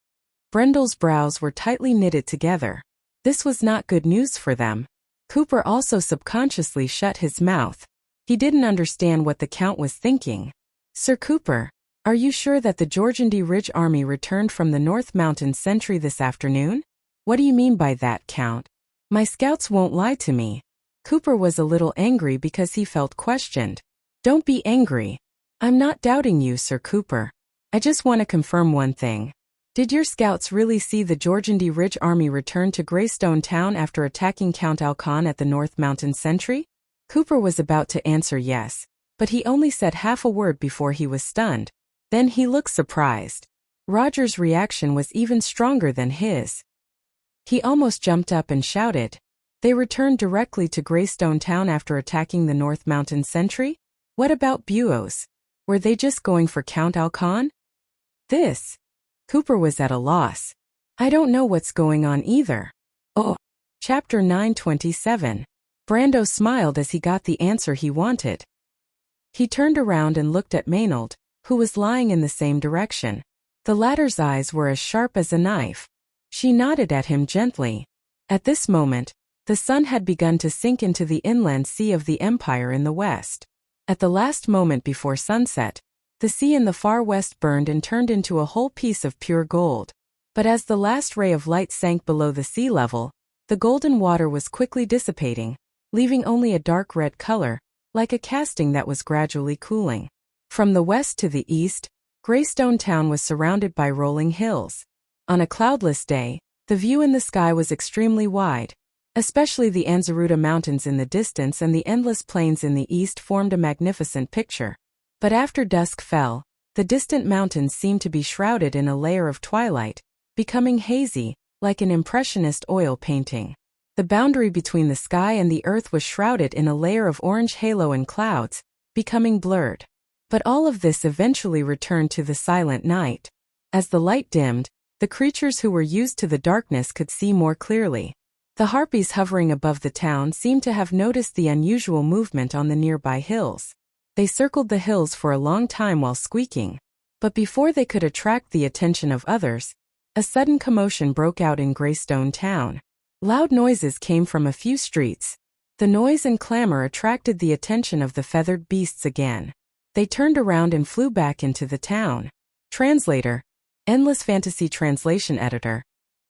Brendel's brows were tightly knitted together. This was not good news for them. Cooper also subconsciously shut his mouth. He didn't understand what the Count was thinking. "Sir Cooper, are you sure that the Jorgandi Ridge army returned from the North Mountain sentry this afternoon?" "What do you mean by that, Count? My scouts won't lie to me." Cooper was a little angry because he felt questioned. "Don't be angry. I'm not doubting you, Sir Cooper. I just want to confirm one thing. Did your scouts really see the Jorgandi Ridge army return to Greystone Town after attacking Count Alcon at the North Mountain sentry?" Cooper was about to answer yes, but he only said half a word before he was stunned. Then he looked surprised. Roger's reaction was even stronger than his. He almost jumped up and shouted, "They returned directly to Greystone Town after attacking the North Mountain sentry? What about Buos? Were they just going for Count Alcon?" This. Cooper was at a loss. "I don't know what's going on either." Oh. Chapter 927. Brando smiled as he got the answer he wanted. He turned around and looked at Maynard, who was lying in the same direction. The latter's eyes were as sharp as a knife. She nodded at him gently. At this moment, the sun had begun to sink into the inland sea of the Empire in the west. At the last moment before sunset, the sea in the far west burned and turned into a whole piece of pure gold. But as the last ray of light sank below the sea level, the golden water was quickly dissipating, leaving only a dark red color, like a casting that was gradually cooling. From the west to the east, Greystone Town was surrounded by rolling hills. On a cloudless day, the view in the sky was extremely wide. Especially the Anzaruta Mountains in the distance and the endless plains in the east formed a magnificent picture. But after dusk fell, the distant mountains seemed to be shrouded in a layer of twilight, becoming hazy, like an impressionist oil painting. The boundary between the sky and the earth was shrouded in a layer of orange halo and clouds, becoming blurred. But all of this eventually returned to the silent night. As the light dimmed, the creatures who were used to the darkness could see more clearly. The harpies hovering above the town seemed to have noticed the unusual movement on the nearby hills. They circled the hills for a long time while squeaking. But before they could attract the attention of others, a sudden commotion broke out in Greystone Town. Loud noises came from a few streets. The noise and clamor attracted the attention of the feathered beasts again. They turned around and flew back into the town. Translator. Endless Fantasy Translation Editor.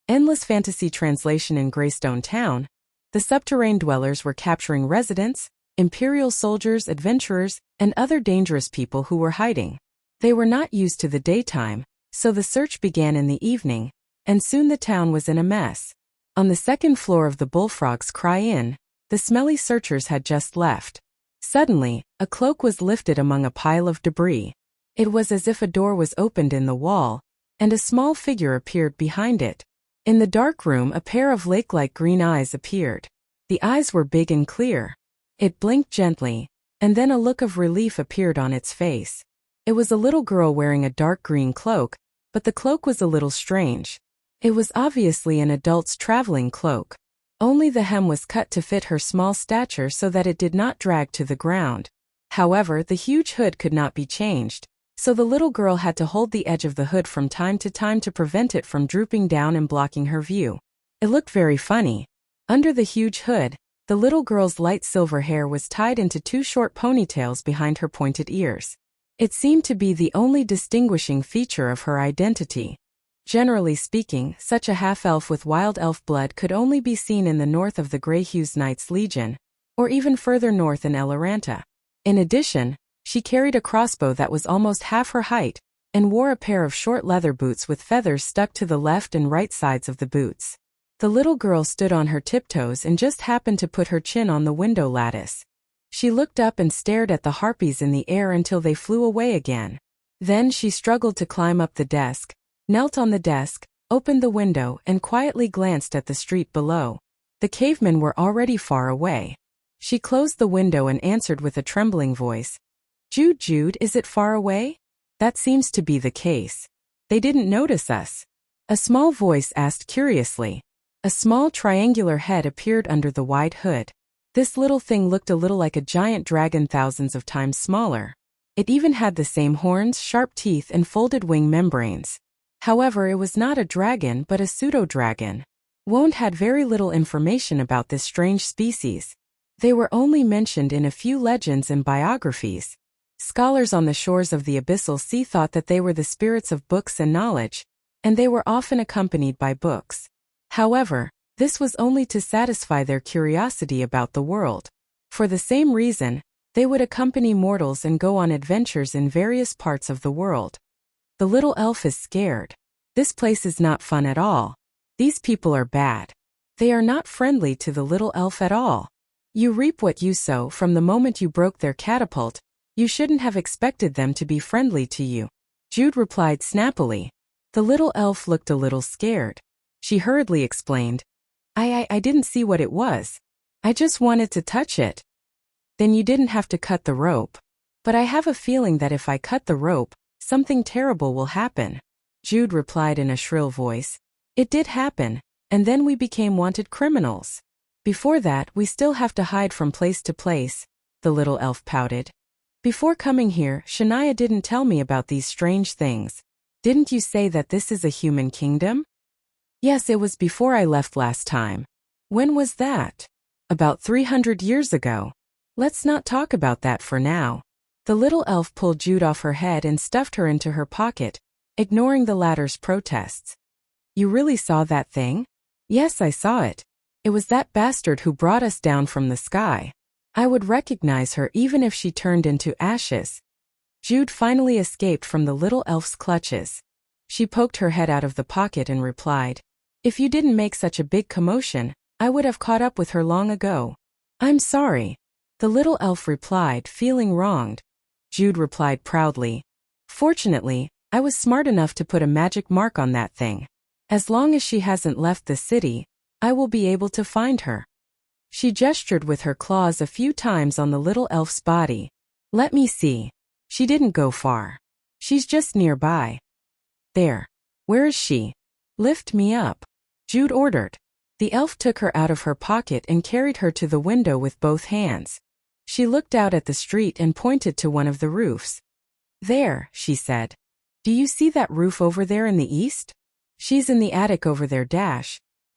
Endless Fantasy Translation in Greystone Town. The subterranean dwellers were capturing residents, Imperial soldiers, adventurers, and other dangerous people who were hiding. They were not used to the daytime, so the search began in the evening, and soon the town was in a mess. On the second floor of the Bullfrog's Cry Inn, the smelly searchers had just left. Suddenly, a cloak was lifted among a pile of debris. It was as if a door was opened in the wall, and a small figure appeared behind it. In the dark room, a pair of lake-like green eyes appeared. The eyes were big and clear. It blinked gently, and then a look of relief appeared on its face. It was a little girl wearing a dark green cloak, but the cloak was a little strange. It was obviously an adult's traveling cloak. Only the hem was cut to fit her small stature so that it did not drag to the ground. However, the huge hood could not be changed, so the little girl had to hold the edge of the hood from time to time to prevent it from drooping down and blocking her view. It looked very funny. Under the huge hood, the little girl's light silver hair was tied into two short ponytails behind her pointed ears. It seemed to be the only distinguishing feature of her identity. Generally speaking, such a half-elf with wild elf blood could only be seen in the north of the Greyhues Knights Legion, or even further north in Eloranta. In addition, she carried a crossbow that was almost half her height, and wore a pair of short leather boots with feathers stuck to the left and right sides of the boots. The little girl stood on her tiptoes and just happened to put her chin on the window lattice. She looked up and stared at the harpies in the air until they flew away again. Then she struggled to climb up the desk, knelt on the desk, opened the window, and quietly glanced at the street below. The cavemen were already far away. She closed the window and answered with a trembling voice, Jude, is it far away? That seems to be the case. They didn't notice us. A small voice asked curiously. A small triangular head appeared under the wide hood. This little thing looked a little like a giant dragon, thousands of times smaller. It even had the same horns, sharp teeth, and folded wing membranes. However, it was not a dragon but a pseudo-dragon. Wond had very little information about this strange species. They were only mentioned in a few legends and biographies. Scholars on the shores of the abyssal sea thought that they were the spirits of books and knowledge, and they were often accompanied by books. However, this was only to satisfy their curiosity about the world. For the same reason, they would accompany mortals and go on adventures in various parts of the world. The little elf is scared. This place is not fun at all. These people are bad. They are not friendly to the little elf at all. You reap what you sow. From the moment you broke their catapult, you shouldn't have expected them to be friendly to you. Jude replied snappily. The little elf looked a little scared. She hurriedly explained, I didn't see what it was. I just wanted to touch it. Then you didn't have to cut the rope. But I have a feeling that if I cut the rope, something terrible will happen. Jude replied in a shrill voice. It did happen, and then we became wanted criminals. Before that, we still have to hide from place to place, the little elf pouted. Before coming here, Shania didn't tell me about these strange things. Didn't you say that this is a human kingdom? Yes, it was before I left last time. When was that? About 300 years ago. Let's not talk about that for now. The little elf pulled Jude off her head and stuffed her into her pocket, ignoring the latter's protests. You really saw that thing? Yes, I saw it. It was that bastard who brought us down from the sky. I would recognize her even if she turned into ashes. Jude finally escaped from the little elf's clutches. She poked her head out of the pocket and replied, If you didn't make such a big commotion, I would have caught up with her long ago. I'm sorry. The little elf replied, feeling wronged. Jude replied proudly, Fortunately, I was smart enough to put a magic mark on that thing. As long as she hasn't left the city, I will be able to find her. She gestured with her claws a few times on the little elf's body. Let me see. She didn't go far. She's just nearby. There. Where is she? Lift me up, Jude ordered. The elf took her out of her pocket and carried her to the window with both hands. She looked out at the street and pointed to one of the roofs. There, she said. Do you see that roof over there in the east? She's in the attic over there.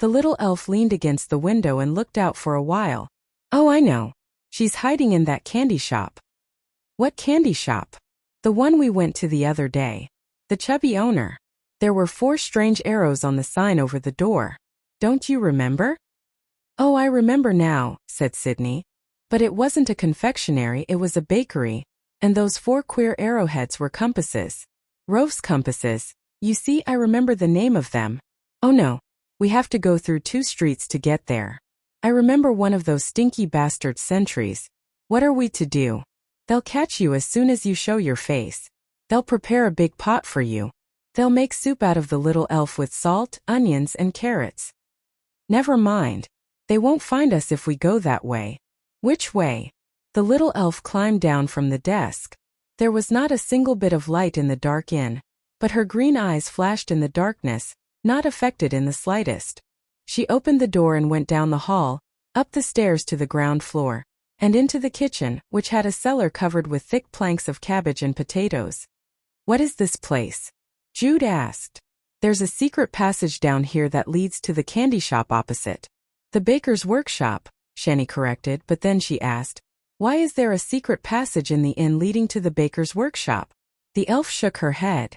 The little elf leaned against the window and looked out for a while. Oh, I know. She's hiding in that candy shop. What candy shop? The one we went to the other day. The chubby owner. There were 4 strange arrows on the sign over the door. Don't you remember? Oh, I remember now, said Sydney. But it wasn't a confectionery, it was a bakery, and those 4 queer arrowheads were compasses. Rolf's compasses. You see, I remember the name of them. Oh no, we have to go through 2 streets to get there. I remember one of those stinky bastard sentries. What are we to do? They'll catch you as soon as you show your face. They'll prepare a big pot for you. They'll make soup out of the little elf with salt, onions, and carrots. Never mind. They won't find us if we go that way. Which way? The little elf climbed down from the desk. There was not a single bit of light in the dark inn, but her green eyes flashed in the darkness, not affected in the slightest. She opened the door and went down the hall, up the stairs to the ground floor, and into the kitchen, which had a cellar covered with thick planks of cabbage and potatoes. What is this place? Jude asked. There's a secret passage down here that leads to the candy shop opposite. The baker's workshop, Shani corrected, but then she asked, why is there a secret passage in the inn leading to the baker's workshop? The elf shook her head.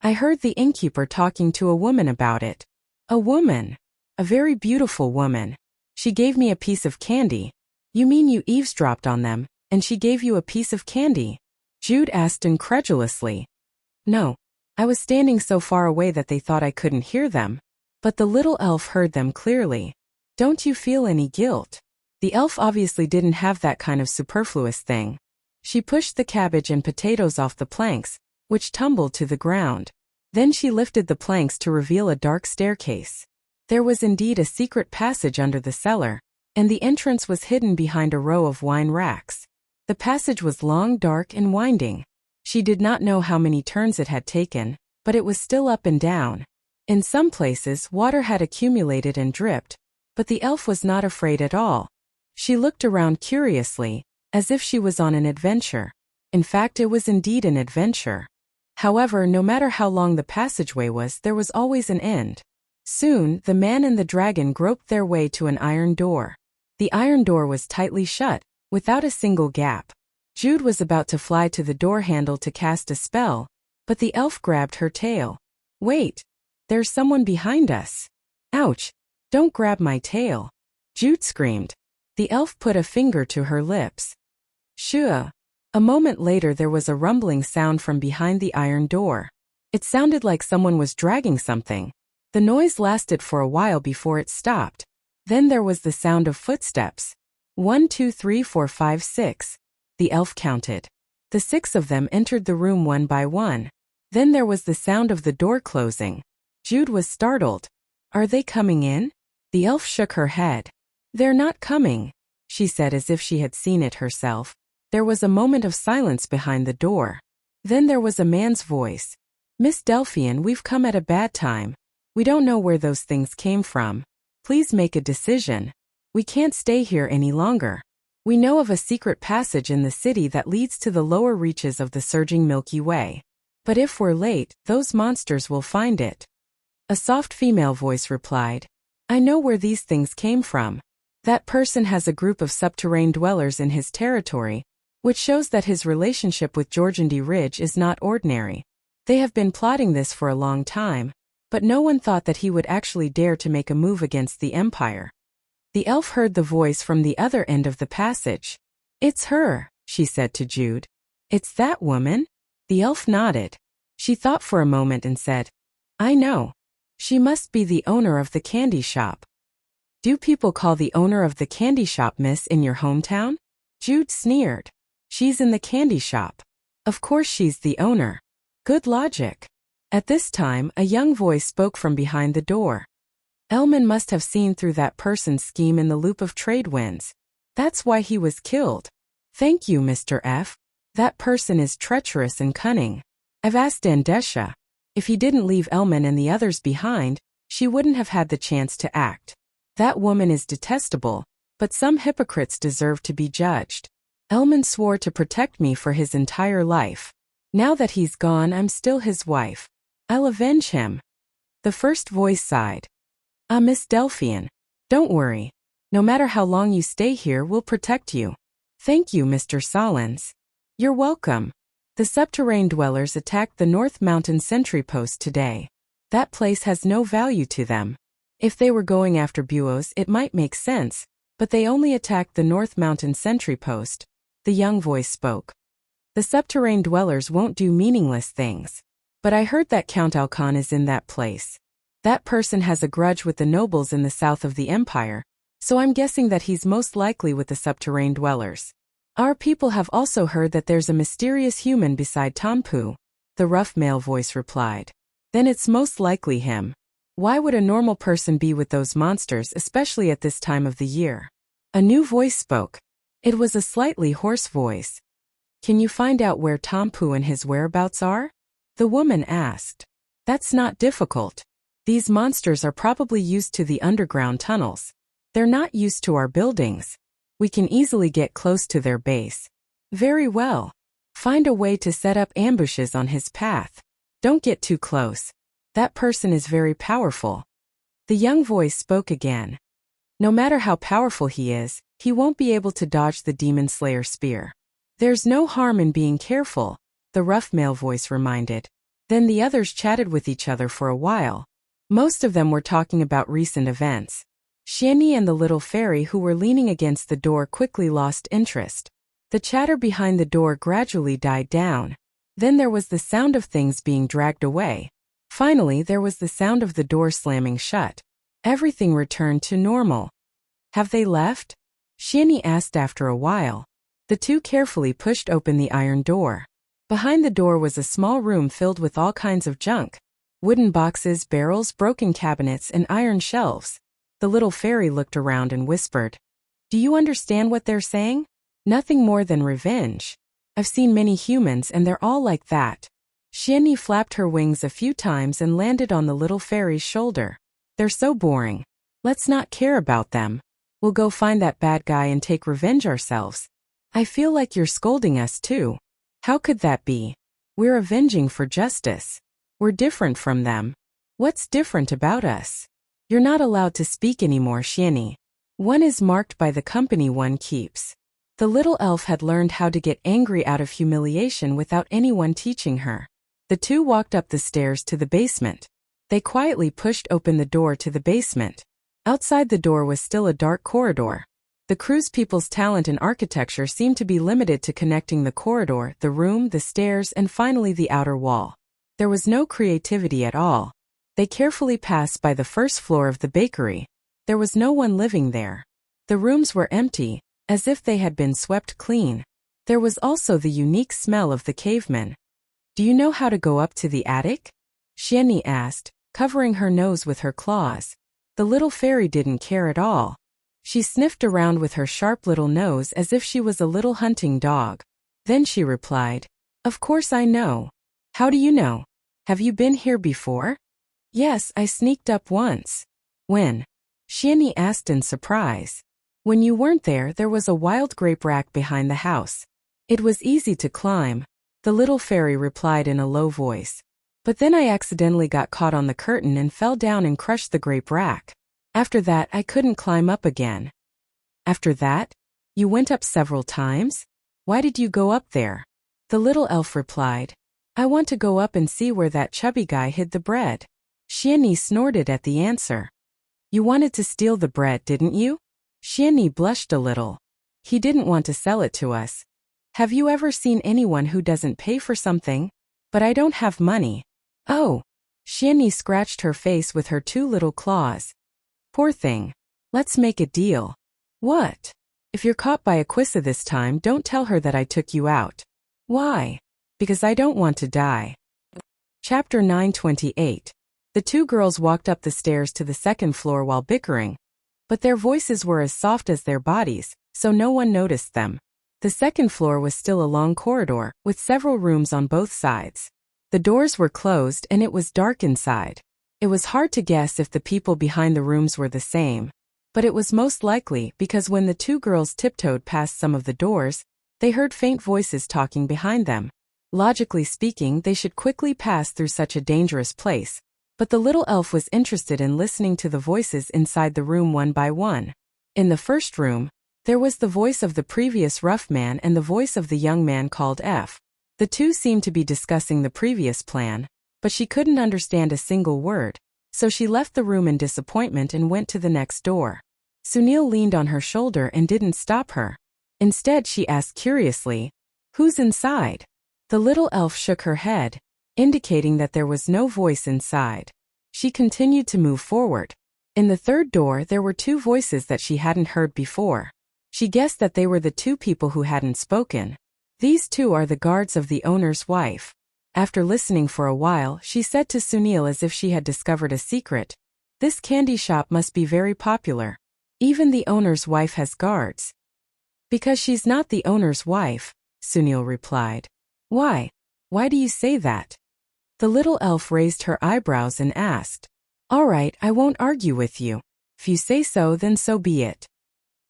I heard the innkeeper talking to a woman about it. A woman? A very beautiful woman. She gave me a piece of candy. You mean you eavesdropped on them, and she gave you a piece of candy? Jude asked incredulously. No. I was standing so far away that they thought I couldn't hear them. But the little elf heard them clearly. Don't you feel any guilt? The elf obviously didn't have that kind of superfluous thing. She pushed the cabbage and potatoes off the planks, which tumbled to the ground. Then she lifted the planks to reveal a dark staircase. There was indeed a secret passage under the cellar, and the entrance was hidden behind a row of wine racks. The passage was long, dark, and winding. She did not know how many turns it had taken, but it was still up and down. In some places, water had accumulated and dripped, but the elf was not afraid at all. She looked around curiously, as if she was on an adventure. In fact, it was indeed an adventure. However, no matter how long the passageway was, there was always an end. Soon, the man and the dragon groped their way to an iron door. The iron door was tightly shut, without a single gap. Jude was about to fly to the door handle to cast a spell, but the elf grabbed her tail. Wait! There's someone behind us. Ouch! Don't grab my tail. Jude screamed. The elf put a finger to her lips. Shoo! A moment later there was a rumbling sound from behind the iron door. It sounded like someone was dragging something. The noise lasted for a while before it stopped. Then there was the sound of footsteps. 1, 2, 3, 4, 5, 6. The elf counted. The 6 of them entered the room one by one. Then there was the sound of the door closing. Jude was startled. Are they coming in? The elf shook her head. They're not coming, she said as if she had seen it herself. There was a moment of silence behind the door. Then there was a man's voice. Miss Delphian, we've come at a bad time. We don't know where those things came from. Please make a decision. We can't stay here any longer. We know of a secret passage in the city that leads to the lower reaches of the surging Milky Way. But if we're late, those monsters will find it. A soft female voice replied. I know where these things came from. That person has a group of subterranean dwellers in his territory, which shows that his relationship with Jorgendy Ridge is not ordinary. They have been plotting this for a long time, but no one thought that he would actually dare to make a move against the Empire. The elf heard the voice from the other end of the passage. It's her, she said to Jude. It's that woman? The elf nodded. She thought for a moment and said, I know. She must be the owner of the candy shop. Do people call the owner of the candy shop Miss in your hometown? Jude sneered. She's in the candy shop. Of course she's the owner. Good logic. At this time, a young voice spoke from behind the door. Elman must have seen through that person's scheme in the loop of trade winds. That's why he was killed. Thank you, Mr. F. That person is treacherous and cunning. I've asked Dandesha. If he didn't leave Elman and the others behind, she wouldn't have had the chance to act. That woman is detestable, but some hypocrites deserve to be judged. Elman swore to protect me for his entire life. Now that he's gone, I'm still his wife. I'll avenge him. The first voice sighed. Miss Delphian. Don't worry. No matter how long you stay here, we'll protect you. Thank you, Mr. Solens. You're welcome. The subterranean dwellers attacked the North Mountain sentry post today. That place has no value to them. If they were going after Buos, it might make sense, But they only attacked the North Mountain sentry post, the young voice spoke. The subterranean dwellers won't do meaningless things. But I heard that Count Alcon is in that place. That person has a grudge with the nobles in the south of the empire, so I'm guessing that he's most likely with the subterranean dwellers. Our people have also heard that there's a mysterious human beside Tompu, the rough male voice replied. Then it's most likely him. Why would a normal person be with those monsters, especially at this time of the year? A new voice spoke. It was a slightly hoarse voice. Can you find out where Tompu and his whereabouts are? The woman asked. That's not difficult. These monsters are probably used to the underground tunnels. They're not used to our buildings. We can easily get close to their base. Very well. Find a way to set up ambushes on his path. Don't get too close. That person is very powerful. The young voice spoke again. No matter how powerful he is, he won't be able to dodge the Demon Slayer spear. There's no harm in being careful, the rough male voice reminded. Then the others chatted with each other for a while. Most of them were talking about recent events. Xianyi and the little fairy who were leaning against the door quickly lost interest. The chatter behind the door gradually died down. Then there was the sound of things being dragged away. Finally, there was the sound of the door slamming shut. Everything returned to normal. Have they left? Xianyi asked after a while. The two carefully pushed open the iron door. Behind the door was a small room filled with all kinds of junk. Wooden boxes, barrels, broken cabinets, and iron shelves. The little fairy looked around and whispered. Do you understand what they're saying? Nothing more than revenge. I've seen many humans and they're all like that. Xianyi flapped her wings a few times and landed on the little fairy's shoulder. They're so boring. Let's not care about them. We'll go find that bad guy and take revenge ourselves. I feel like you're scolding us too. How could that be? We're avenging for justice. We're different from them. What's different about us? You're not allowed to speak anymore, Xianyi. One is marked by the company one keeps. The little elf had learned how to get angry out of humiliation without anyone teaching her. The two walked up the stairs to the basement. They quietly pushed open the door to the basement. Outside the door was still a dark corridor. The Cruise people's talent in architecture seemed to be limited to connecting the corridor, the room, the stairs, and finally the outer wall. There was no creativity at all. They carefully passed by the first floor of the bakery. There was no one living there. The rooms were empty, as if they had been swept clean. There was also the unique smell of the cavemen. Do you know how to go up to the attic? Xianyi asked, covering her nose with her claws. The little fairy didn't care at all. She sniffed around with her sharp little nose as if she was a little hunting dog. Then she replied, Of course I know. How do you know? Have you been here before? Yes, I sneaked up once. When? Xianyi asked in surprise. When you weren't there, there was a wild grape rack behind the house. It was easy to climb, the little fairy replied in a low voice. But then I accidentally got caught on the curtain and fell down and crushed the grape rack. After that, I couldn't climb up again. After that? You went up several times? Why did you go up there? The little elf replied. I want to go up and see where that chubby guy hid the bread. Xianyi snorted at the answer. You wanted to steal the bread, didn't you? Xianyi blushed a little. He didn't want to sell it to us. Have you ever seen anyone who doesn't pay for something? But I don't have money. Oh. Xianyi scratched her face with her two little claws. Poor thing. Let's make a deal. What? If you're caught by Aquissa this time, don't tell her that I took you out. Why? Because I don't want to die. Chapter 928. The two girls walked up the stairs to the second floor while bickering. But their voices were as soft as their bodies, so no one noticed them. The second floor was still a long corridor, with several rooms on both sides. The doors were closed and it was dark inside. It was hard to guess if the people behind the rooms were the same. But it was most likely because when the two girls tiptoed past some of the doors, they heard faint voices talking behind them. Logically speaking, they should quickly pass through such a dangerous place. But the little elf was interested in listening to the voices inside the room one by one. In the first room, there was the voice of the previous rough man and the voice of the young man called F. The two seemed to be discussing the previous plan, but she couldn't understand a single word, so she left the room in disappointment and went to the next door. Sunil leaned on her shoulder and didn't stop her. Instead, she asked curiously, "Who's inside?" The little elf shook her head, indicating that there was no voice inside. She continued to move forward. In the third door, there were two voices that she hadn't heard before. She guessed that they were the two people who hadn't spoken. These two are the guards of the owner's wife. After listening for a while, she said to Sunil as if she had discovered a secret, "This candy shop must be very popular. Even the owner's wife has guards." "Because she's not the owner's wife," Sunil replied. "Why? Why do you say that?" The little elf raised her eyebrows and asked. "All right, I won't argue with you. If you say so, then so be it."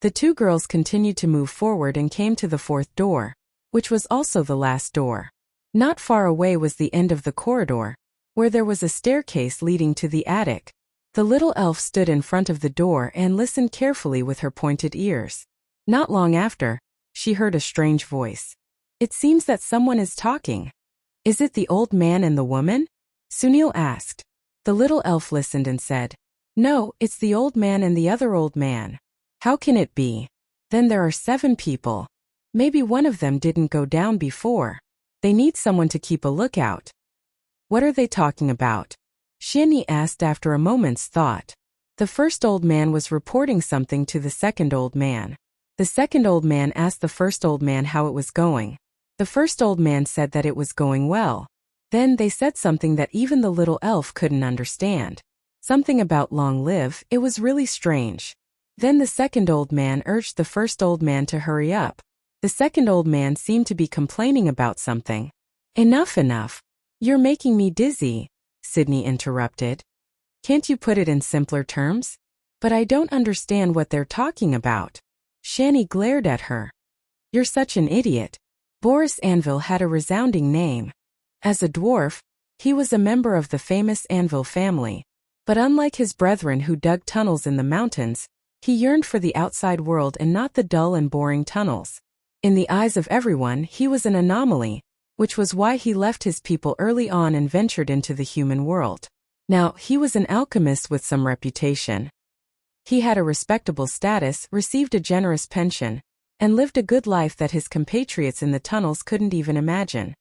The two girls continued to move forward and came to the fourth door, which was also the last door. Not far away was the end of the corridor, where there was a staircase leading to the attic. The little elf stood in front of the door and listened carefully with her pointed ears. Not long after, she heard a strange voice. "It seems that someone is talking." "Is it the old man and the woman?" Sunil asked. The little elf listened and said, "No, it's the old man and the other old man." "How can it be? Then there are 7 people. Maybe one of them didn't go down before. They need someone to keep a lookout." "What are they talking about?" Shinny asked after a moment's thought. The first old man was reporting something to the second old man. The second old man asked the first old man how it was going. The first old man said that it was going well. Then they said something that even the little elf couldn't understand. Something about long live. It was really strange. Then the second old man urged the first old man to hurry up. The second old man seemed to be complaining about something. Enough. You're making me dizzy," Sydney interrupted. "Can't you put it in simpler terms?" "But I don't understand what they're talking about." Shani glared at her. "You're such an idiot." Boris Anvil had a resounding name. As a dwarf, he was a member of the famous Anvil family. But unlike his brethren who dug tunnels in the mountains, he yearned for the outside world and not the dull and boring tunnels. In the eyes of everyone, he was an anomaly, which was why he left his people early on and ventured into the human world. Now, he was an alchemist with some reputation. He had a respectable status, received a generous pension, and lived a good life that his compatriots in the tunnels couldn't even imagine.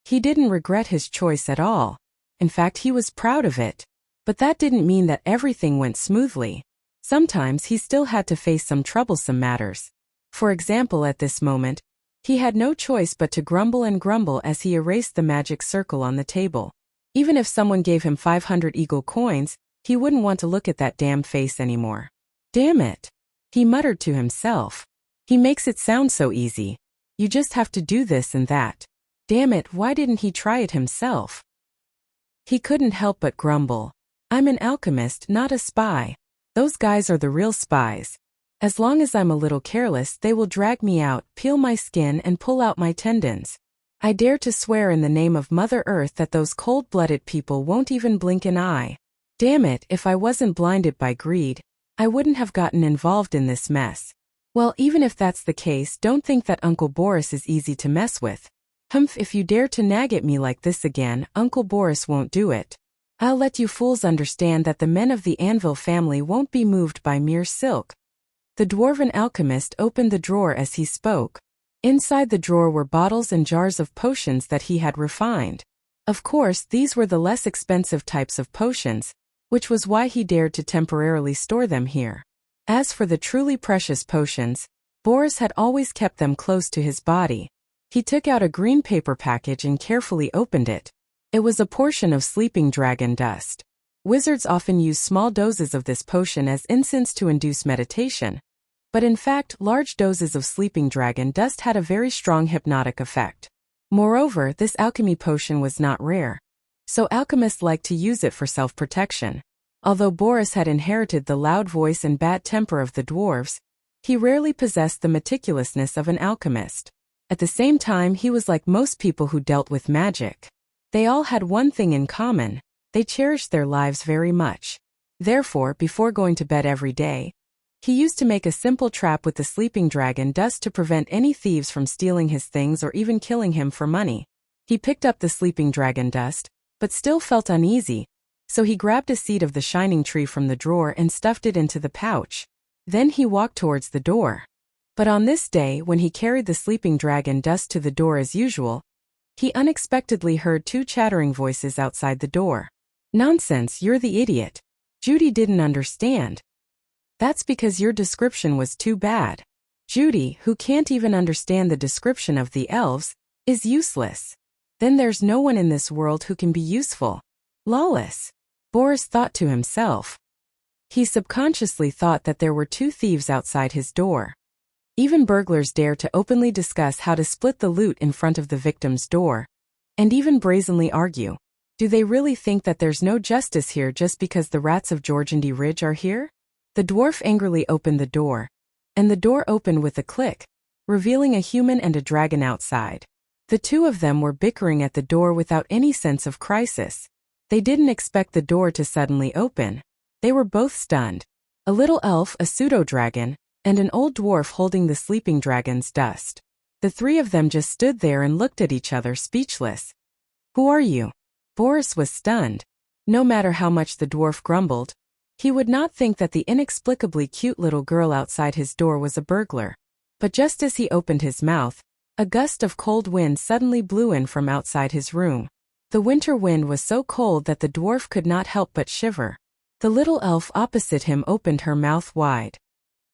He didn't regret his choice at all. In fact, he was proud of it. But that didn't mean that everything went smoothly. Sometimes he still had to face some troublesome matters. For example, at this moment, he had no choice but to grumble and grumble as he erased the magic circle on the table. Even if someone gave him 500 eagle coins, he wouldn't want to look at that damn face anymore. "Damn it," he muttered to himself. "He makes it sound so easy. You just have to do this and that. Damn it, why didn't he try it himself?" He couldn't help but grumble. "I'm an alchemist, not a spy. Those guys are the real spies. As long as I'm a little careless, they will drag me out, peel my skin and pull out my tendons. I dare to swear in the name of Mother Earth that those cold-blooded people won't even blink an eye. Damn it, if I wasn't blinded by greed, I wouldn't have gotten involved in this mess." Well, even if that's the case, don't think that Uncle Boris is easy to mess with. Humph, if you dare to nag at me like this again, Uncle Boris won't do it. I'll let you fools understand that the men of the Anvil family won't be moved by mere silk. The dwarven alchemist opened the drawer as he spoke. Inside the drawer were bottles and jars of potions that he had refined. Of course, these were the less expensive types of potions, which was why he dared to temporarily store them here. As for the truly precious potions, Boris had always kept them close to his body. He took out a green paper package and carefully opened it. It was a portion of sleeping dragon dust. Wizards often use small doses of this potion as incense to induce meditation. But in fact, large doses of sleeping dragon dust had a very strong hypnotic effect. Moreover, this alchemy potion was not rare, so alchemists liked to use it for self-protection. Although Boris had inherited the loud voice and bad temper of the dwarves, he rarely possessed the meticulousness of an alchemist. At the same time, he was like most people who dealt with magic. They all had one thing in common: they cherished their lives very much. Therefore, before going to bed every day, he used to make a simple trap with the sleeping dragon dust to prevent any thieves from stealing his things or even killing him for money. He picked up the sleeping dragon dust, but still felt uneasy, so he grabbed a seed of the shining tree from the drawer and stuffed it into the pouch. Then he walked towards the door. But on this day, when he carried the sleeping dragon dust to the door as usual, he unexpectedly heard two chattering voices outside the door. "Nonsense, you're the idiot." Judy didn't understand. "That's because your description was too bad." Judy, who can't even understand the description of the elves, is useless. Then there's no one in this world who can be useful. Lawless, Boris thought to himself. He subconsciously thought that there were two thieves outside his door. Even burglars dare to openly discuss how to split the loot in front of the victim's door, and even brazenly argue. Do they really think that there's no justice here just because the rats of Georgandy Ridge are here? The dwarf angrily opened the door, and the door opened with a click, revealing a human and a dragon outside. The two of them were bickering at the door without any sense of crisis. They didn't expect the door to suddenly open. They were both stunned. A little elf, a pseudo-dragon, and an old dwarf holding the sleeping dragon's dust. The three of them just stood there and looked at each other, speechless. "Who are you?" Boris was stunned. No matter how much the dwarf grumbled, he would not think that the inexplicably cute little girl outside his door was a burglar. But just as he opened his mouth, a gust of cold wind suddenly blew in from outside his room. The winter wind was so cold that the dwarf could not help but shiver. The little elf opposite him opened her mouth wide.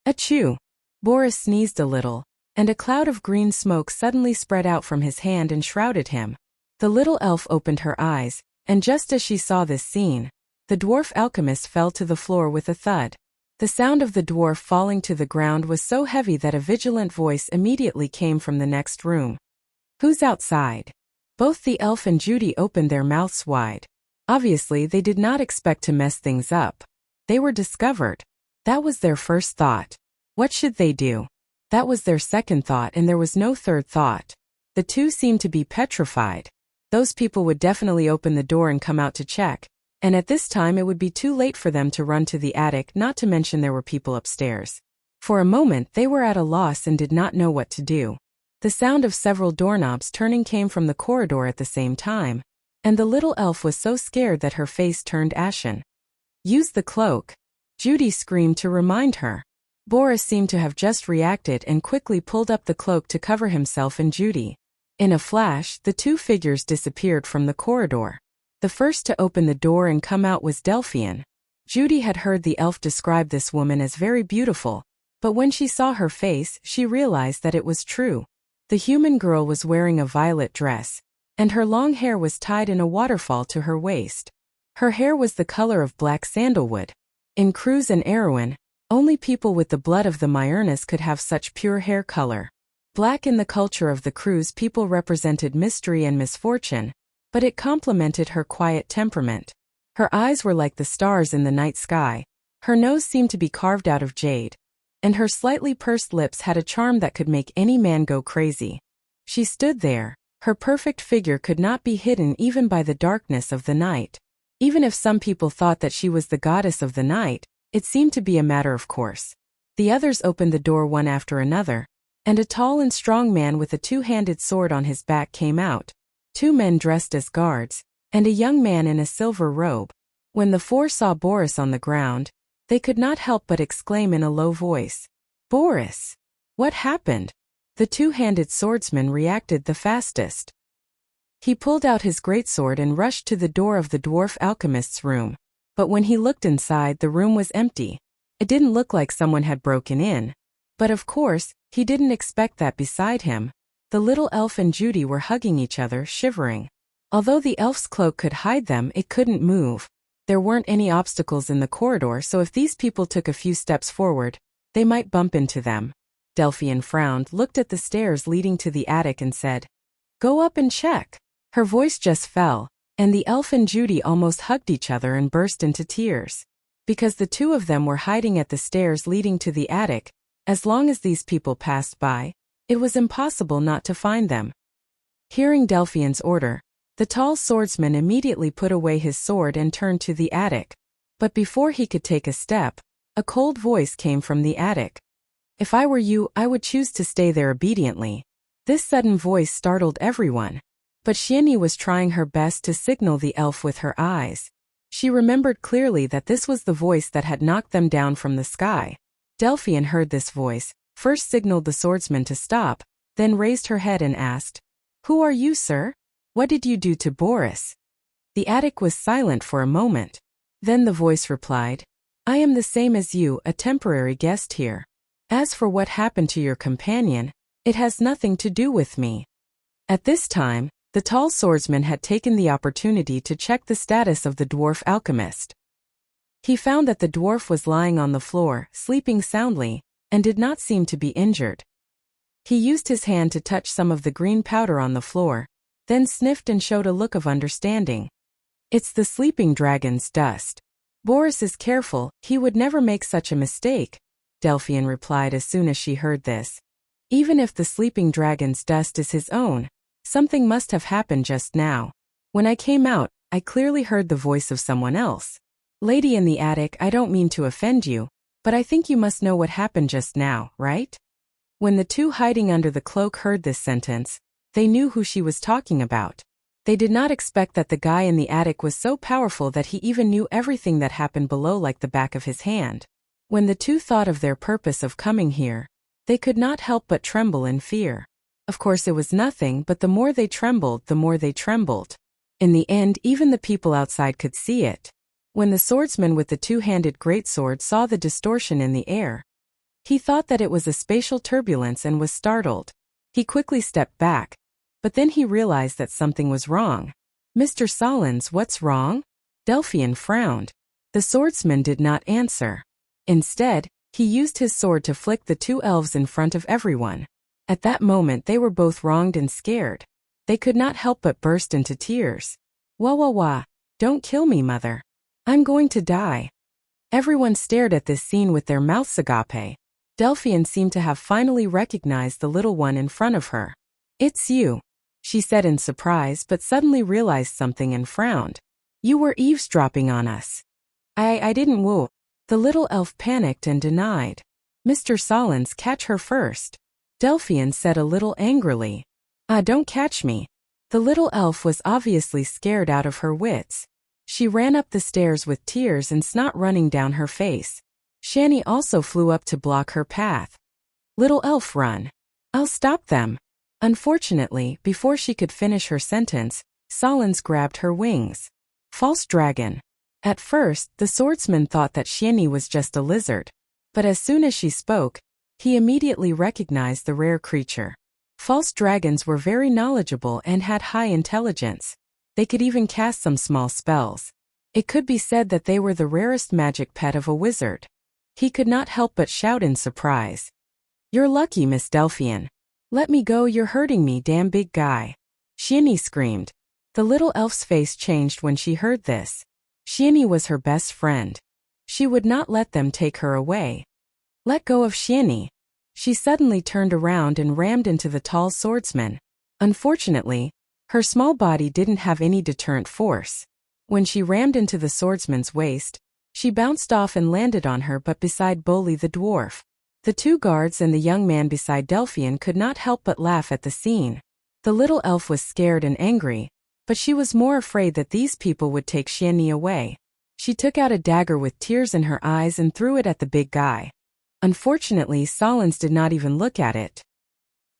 "Achoo!" Boris sneezed a little, and a cloud of green smoke suddenly spread out from his hand and shrouded him. The little elf opened her eyes, and just as she saw this scene, the dwarf alchemist fell to the floor with a thud. The sound of the dwarf falling to the ground was so heavy that a vigilant voice immediately came from the next room. "Who's outside?" Both the elf and Judy opened their mouths wide. Obviously, they did not expect to mess things up. They were discovered. That was their first thought. What should they do? That was their second thought, and there was no third thought. The two seemed to be petrified. Those people would definitely open the door and come out to check, and at this time it would be too late for them to run to the attic, not to mention there were people upstairs. For a moment they were at a loss and did not know what to do. The sound of several doorknobs turning came from the corridor at the same time, and the little elf was so scared that her face turned ashen. "Use the cloak," Judy screamed to remind her. Boris seemed to have just reacted and quickly pulled up the cloak to cover himself and Judy. In a flash, the two figures disappeared from the corridor. The first to open the door and come out was Delphian. Judy had heard the elf describe this woman as very beautiful, but when she saw her face, she realized that it was true. The human girl was wearing a violet dress, and her long hair was tied in a waterfall to her waist. Her hair was the color of black sandalwood. In Cruz and Erwin, only people with the blood of the Myernas could have such pure hair color. Black in the culture of the Cruz people represented mystery and misfortune, but it complemented her quiet temperament. Her eyes were like the stars in the night sky, her nose seemed to be carved out of jade, and her slightly pursed lips had a charm that could make any man go crazy. She stood there. Her perfect figure could not be hidden even by the darkness of the night. Even if some people thought that she was the goddess of the night, it seemed to be a matter of course. The others opened the door one after another, and a tall and strong man with a two-handed sword on his back came out. Two men dressed as guards, and a young man in a silver robe. When the four saw Boris on the ground, they could not help but exclaim in a low voice, "Boris! What happened?" The two-handed swordsman reacted the fastest. He pulled out his greatsword and rushed to the door of the dwarf alchemist's room. But when he looked inside, the room was empty. It didn't look like someone had broken in. But of course, he didn't expect that beside him, the little elf and Judy were hugging each other, shivering. Although the elf's cloak could hide them, it couldn't move. There weren't any obstacles in the corridor, so if these people took a few steps forward, they might bump into them. Delphian frowned, looked at the stairs leading to the attic and said, "Go up and check." Her voice just fell, and the elf and Judy almost hugged each other and burst into tears. Because the two of them were hiding at the stairs leading to the attic, as long as these people passed by, it was impossible not to find them. Hearing Delphian's order, the tall swordsman immediately put away his sword and turned to the attic. But before he could take a step, a cold voice came from the attic. "If I were you, I would choose to stay there obediently." This sudden voice startled everyone. But Xianyi was trying her best to signal the elf with her eyes. She remembered clearly that this was the voice that had knocked them down from the sky. Delphian heard this voice, first signaled the swordsman to stop, then raised her head and asked, "Who are you, sir? What did you do to Boris?" The attic was silent for a moment. Then the voice replied, "I am the same as you, a temporary guest here. As for what happened to your companion, it has nothing to do with me." At this time, the tall swordsman had taken the opportunity to check the status of the dwarf alchemist. He found that the dwarf was lying on the floor, sleeping soundly, and did not seem to be injured. He used his hand to touch some of the green powder on the floor, then sniffed and showed a look of understanding. "It's the sleeping dragon's dust. Boris is careful, he would never make such a mistake," Delphian replied as soon as she heard this. "Even if the sleeping dragon's dust is his own, something must have happened just now. When I came out, I clearly heard the voice of someone else. Lady in the attic, I don't mean to offend you, but I think you must know what happened just now, right?" When the two hiding under the cloak heard this sentence, they knew who she was talking about. They did not expect that the guy in the attic was so powerful that he even knew everything that happened below like the back of his hand. When the two thought of their purpose of coming here, they could not help but tremble in fear. Of course it was nothing, but the more they trembled, the more they trembled. In the end, even the people outside could see it. When the swordsman with the two-handed greatsword saw the distortion in the air, he thought that it was a spatial turbulence and was startled. He quickly stepped back, but then he realized that something was wrong. "Mr. Solons, what's wrong?" Delphian frowned. The swordsman did not answer. Instead, he used his sword to flick the two elves in front of everyone. At that moment they were both wronged and scared. They could not help but burst into tears. "Wah wah wah, don't kill me, mother. I'm going to die." Everyone stared at this scene with their mouths agape. Delphian seemed to have finally recognized the little one in front of her. "It's you," she said in surprise, but suddenly realized something and frowned. "You were eavesdropping on us." I didn't woo." The little elf panicked and denied. "Mr. Solons, catch her first," Delphian said a little angrily. Don't catch me." The little elf was obviously scared out of her wits. She ran up the stairs with tears and snot running down her face. Shani also flew up to block her path. "Little elf, run. I'll stop them." Unfortunately, before she could finish her sentence, Solons grabbed her wings. "False dragon." At first, the swordsman thought that Shani was just a lizard. But as soon as she spoke, he immediately recognized the rare creature. False dragons were very knowledgeable and had high intelligence. They could even cast some small spells. It could be said that they were the rarest magic pet of a wizard. He could not help but shout in surprise. "You're lucky, Miss Delphian. Let me go, you're hurting me, damn big guy." Shani screamed. The little elf's face changed when she heard this. Shani was her best friend. She would not let them take her away. "Let go of Shani." She suddenly turned around and rammed into the tall swordsman. Unfortunately, her small body didn't have any deterrent force. When she rammed into the swordsman's waist, she bounced off and landed on her but beside Boli the dwarf. The two guards and the young man beside Delphian could not help but laugh at the scene. The little elf was scared and angry, but she was more afraid that these people would take Shani away. She took out a dagger with tears in her eyes and threw it at the big guy. Unfortunately, Solons did not even look at it.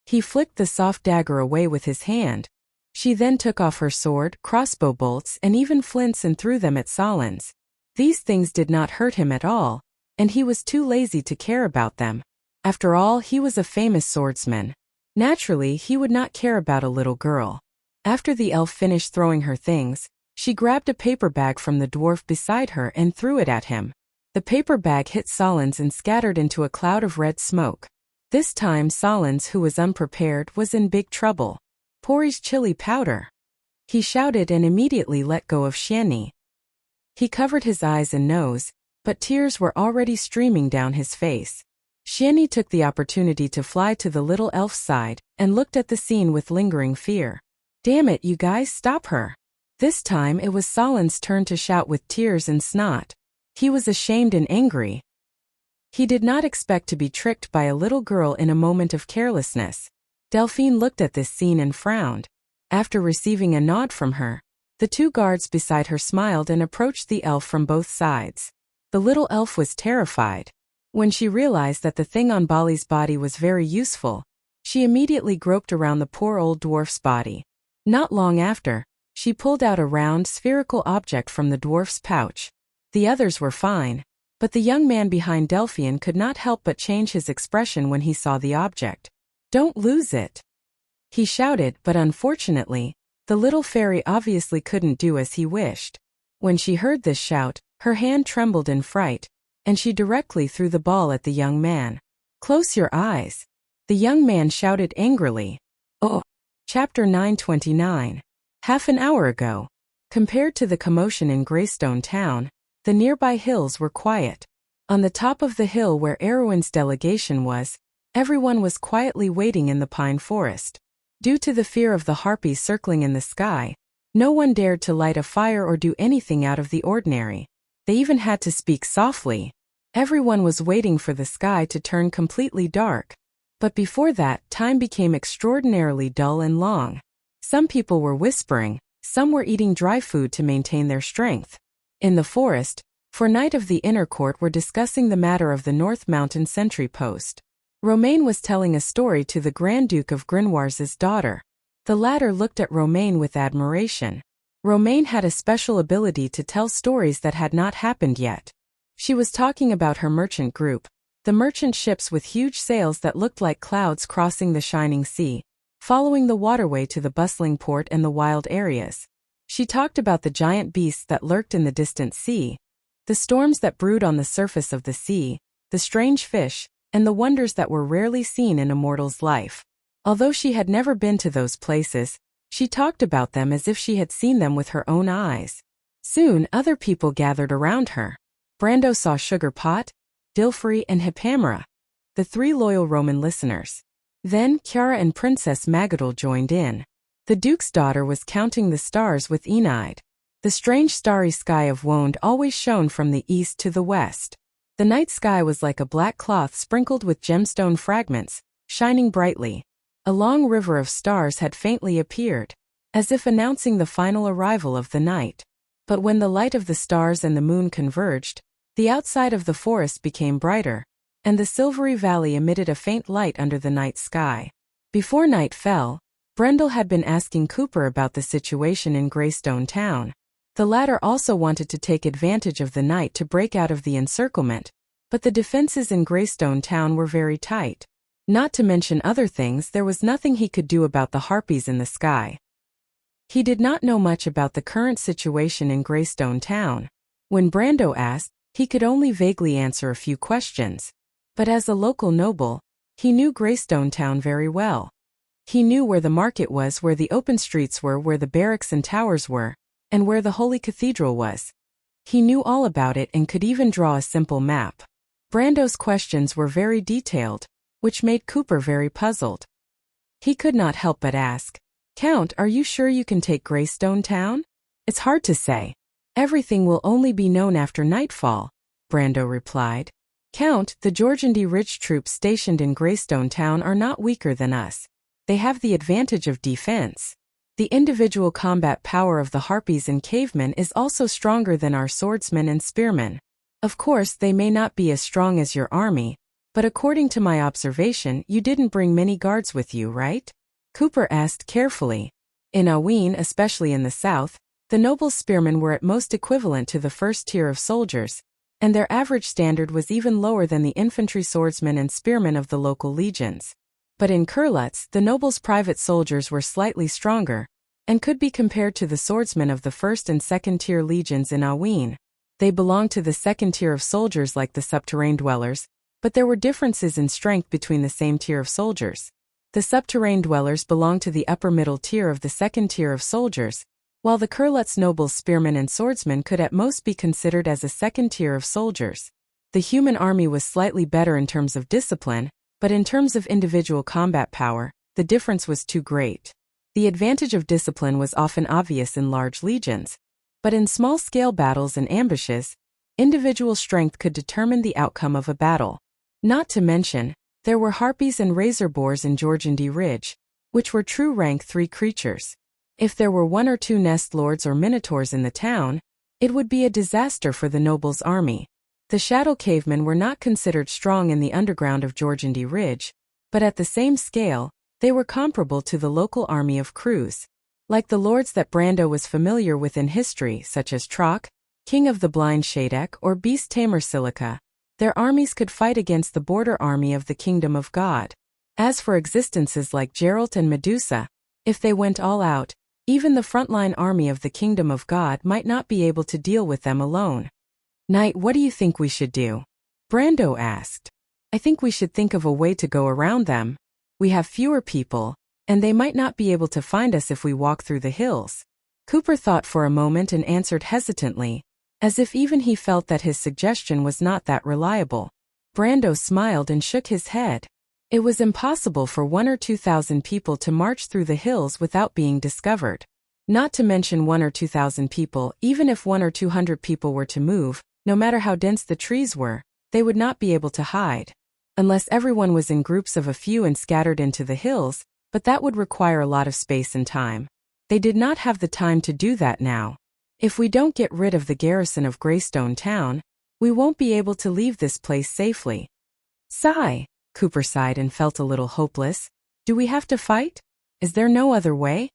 He flicked the soft dagger away with his hand. She then took off her sword, crossbow bolts, and even flints and threw them at Solons. These things did not hurt him at all, and he was too lazy to care about them. After all, he was a famous swordsman. Naturally, he would not care about a little girl. After the elf finished throwing her things, she grabbed a paper bag from the dwarf beside her and threw it at him. The paper bag hit Solons and scattered into a cloud of red smoke. This time Solons, who was unprepared, was in big trouble. "Pori's chili powder!" He shouted and immediately let go of Shani. He covered his eyes and nose, but tears were already streaming down his face. Shani took the opportunity to fly to the little elf's side and looked at the scene with lingering fear. "Damn it, you guys, stop her!" This time it was Solons' turn to shout with tears and snot. He was ashamed and angry. He did not expect to be tricked by a little girl in a moment of carelessness. Delphine looked at this scene and frowned. After receiving a nod from her, the two guards beside her smiled and approached the elf from both sides. The little elf was terrified. When she realized that the thing on Bali's body was very useful, she immediately groped around the poor old dwarf's body. Not long after, she pulled out a round, spherical object from the dwarf's pouch. The others were fine, but the young man behind Delphian could not help but change his expression when he saw the object. "Don't lose it!" he shouted, but unfortunately, the little fairy obviously couldn't do as he wished. When she heard this shout, her hand trembled in fright, and she directly threw the ball at the young man. "Close your eyes!" the young man shouted angrily. Oh! Chapter 929. Half an hour ago. Compared to the commotion in Greystone Town, the nearby hills were quiet. On the top of the hill where Erwin's delegation was, everyone was quietly waiting in the pine forest. Due to the fear of the harpies circling in the sky, no one dared to light a fire or do anything out of the ordinary. They even had to speak softly. Everyone was waiting for the sky to turn completely dark. But before that, time became extraordinarily dull and long. Some people were whispering, some were eating dry food to maintain their strength. In the forest, for Knight of the Inner Court were discussing the matter of the North Mountain sentry post. Romain was telling a story to the Grand Duke of Grimoire's daughter. The latter looked at Romain with admiration. Romain had a special ability to tell stories that had not happened yet. She was talking about her merchant group, the merchant ships with huge sails that looked like clouds crossing the shining sea, following the waterway to the bustling port and the wild areas. She talked about the giant beasts that lurked in the distant sea, the storms that brewed on the surface of the sea, the strange fish, and the wonders that were rarely seen in a mortal's life. Although she had never been to those places, she talked about them as if she had seen them with her own eyes. Soon, other people gathered around her. Brando saw Sugar Pot, Dilfrey, and Hippamera, the three loyal Roman listeners. Then, Chiara and Princess Magadol joined in. The Duke's daughter was counting the stars with Enide. The strange starry sky of Wonde always shone from the east to the west. The night sky was like a black cloth sprinkled with gemstone fragments, shining brightly. A long river of stars had faintly appeared, as if announcing the final arrival of the night. But when the light of the stars and the moon converged, the outside of the forest became brighter, and the silvery valley emitted a faint light under the night sky. Before night fell, Brendel had been asking Cooper about the situation in Greystone Town. The latter also wanted to take advantage of the night to break out of the encirclement, but the defenses in Greystone Town were very tight. Not to mention other things, there was nothing he could do about the harpies in the sky. He did not know much about the current situation in Greystone Town. When Brando asked, he could only vaguely answer a few questions. But as a local noble, he knew Greystone Town very well. He knew where the market was, where the open streets were, where the barracks and towers were, and where the Holy Cathedral was. He knew all about it and could even draw a simple map. Brando's questions were very detailed, which made Cooper very puzzled. He could not help but ask, "Count, are you sure you can take Greystone Town?" "It's hard to say. Everything will only be known after nightfall," Brando replied. "Count, the Georgandy Ridge troops stationed in Greystone Town are not weaker than us. They have the advantage of defense. The individual combat power of the harpies and cavemen is also stronger than our swordsmen and spearmen. Of course, they may not be as strong as your army, but according to my observation, you didn't bring many guards with you, right?" Cooper asked carefully. In Aween, especially in the south, the noble spearmen were at most equivalent to the first tier of soldiers, and their average standard was even lower than the infantry swordsmen and spearmen of the local legions. But in Kurlutz, the nobles' private soldiers were slightly stronger, and could be compared to the swordsmen of the first and second tier legions in Aween. They belonged to the second tier of soldiers like the subterrane dwellers, but there were differences in strength between the same tier of soldiers. The subterrane dwellers belonged to the upper middle tier of the second tier of soldiers, while the Kurlutz nobles, spearmen and swordsmen could at most be considered as a second tier of soldiers. The human army was slightly better in terms of discipline, but in terms of individual combat power, the difference was too great. The advantage of discipline was often obvious in large legions, but in small-scale battles and ambushes, individual strength could determine the outcome of a battle. Not to mention, there were harpies and razor boars in Georgandy Ridge, which were true rank 3 creatures. If there were 1 or 2 nest lords or minotaurs in the town, it would be a disaster for the nobles' army. The Shadow Cavemen were not considered strong in the underground of Jorgendi Ridge, but at the same scale, they were comparable to the local army of Cruz. Like the lords that Brando was familiar with in history, such as Trock, King of the Blind Shadek, or Beast Tamer Silica, their armies could fight against the border army of the Kingdom of God. As for existences like Geralt and Medusa, if they went all out, even the frontline army of the Kingdom of God might not be able to deal with them alone. Knight, what do you think we should do? Brando asked. I think we should think of a way to go around them. We have fewer people, and they might not be able to find us if we walk through the hills. Cooper thought for a moment and answered hesitantly, as if even he felt that his suggestion was not that reliable. Brando smiled and shook his head. It was impossible for 1,000 or 2,000 people to march through the hills without being discovered. Not to mention 1,000 or 2,000 people, even if 100 or 200 people were to move, no matter how dense the trees were, they would not be able to hide. Unless everyone was in groups of a few and scattered into the hills, but that would require a lot of space and time. They did not have the time to do that now. If we don't get rid of the garrison of Greystone Town, we won't be able to leave this place safely. Sigh. Cooper sighed and felt a little hopeless. Do we have to fight? Is there no other way?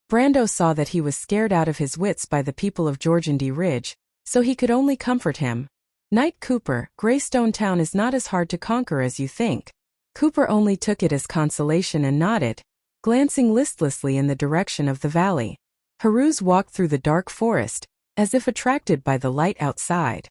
Brando saw that he was scared out of his wits by the people of Jorgendi Ridge, so he could only comfort him. Knight Cooper, Greystone Town is not as hard to conquer as you think. Cooper only took it as consolation and nodded, glancing listlessly in the direction of the valley. Haruz walked through the dark forest, as if attracted by the light outside.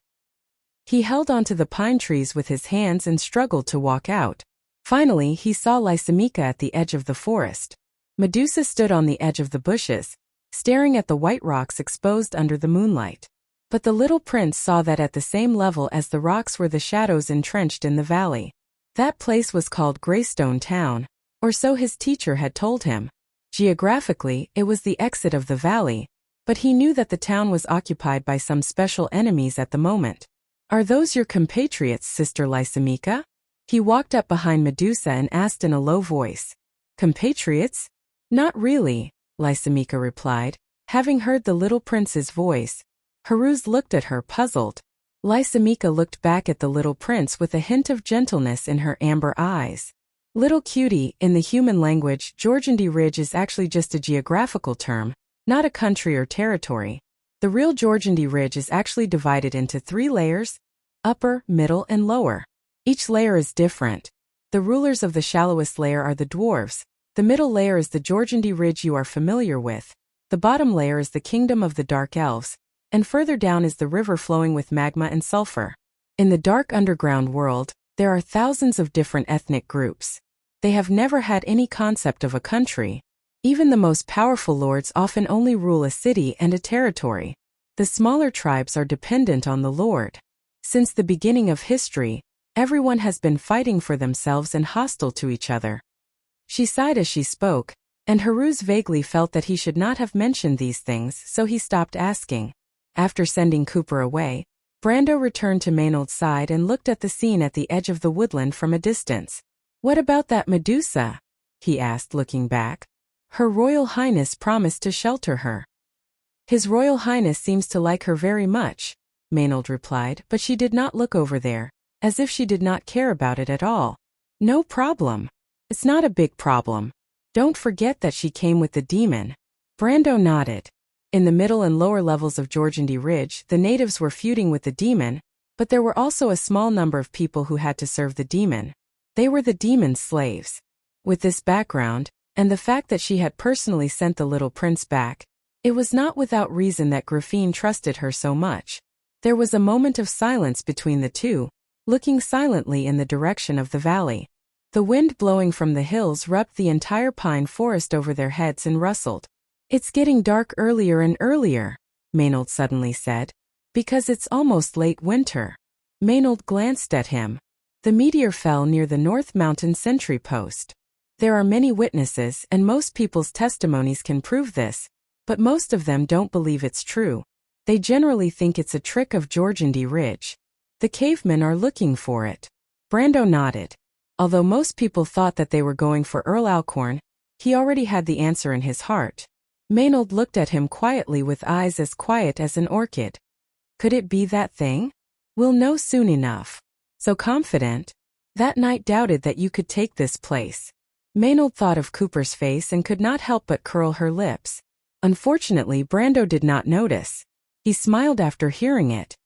He held onto the pine trees with his hands and struggled to walk out. Finally, he saw Lysimeka at the edge of the forest. Medusa stood on the edge of the bushes, staring at the white rocks exposed under the moonlight. But the little prince saw that at the same level as the rocks were the shadows entrenched in the valley. That place was called Greystone Town, or so his teacher had told him. Geographically, it was the exit of the valley, but he knew that the town was occupied by some special enemies at the moment. Are those your compatriots, Sister Lysimeka? He walked up behind Medusa and asked in a low voice. Compatriots? Not really, Lysimeka replied, having heard the little prince's voice. Haruz looked at her, puzzled. Lysimeka looked back at the little prince with a hint of gentleness in her amber eyes. Little cutie, in the human language, Jorgendi Ridge is actually just a geographical term, not a country or territory. The real Jorgendi Ridge is actually divided into 3 layers: upper, middle, and lower. Each layer is different. The rulers of the shallowest layer are the dwarves. The middle layer is the Jorgendi Ridge you are familiar with. The bottom layer is the kingdom of the dark elves, and further down is the river flowing with magma and sulfur. In the dark underground world, there are thousands of different ethnic groups. They have never had any concept of a country. Even the most powerful lords often only rule a city and a territory. The smaller tribes are dependent on the lord. Since the beginning of history, everyone has been fighting for themselves and hostile to each other. She sighed as she spoke, and Haruz vaguely felt that he should not have mentioned these things, so he stopped asking. After sending Cooper away, Brando returned to Maynard's side and looked at the scene at the edge of the woodland from a distance. What about that Medusa? He asked, looking back. Her Royal Highness promised to shelter her. His Royal Highness seems to like her very much, Maynard replied, but she did not look over there, as if she did not care about it at all. No problem. It's not a big problem. Don't forget that she came with the demon. Brando nodded. In the middle and lower levels of Jorgendi Ridge, the natives were feuding with the demon, but there were also a small number of people who had to serve the demon. They were the demon's slaves. With this background, and the fact that she had personally sent the little prince back, it was not without reason that Griffin trusted her so much. There was a moment of silence between the two, looking silently in the direction of the valley. The wind blowing from the hills rubbed the entire pine forest over their heads and rustled. It's getting dark earlier and earlier, Maynard suddenly said, because it's almost late winter. Maynard glanced at him. The meteor fell near the North Mountain sentry post. There are many witnesses, and most people's testimonies can prove this, but most of them don't believe it's true. They generally think it's a trick of Jorgendi Ridge. The cavemen are looking for it. Brando nodded. Although most people thought that they were going for Earl Alcorn, he already had the answer in his heart. Maynard looked at him quietly with eyes as quiet as an orchid. Could it be that thing? We'll know soon enough. So confident? That knight doubted that you could take this place. Maynard thought of Cooper's face and could not help but curl her lips. Unfortunately, Brando did not notice. He smiled after hearing it.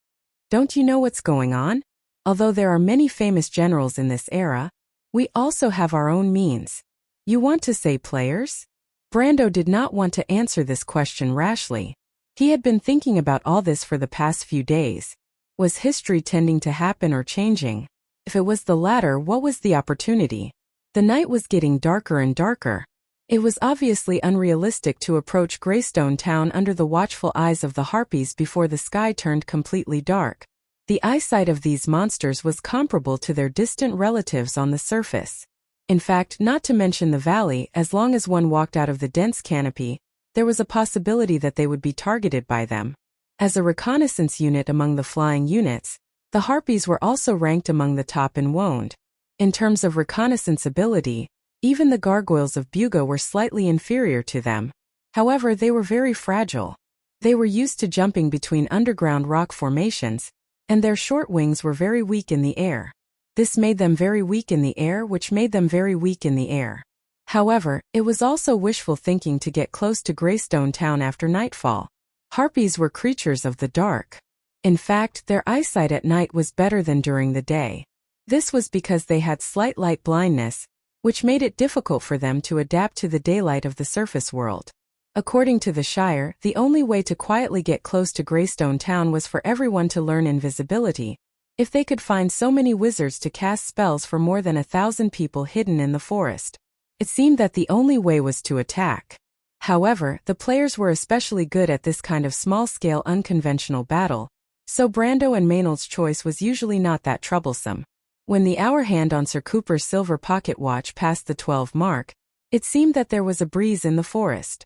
Don't you know what's going on? Although there are many famous generals in this era, we also have our own means. You want to say players? Brando did not want to answer this question rashly. He had been thinking about all this for the past few days. Was history tending to happen or changing? If it was the latter, what was the opportunity? The night was getting darker and darker. It was obviously unrealistic to approach Greystone Town under the watchful eyes of the harpies before the sky turned completely dark. The eyesight of these monsters was comparable to their distant relatives on the surface. In fact, not to mention the valley, as long as one walked out of the dense canopy, there was a possibility that they would be targeted by them. As a reconnaissance unit among the flying units, the harpies were also ranked among the top in Wound. In terms of reconnaissance ability, even the gargoyles of Buga were slightly inferior to them. However, they were very fragile. They were used to jumping between underground rock formations, and their short wings were very weak in the air. This made them very weak in the air, which made them very weak in the air. However, it was also wishful thinking to get close to Greystone Town after nightfall. Harpies were creatures of the dark. In fact, their eyesight at night was better than during the day. This was because they had slight light blindness, which made it difficult for them to adapt to the daylight of the surface world. According to the Shire, the only way to quietly get close to Greystone Town was for everyone to learn invisibility. If they could find so many wizards to cast spells for more than 1,000 people hidden in the forest, it seemed that the only way was to attack. However, the players were especially good at this kind of small-scale unconventional battle, so Brando and Maynard's choice was usually not that troublesome. When the hour hand on Sir Cooper's silver pocket watch passed the 12 mark, it seemed that there was a breeze in the forest.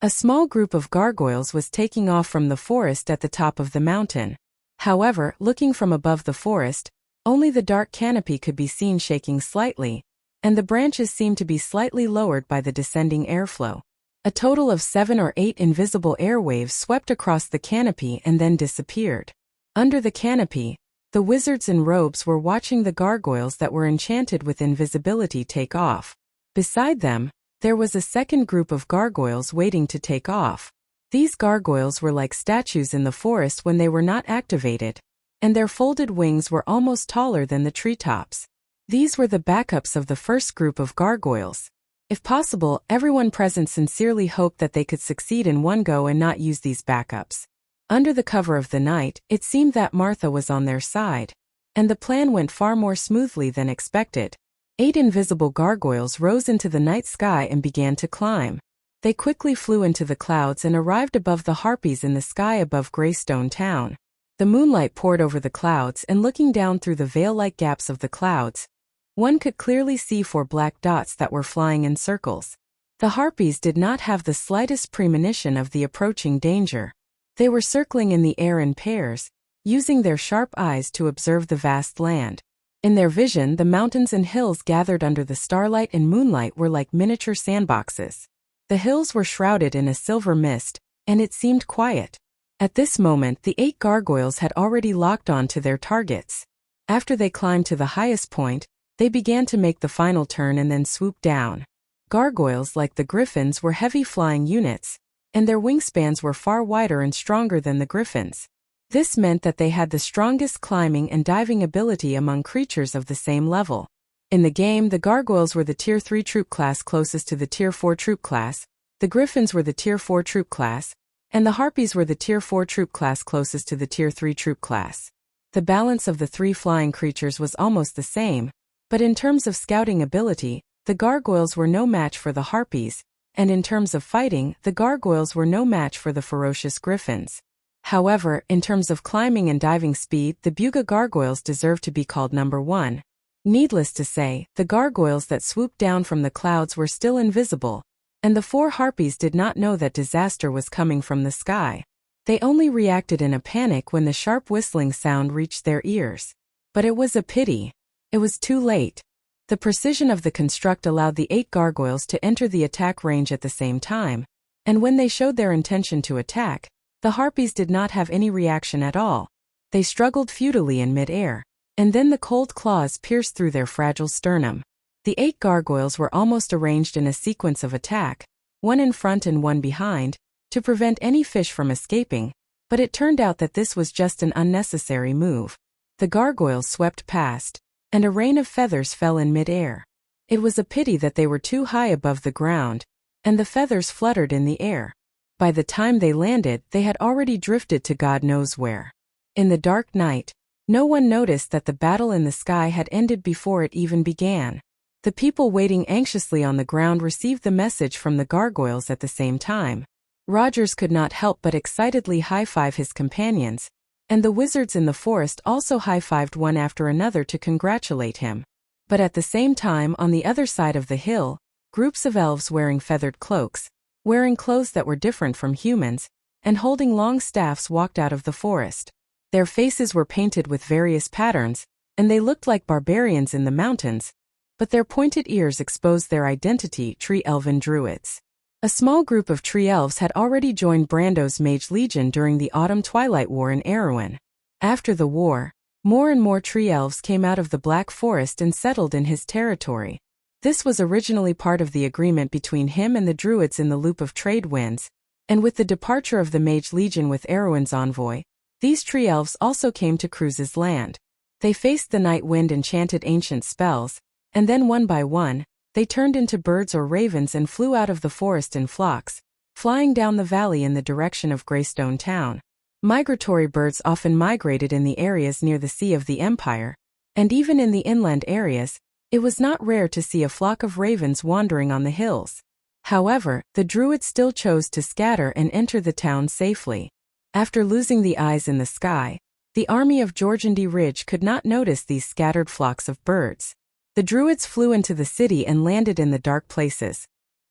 A small group of gargoyles was taking off from the forest at the top of the mountain. However, looking from above the forest, only the dark canopy could be seen shaking slightly, and the branches seemed to be slightly lowered by the descending airflow. A total of 7 or 8 invisible airwaves swept across the canopy and then disappeared. Under the canopy, the wizards in robes were watching the gargoyles that were enchanted with invisibility take off. Beside them, there was a second group of gargoyles waiting to take off. These gargoyles were like statues in the forest when they were not activated, and their folded wings were almost taller than the treetops. These were the backups of the first group of gargoyles. If possible, everyone present sincerely hoped that they could succeed in one go and not use these backups. Under the cover of the night, it seemed that Martha was on their side, and the plan went far more smoothly than expected. 8 invisible gargoyles rose into the night sky and began to climb. They quickly flew into the clouds and arrived above the harpies in the sky above Greystone Town. The moonlight poured over the clouds, and looking down through the veil-like gaps of the clouds, one could clearly see 4 black dots that were flying in circles. The harpies did not have the slightest premonition of the approaching danger. They were circling in the air in pairs, using their sharp eyes to observe the vast land. In their vision, the mountains and hills gathered under the starlight and moonlight were like miniature sandboxes. The hills were shrouded in a silver mist, and it seemed quiet. At this moment, the 8 gargoyles had already locked on to their targets. After they climbed to the highest point, they began to make the final turn and then swoop down. Gargoyles, like the griffins, were heavy flying units, and their wingspans were far wider and stronger than the griffins. This meant that they had the strongest climbing and diving ability among creatures of the same level. In the game, the gargoyles were the Tier 3 troop class closest to the Tier 4 troop class, the griffins were the Tier 4 troop class, and the harpies were the Tier 4 troop class closest to the Tier 3 troop class. The balance of the 3 flying creatures was almost the same, but in terms of scouting ability, the gargoyles were no match for the harpies, and in terms of fighting, the gargoyles were no match for the ferocious griffins. However, in terms of climbing and diving speed, the Buga gargoyles deserved to be called number 1. Needless to say, the gargoyles that swooped down from the clouds were still invisible, and the 4 harpies did not know that disaster was coming from the sky. They only reacted in a panic when the sharp whistling sound reached their ears. But it was a pity. It was too late. The precision of the construct allowed the 8 gargoyles to enter the attack range at the same time, and when they showed their intention to attack, the harpies did not have any reaction at all. They struggled futilely in mid-air, and then the cold claws pierced through their fragile sternum. The 8 gargoyles were almost arranged in a sequence of attack, one in front and one behind, to prevent any fish from escaping, but it turned out that this was just an unnecessary move. The gargoyles swept past, and a rain of feathers fell in mid-air. It was a pity that they were too high above the ground, and the feathers fluttered in the air. By the time they landed, they had already drifted to God knows where. In the dark night, no one noticed that the battle in the sky had ended before it even began. The people waiting anxiously on the ground received the message from the gargoyles at the same time. Rogers could not help but excitedly high-five his companions, and the wizards in the forest also high-fived one after another to congratulate him. But at the same time, on the other side of the hill, groups of elves wearing feathered cloaks, wearing clothes that were different from humans, and holding long staffs walked out of the forest. Their faces were painted with various patterns, and they looked like barbarians in the mountains, but their pointed ears exposed their identity: tree elven druids. A small group of tree elves had already joined Brando's Mage Legion during the Autumn Twilight War in Erewhon. After the war, more and more tree elves came out of the Black Forest and settled in his territory. This was originally part of the agreement between him and the druids in the Loop of Trade Winds, and with the departure of the Mage Legion with Erewhon's envoy, these tree elves also came to Cruz's land. They faced the night wind and chanted ancient spells, and then one by one, they turned into birds or ravens and flew out of the forest in flocks, flying down the valley in the direction of Greystone Town. Migratory birds often migrated in the areas near the Sea of the Empire, and even in the inland areas, it was not rare to see a flock of ravens wandering on the hills. However, the druids still chose to scatter and enter the town safely. After losing the eyes in the sky, the army of Jorgendy Ridge could not notice these scattered flocks of birds. The druids flew into the city and landed in the dark places,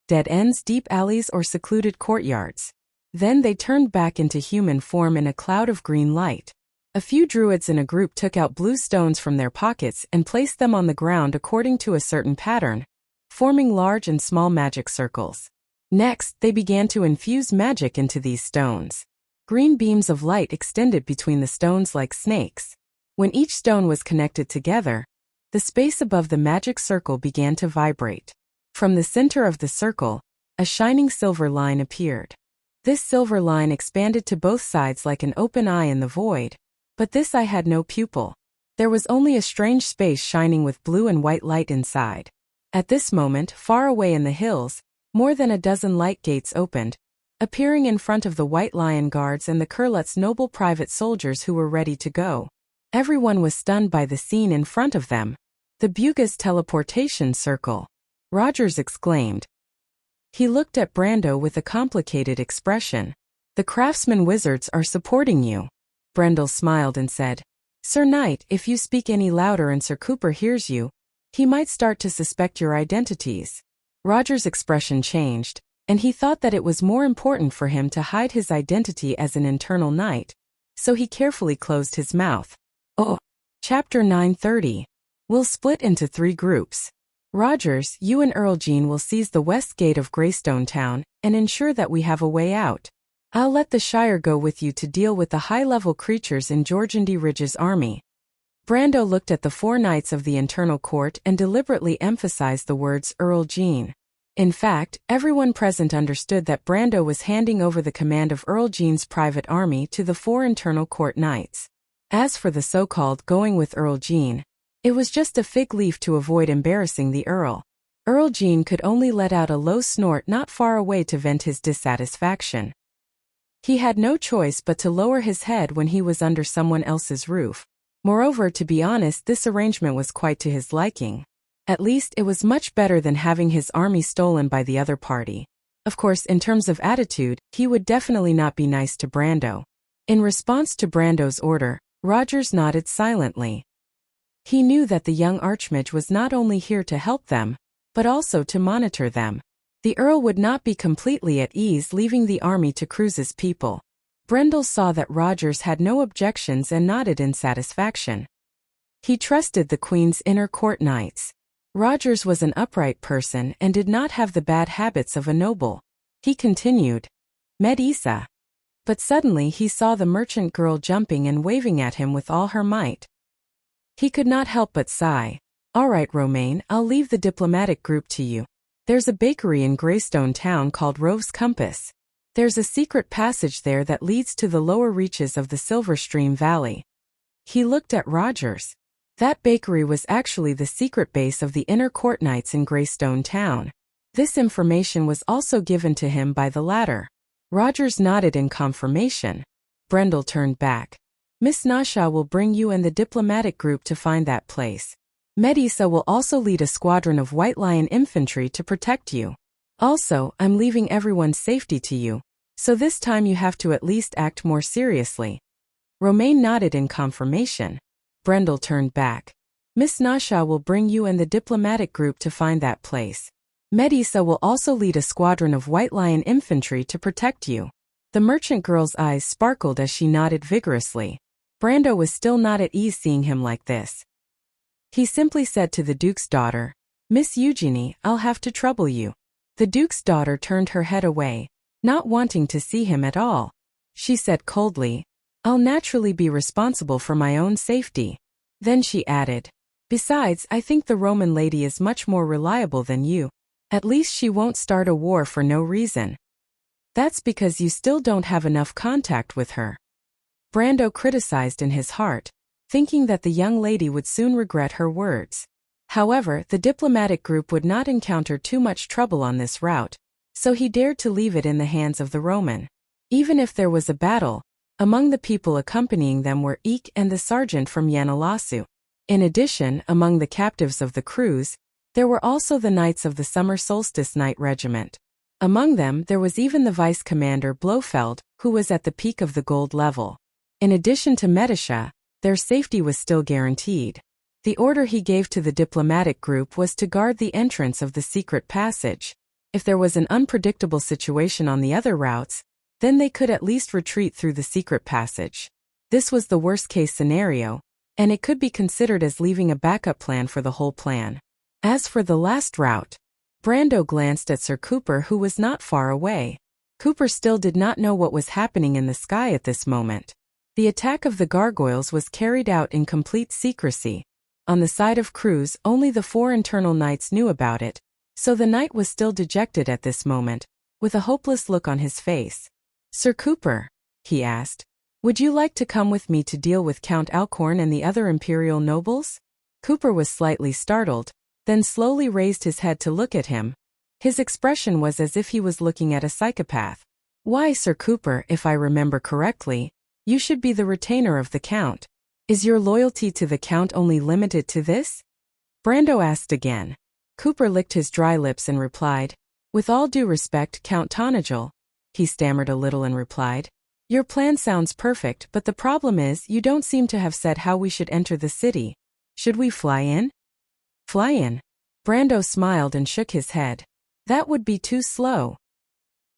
dead ends, deep alleys, or secluded courtyards. Then they turned back into human form in a cloud of green light. A few druids in a group took out blue stones from their pockets and placed them on the ground according to a certain pattern, forming large and small magic circles. Next, they began to infuse magic into these stones. Green beams of light extended between the stones like snakes. When each stone was connected together, the space above the magic circle began to vibrate. From the center of the circle, a shining silver line appeared. This silver line expanded to both sides like an open eye in the void, but this eye had no pupil. There was only a strange space shining with blue and white light inside. At this moment, far away in the hills, more than a dozen light gates opened, appearing in front of the White Lion Guards and the Kurlut's noble private soldiers who were ready to go. Everyone was stunned by the scene in front of them. The Buga's teleportation circle, Rogers exclaimed. He looked at Brando with a complicated expression. The craftsman wizards are supporting you. Brendel smiled and said, Sir Knight, if you speak any louder and Sir Cooper hears you, he might start to suspect your identities. Roger's expression changed, and he thought that it was more important for him to hide his identity as an internal knight, so he carefully closed his mouth. Oh. Chapter 930. We'll split into 3 groups. Rogers, you and Earl Jean will seize the west gate of Greystone Town and ensure that we have a way out. I'll let the Shire go with you to deal with the high-level creatures in Jorgendy Ridge's army. Brando looked at the 4 knights of the internal court and deliberately emphasized the words Earl Jean. In fact, everyone present understood that Brando was handing over the command of Earl Jean's private army to the 4 internal court knights. As for the so-called going with Earl Jean, it was just a fig leaf to avoid embarrassing the Earl. Earl Jean could only let out a low snort not far away to vent his dissatisfaction. He had no choice but to lower his head when he was under someone else's roof. Moreover, to be honest, this arrangement was quite to his liking. At least it was much better than having his army stolen by the other party. Of course, in terms of attitude, he would definitely not be nice to Brando. In response to Brando's order, Rogers nodded silently. He knew that the young Archmage was not only here to help them, but also to monitor them. The Earl would not be completely at ease leaving the army to Cruz's people. Brendel saw that Rogers had no objections and nodded in satisfaction. He trusted the Queen's inner court knights. Rogers was an upright person and did not have the bad habits of a noble. He continued, Med Isa. But suddenly he saw the merchant girl jumping and waving at him with all her might. He could not help but sigh. All right, Romaine, I'll leave the diplomatic group to you. There's a bakery in Greystone Town called Rove's Compass. There's a secret passage there that leads to the lower reaches of the Silver Stream Valley. He looked at Rogers. That bakery was actually the secret base of the Inner Court Knights in Greystone Town. This information was also given to him by the latter. Rogers nodded in confirmation. Brendel turned back. Miss Nasha will bring you and the diplomatic group to find that place. Medisa will also lead a squadron of White Lion infantry to protect you. Also, I'm leaving everyone's safety to you, so this time you have to at least act more seriously. Romaine nodded in confirmation. Brendel turned back. Miss Nasha will bring you and the diplomatic group to find that place. Medisa will also lead a squadron of White Lion infantry to protect you. The merchant girl's eyes sparkled as she nodded vigorously. Brando was still not at ease seeing him like this. He simply said to the Duke's daughter, Miss Eugenie, I'll have to trouble you. The Duke's daughter turned her head away, not wanting to see him at all. She said coldly, I'll naturally be responsible for my own safety. Then she added, besides, I think the Roman lady is much more reliable than you. At least she won't start a war for no reason. That's because you still don't have enough contact with her. Brando criticized in his heart, thinking that the young lady would soon regret her words. However, the diplomatic group would not encounter too much trouble on this route, so he dared to leave it in the hands of the Roman. Even if there was a battle, among the people accompanying them were Eek and the sergeant from Yanalasu. In addition, among the captives of the cruise, there were also the knights of the Summer Solstice Knight Regiment. Among them there was even the vice commander Blofeld, who was at the peak of the gold level. In addition to Medisha, their safety was still guaranteed. The order he gave to the diplomatic group was to guard the entrance of the secret passage. If there was an unpredictable situation on the other routes, then they could at least retreat through the secret passage. This was the worst-case scenario, and it could be considered as leaving a backup plan for the whole plan. As for the last route, Brando glanced at Sir Cooper, who was not far away. Cooper still did not know what was happening in the sky at this moment. The attack of the gargoyles was carried out in complete secrecy. On the side of Cruz, only the 4 internal knights knew about it, so the knight was still dejected at this moment, with a hopeless look on his face. Sir Cooper, he asked, would you like to come with me to deal with Count Alcorn and the other imperial nobles? Cooper was slightly startled, then slowly raised his head to look at him. His expression was as if he was looking at a psychopath. Why, Sir Cooper, if I remember correctly, you should be the retainer of the Count. Is your loyalty to the Count only limited to this? Brando asked again. Cooper licked his dry lips and replied, with all due respect, Count Tonagel. He stammered a little and replied, your plan sounds perfect, but the problem is you don't seem to have said how we should enter the city. Should we fly in? Fly in? Brando smiled and shook his head. That would be too slow.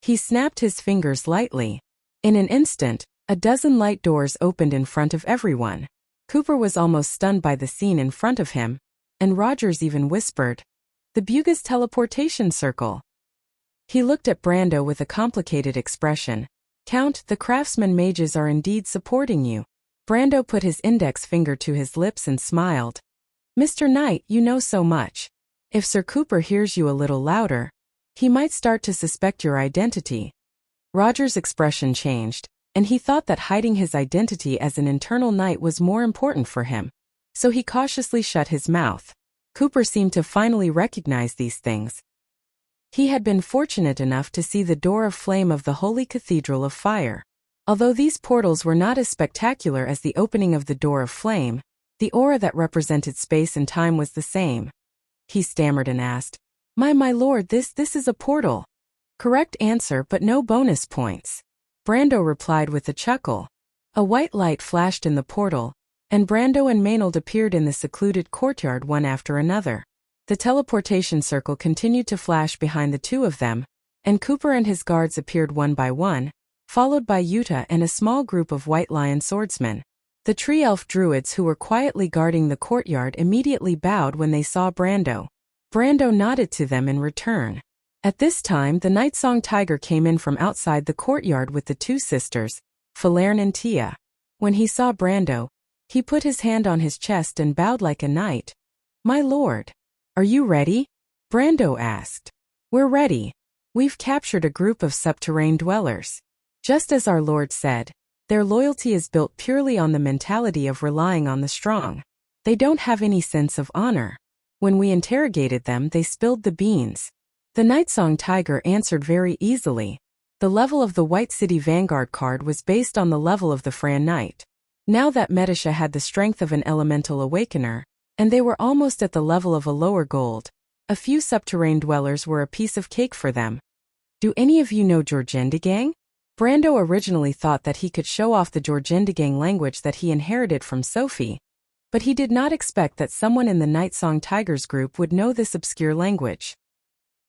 He snapped his fingers lightly. In an instant, a dozen light doors opened in front of everyone. Cooper was almost stunned by the scene in front of him, and Rogers even whispered, the Buga's teleportation circle. He looked at Brando with a complicated expression. Count, the craftsman mages are indeed supporting you. Brando put his index finger to his lips and smiled. Mr. Knight, you know so much. If Sir Cooper hears you a little louder, he might start to suspect your identity. Roger's expression changed, and he thought that hiding his identity as an internal knight was more important for him. So he cautiously shut his mouth. Cooper seemed to finally recognize these things. He had been fortunate enough to see the door of flame of the Holy Cathedral of Fire. Although these portals were not as spectacular as the opening of the door of flame, the aura that represented space and time was the same. He stammered and asked, my lord, this is a portal. Correct answer, but no bonus points. Brando replied with a chuckle. A white light flashed in the portal, and Brando and Maynard appeared in the secluded courtyard one after another. The teleportation circle continued to flash behind the two of them, and Cooper and his guards appeared one by one, followed by Yuta and a small group of White Lion swordsmen. The tree elf druids who were quietly guarding the courtyard immediately bowed when they saw Brando. Brando nodded to them in return. At this time the night song tiger came in from outside the courtyard with the two sisters, Falerne and Tia. When he saw Brando, he put his hand on his chest and bowed like a knight. "My lord, are you ready?" Brando asked. "We're ready. We've captured a group of subterranean dwellers. Just as our lord said, their loyalty is built purely on the mentality of relying on the strong. They don't have any sense of honor. When we interrogated them, they spilled the beans." The night song tiger answered very easily. The level of the White City Vanguard card was based on the level of the Fran Knight. Now that Medisha had the strength of an elemental awakener, and they were almost at the level of a lower gold, a few subterranean dwellers were a piece of cake for them. "Do any of you know Jorgendigang?" Brando originally thought that he could show off the Jorgendigang language that he inherited from Sophie, but he did not expect that someone in the Night Song Tigers group would know this obscure language.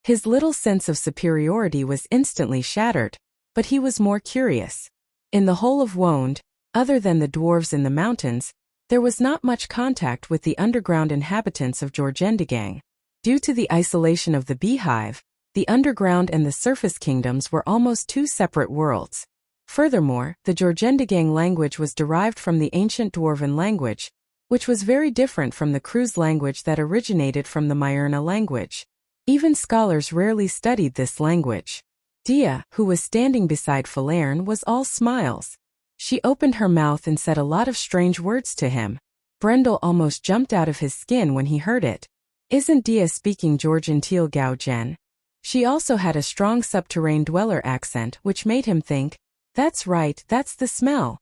His little sense of superiority was instantly shattered, but he was more curious. In the whole of Wonde, other than the dwarves in the mountains, there was not much contact with the underground inhabitants of Jorgendigang. Due to the isolation of the beehive, the underground and the surface kingdoms were almost two separate worlds. Furthermore, the Jorgendigang language was derived from the ancient Dwarven language, which was very different from the Cruz language that originated from the Myrna language. Even scholars rarely studied this language. Dia, who was standing beside Falerne, was all smiles. She opened her mouth and said a lot of strange words to him. Brendel almost jumped out of his skin when he heard it. Isn't Dia speaking Georgian Gao Gen? She also had a strong subterranean dweller accent, which made him think, "That's right, that's the smell."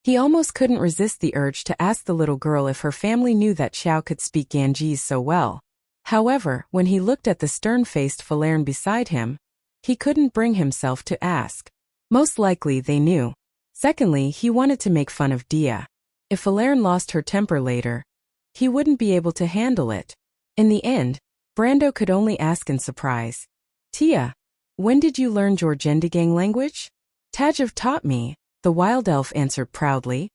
He almost couldn't resist the urge to ask the little girl if her family knew that Xiao could speak Ganges so well. However, when he looked at the stern-faced Falerne beside him, he couldn't bring himself to ask. Most likely they knew. Secondly, he wanted to make fun of Dia. If Falerne lost her temper later, he wouldn't be able to handle it. In the end, Brando could only ask in surprise, "Tia, when did you learn Jorgendigang language?" "Tajev taught me," the wild elf answered proudly.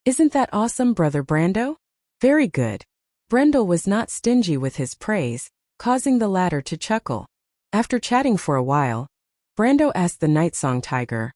"Isn't that awesome, Brother Brando?" "Very good." Brendel was not stingy with his praise, causing the latter to chuckle. After chatting for a while, Brando asked the Night Song Tiger,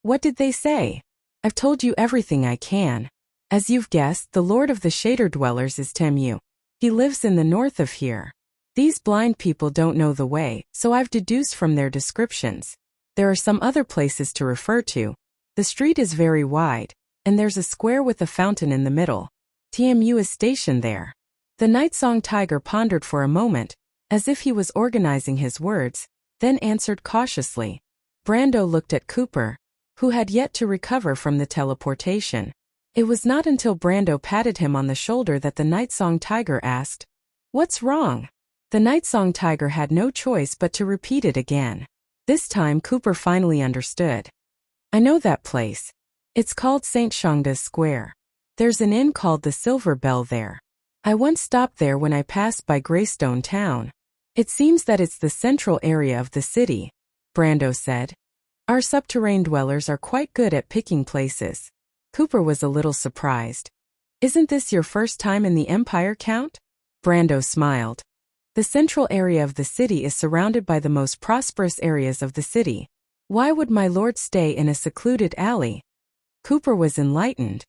"What did they say?" "I've told you everything I can. As you've guessed, the Lord of the Shader Dwellers is Temu. He lives in the north of here. These blind people don't know the way, so I've deduced from their descriptions. There are some other places to refer to. The street is very wide, and there's a square with a fountain in the middle. TMU is stationed there." The Night Song Tiger pondered for a moment, as if he was organizing his words, then answered cautiously. Brando looked at Cooper, who had yet to recover from the teleportation. It was not until Brando patted him on the shoulder that the Night Song Tiger asked, "What's wrong?" The Night Song Tiger had no choice but to repeat it again. This time Cooper finally understood. "I know that place. It's called St. Shangda's Square. There's an inn called the Silver Bell there. I once stopped there when I passed by Greystone Town. It seems that it's the central area of the city," Brando said. "Our subterranean dwellers are quite good at picking places." Cooper was a little surprised. "Isn't this your first time in the Empire, Count?" Brando smiled. "The central area of the city is surrounded by the most prosperous areas of the city. Why would my lord stay in a secluded alley?" Cooper was enlightened.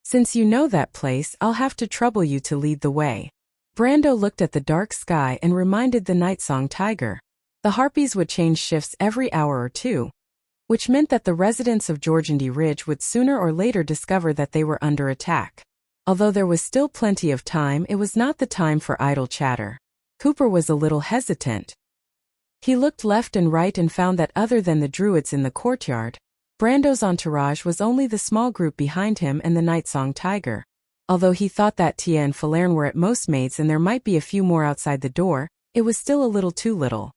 "Since you know that place, I'll have to trouble you to lead the way." Brando looked at the dark sky and reminded the Night Song Tiger. The Harpies would change shifts every hour or two, which meant that the residents of Georgandy Ridge would sooner or later discover that they were under attack. Although there was still plenty of time, it was not the time for idle chatter. Cooper was a little hesitant. He looked left and right and found that other than the druids in the courtyard, Brando's entourage was only the small group behind him and the Night Song Tiger. Although he thought that Tia and Falerne were at most mates and there might be a few more outside the door, it was still a little too little.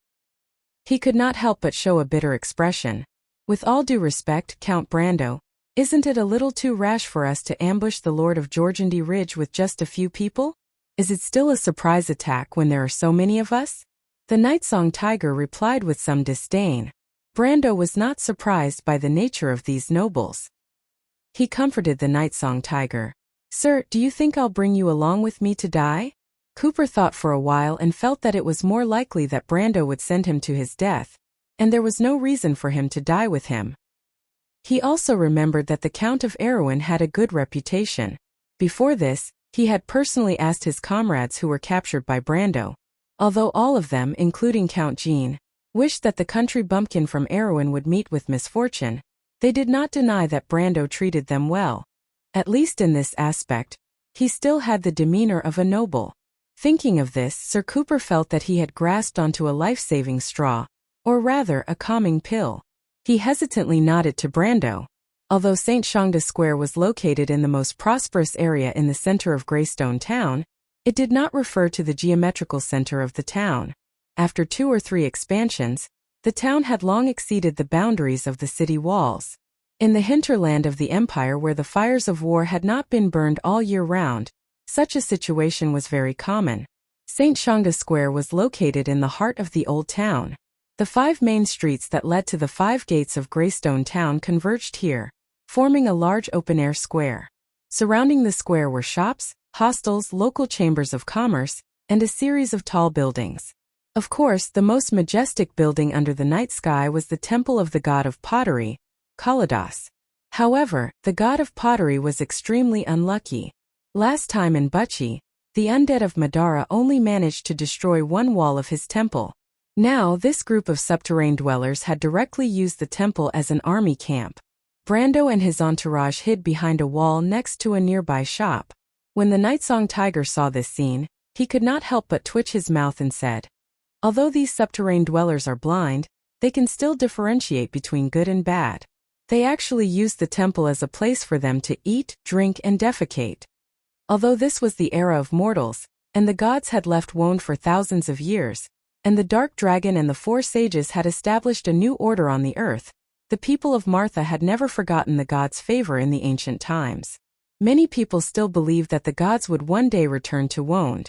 He could not help but show a bitter expression. "With all due respect, Count Brando, isn't it a little too rash for us to ambush the Lord of Georgandy Ridge with just a few people? Is it still a surprise attack when there are so many of us?" The Night Song Tiger replied with some disdain. Brando was not surprised by the nature of these nobles. He comforted the Night Song Tiger. "Sir, do you think I'll bring you along with me to die?" Cooper thought for a while and felt that it was more likely that Brando would send him to his death, and there was no reason for him to die with him. He also remembered that the Count of Erewhon had a good reputation. Before this, he had personally asked his comrades who were captured by Brando. Although all of them, including Count Jean, wished that the country bumpkin from Erewhon would meet with misfortune, they did not deny that Brando treated them well. At least in this aspect, he still had the demeanor of a noble. Thinking of this, Sir Cooper felt that he had grasped onto a life-saving straw, or rather a calming pill. He hesitantly nodded to Brando. Although St. Shangda Square was located in the most prosperous area in the center of Greystone Town, it did not refer to the geometrical center of the town. After 2 or 3 expansions, the town had long exceeded the boundaries of the city walls. In the hinterland of the empire where the fires of war had not been burned all year round, such a situation was very common. St. Shangda Square was located in the heart of the old town. The 5 main streets that led to the 5 gates of Greystone Town converged here, forming a large open-air square. Surrounding the square were shops, hostels, local chambers of commerce, and a series of tall buildings. Of course, the most majestic building under the night sky was the temple of the god of pottery, Kalidas. However, the god of pottery was extremely unlucky. Last time in Buchi, the undead of Madara only managed to destroy one wall of his temple. Now this group of subterranean dwellers had directly used the temple as an army camp. Brando and his entourage hid behind a wall next to a nearby shop. When the Nightsong Tiger saw this scene, he could not help but twitch his mouth and said, "Although these subterranean dwellers are blind, they can still differentiate between good and bad. They actually used the temple as a place for them to eat, drink, and defecate." Although this was the era of mortals, and the gods had left Wone for thousands of years, and the Dark Dragon and the 4 sages had established a new order on the earth, the people of Martha had never forgotten the gods' favor in the ancient times. Many people still believed that the gods would one day return to Wone.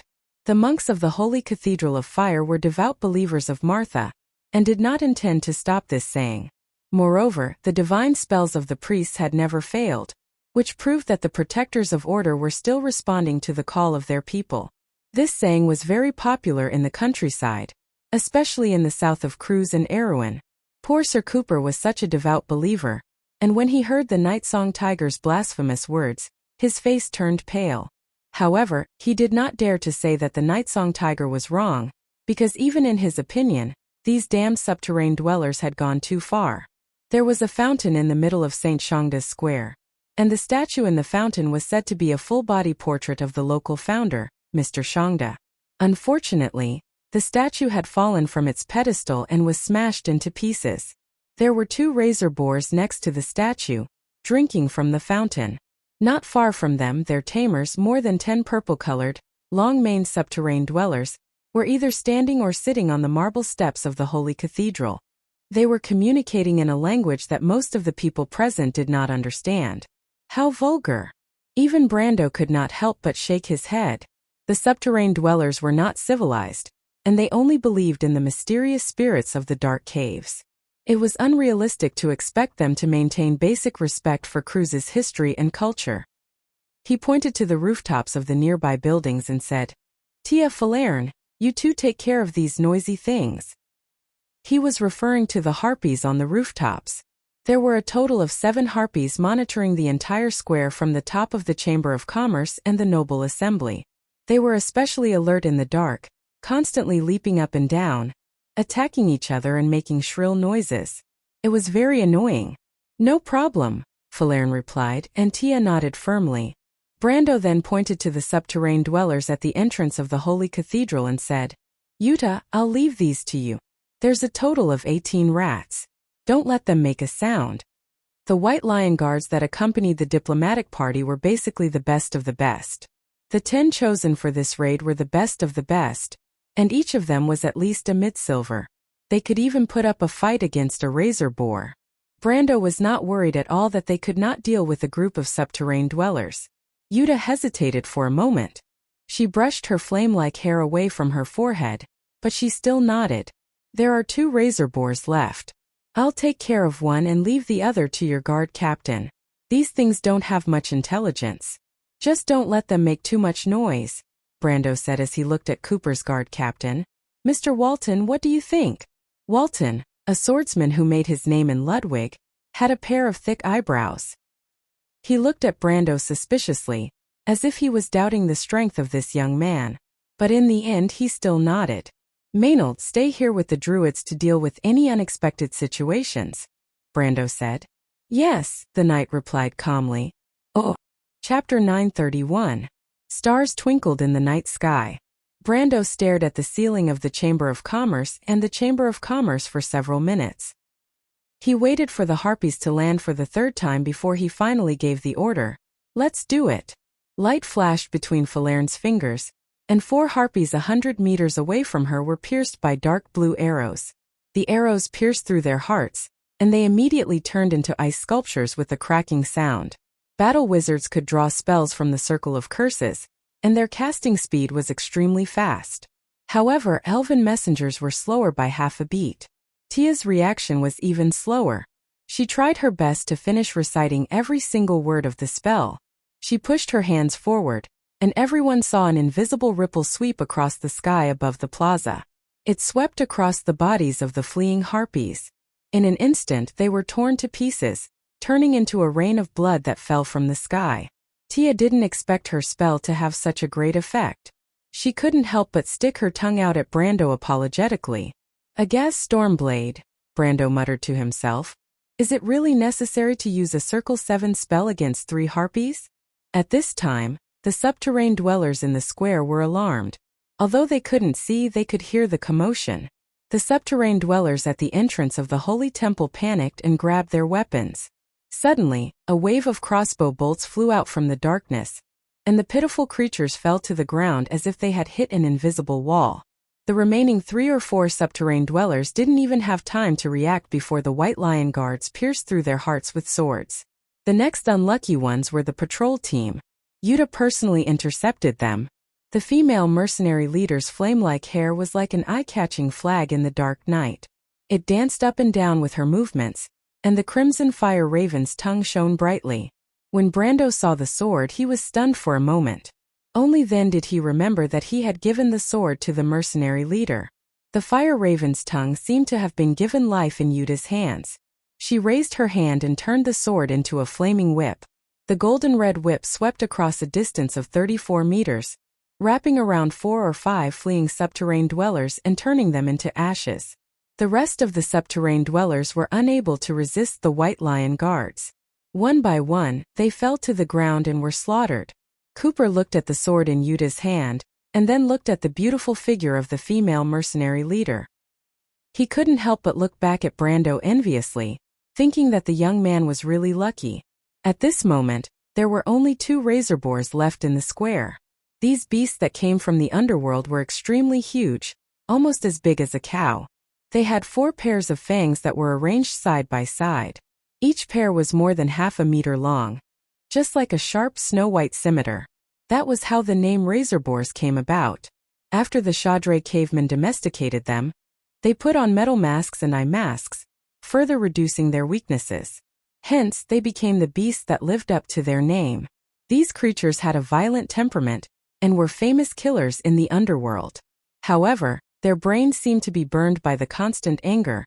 The monks of the Holy Cathedral of Fire were devout believers of Martha, and did not intend to stop this saying. Moreover, the divine spells of the priests had never failed, which proved that the protectors of order were still responding to the call of their people. This saying was very popular in the countryside, especially in the south of Cruz and Erewhon. Poor Sir Cooper was such a devout believer, and when he heard the Nightsong Tiger's blasphemous words, his face turned pale. However, he did not dare to say that the Nightsong Tiger was wrong, because even in his opinion, these damned subterranean dwellers had gone too far. There was a fountain in the middle of St. Shangda's Square, and the statue in the fountain was said to be a full-body portrait of the local founder, Mr. Shangda. Unfortunately, the statue had fallen from its pedestal and was smashed into pieces. There were 2 razor boars next to the statue, drinking from the fountain. Not far from them, their tamers, more than 10 purple-colored, long-maned subterranean dwellers, were either standing or sitting on the marble steps of the Holy Cathedral. They were communicating in a language that most of the people present did not understand. How vulgar! Even Brando could not help but shake his head. The subterranean dwellers were not civilized, and they only believed in the mysterious spirits of the dark caves. It was unrealistic to expect them to maintain basic respect for Cruz's history and culture. He pointed to the rooftops of the nearby buildings and said, "Tia Falerne, you 2 take care of these noisy things." He was referring to the harpies on the rooftops. There were a total of 7 harpies monitoring the entire square from the top of the Chamber of Commerce and the Noble Assembly. They were especially alert in the dark, constantly leaping up and down, attacking each other and making shrill noises. It was very annoying. "No problem," Falerne replied, and Tia nodded firmly. Brando then pointed to the subterranean dwellers at the entrance of the Holy Cathedral and said, "Yuta, I'll leave these to you. There's a total of 18 rats. Don't let them make a sound." The White Lion Guards that accompanied the diplomatic party were basically the best of the best. The 10 chosen for this raid were the best of the best, and each of them was at least a mid-silver. They could even put up a fight against a razor boar. Brando was not worried at all that they could not deal with a group of subterranean dwellers. Yuta hesitated for a moment. She brushed her flame-like hair away from her forehead, but she still nodded. "There are 2 razor boars left. I'll take care of one and leave the other to your guard captain. These things don't have much intelligence. Just don't let them make too much noise." Brando said as he looked at Cooper's guard captain. "Mr. Walton, what do you think?" Walton, a swordsman who made his name in Ludwig, had a pair of thick eyebrows. He looked at Brando suspiciously, as if he was doubting the strength of this young man. But in the end he still nodded. "Maynard, stay here with the druids to deal with any unexpected situations," Brando said. "Yes," the knight replied calmly. Oh. Chapter 931. Stars twinkled in the night sky. Brando stared at the ceiling of the Chamber of Commerce and the Chamber of Commerce for several minutes. He waited for the harpies to land for the third time before he finally gave the order. "Let's do it." Light flashed between Falern's fingers, and 4 harpies 100 meters away from her were pierced by dark blue arrows. The arrows pierced through their hearts, and they immediately turned into ice sculptures with a cracking sound. Battle wizards could draw spells from the Circle of Curses, and their casting speed was extremely fast. However, elven messengers were slower by half a beat. Tia's reaction was even slower. She tried her best to finish reciting every single word of the spell. She pushed her hands forward, and everyone saw an invisible ripple sweep across the sky above the plaza. It swept across the bodies of the fleeing harpies. In an instant they were torn to pieces, turning into a rain of blood that fell from the sky. Tia didn't expect her spell to have such a great effect. She couldn't help but stick her tongue out at Brando apologetically. "A gas storm blade," Brando muttered to himself. "Is it really necessary to use a Circle 7 spell against 3 harpies?" At this time, the subterranean dwellers in the square were alarmed. Although they couldn't see, they could hear the commotion. The subterranean dwellers at the entrance of the Holy Temple panicked and grabbed their weapons. Suddenly, a wave of crossbow bolts flew out from the darkness, and the pitiful creatures fell to the ground as if they had hit an invisible wall. The remaining 3 or 4 subterranean dwellers didn't even have time to react before the White Lion guards pierced through their hearts with swords. The next unlucky ones were the patrol team. Yuta personally intercepted them. The female mercenary leader's flame-like hair was like an eye-catching flag in the dark night. It danced up and down with her movements, and the crimson fire raven's tongue shone brightly. When Brando saw the sword, he was stunned for a moment. Only then did he remember that he had given the sword to the mercenary leader. The fire raven's tongue seemed to have been given life in Yuta's hands. She raised her hand and turned the sword into a flaming whip. The golden-red whip swept across a distance of 34 meters, wrapping around 4 or 5 fleeing subterranean dwellers and turning them into ashes. The rest of the subterranean dwellers were unable to resist the White Lion guards. One by one, they fell to the ground and were slaughtered. Cooper looked at the sword in Yuta's hand, and then looked at the beautiful figure of the female mercenary leader. He couldn't help but look back at Brando enviously, thinking that the young man was really lucky. At this moment, there were only 2 razor boars left in the square. These beasts that came from the underworld were extremely huge, almost as big as a cow. They had 4 pairs of fangs that were arranged side by side. Each pair was more than half a meter long, just like a sharp snow-white scimitar. That was how the name razor boars came about. After the Chadre cavemen domesticated them, they put on metal masks and eye masks, further reducing their weaknesses. Hence, they became the beasts that lived up to their name. These creatures had a violent temperament and were famous killers in the underworld. However, their brains seemed to be burned by the constant anger,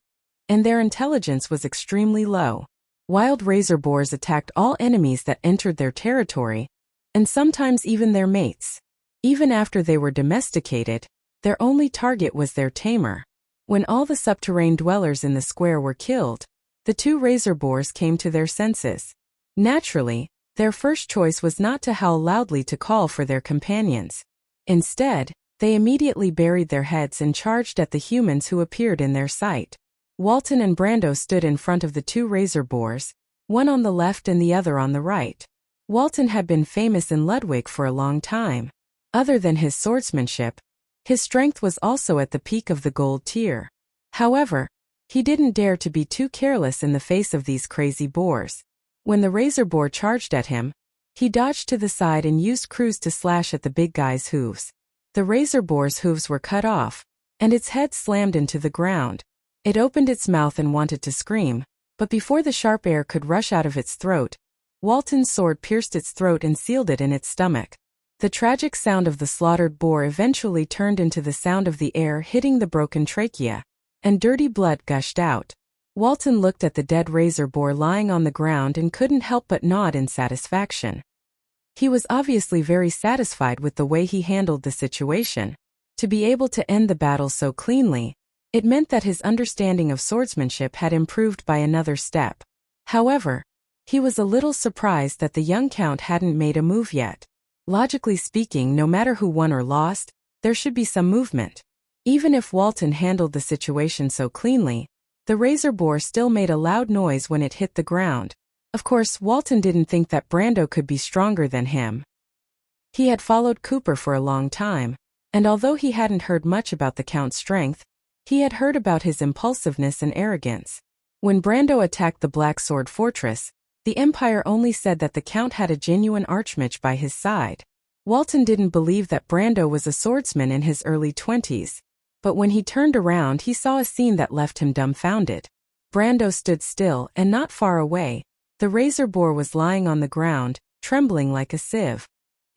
and their intelligence was extremely low. Wild razor boars attacked all enemies that entered their territory, and sometimes even their mates. Even after they were domesticated, their only target was their tamer. When all the subterranean dwellers in the square were killed, the 2 razor boars came to their senses. Naturally, their first choice was not to howl loudly to call for their companions. Instead, they immediately buried their heads and charged at the humans who appeared in their sight. Walton and Brando stood in front of the 2 razor boars, one on the left and the other on the right. Walton had been famous in Ludwig for a long time. Other than his swordsmanship, his strength was also at the peak of the gold tier. However, he didn't dare to be too careless in the face of these crazy boars. When the razor boar charged at him, he dodged to the side and used crews to slash at the big guy's hooves. The razor boar's hooves were cut off, and its head slammed into the ground. It opened its mouth and wanted to scream, but before the sharp air could rush out of its throat, Walton's sword pierced its throat and sealed it in its stomach. The tragic sound of the slaughtered boar eventually turned into the sound of the air hitting the broken trachea, and dirty blood gushed out. Walton looked at the dead razor boar lying on the ground and couldn't help but nod in satisfaction. He was obviously very satisfied with the way he handled the situation. To be able to end the battle so cleanly, it meant that his understanding of swordsmanship had improved by another step. However, he was a little surprised that the young count hadn't made a move yet. Logically speaking, no matter who won or lost, there should be some movement. Even if Walton handled the situation so cleanly, the razor boar still made a loud noise when it hit the ground. Of course, Walton didn't think that Brando could be stronger than him. He had followed Cooper for a long time, and although he hadn't heard much about the Count's strength, he had heard about his impulsiveness and arrogance. When Brando attacked the Black Sword Fortress, the Empire only said that the Count had a genuine archmage by his side. Walton didn't believe that Brando was a swordsman in his early 20s, but when he turned around he saw a scene that left him dumbfounded. Brando stood still, and not far away, the razor boar was lying on the ground, trembling like a sieve.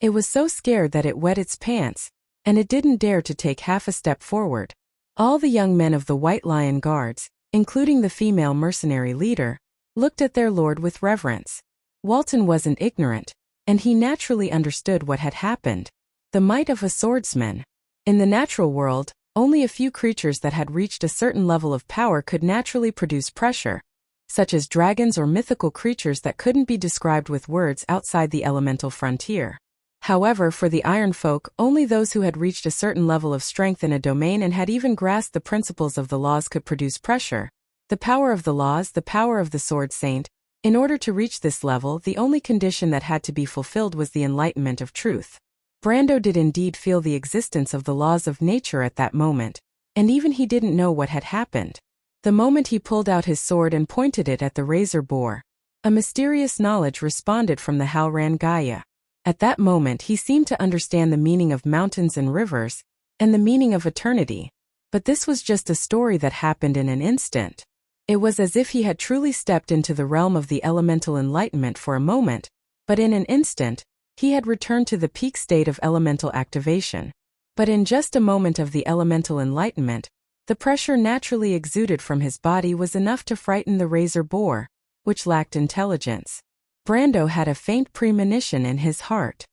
It was so scared that it wet its pants, and it didn't dare to take half a step forward. All the young men of the White Lion Guards, including the female mercenary leader, looked at their lord with reverence. Walton wasn't ignorant, and he naturally understood what had happened. The might of a swordsman. In the natural world, only a few creatures that had reached a certain level of power could naturally produce pressure, such as dragons or mythical creatures that couldn't be described with words outside the elemental frontier. However, for the Iron Folk, only those who had reached a certain level of strength in a domain and had even grasped the principles of the laws could produce pressure. The power of the laws, the power of the Sword Saint. In order to reach this level, the only condition that had to be fulfilled was the enlightenment of truth. Brando did indeed feel the existence of the laws of nature at that moment, and even he didn't know what had happened. The moment he pulled out his sword and pointed it at the razor boar, a mysterious knowledge responded from the Halran Gaia. At that moment he seemed to understand the meaning of mountains and rivers, and the meaning of eternity. But this was just a story that happened in an instant. It was as if he had truly stepped into the realm of the elemental enlightenment for a moment, but in an instant, he had returned to the peak state of elemental activation. But in just a moment of the elemental enlightenment, the pressure naturally exuded from his body was enough to frighten the razor boar, which lacked intelligence. Brando had a faint premonition in his heart.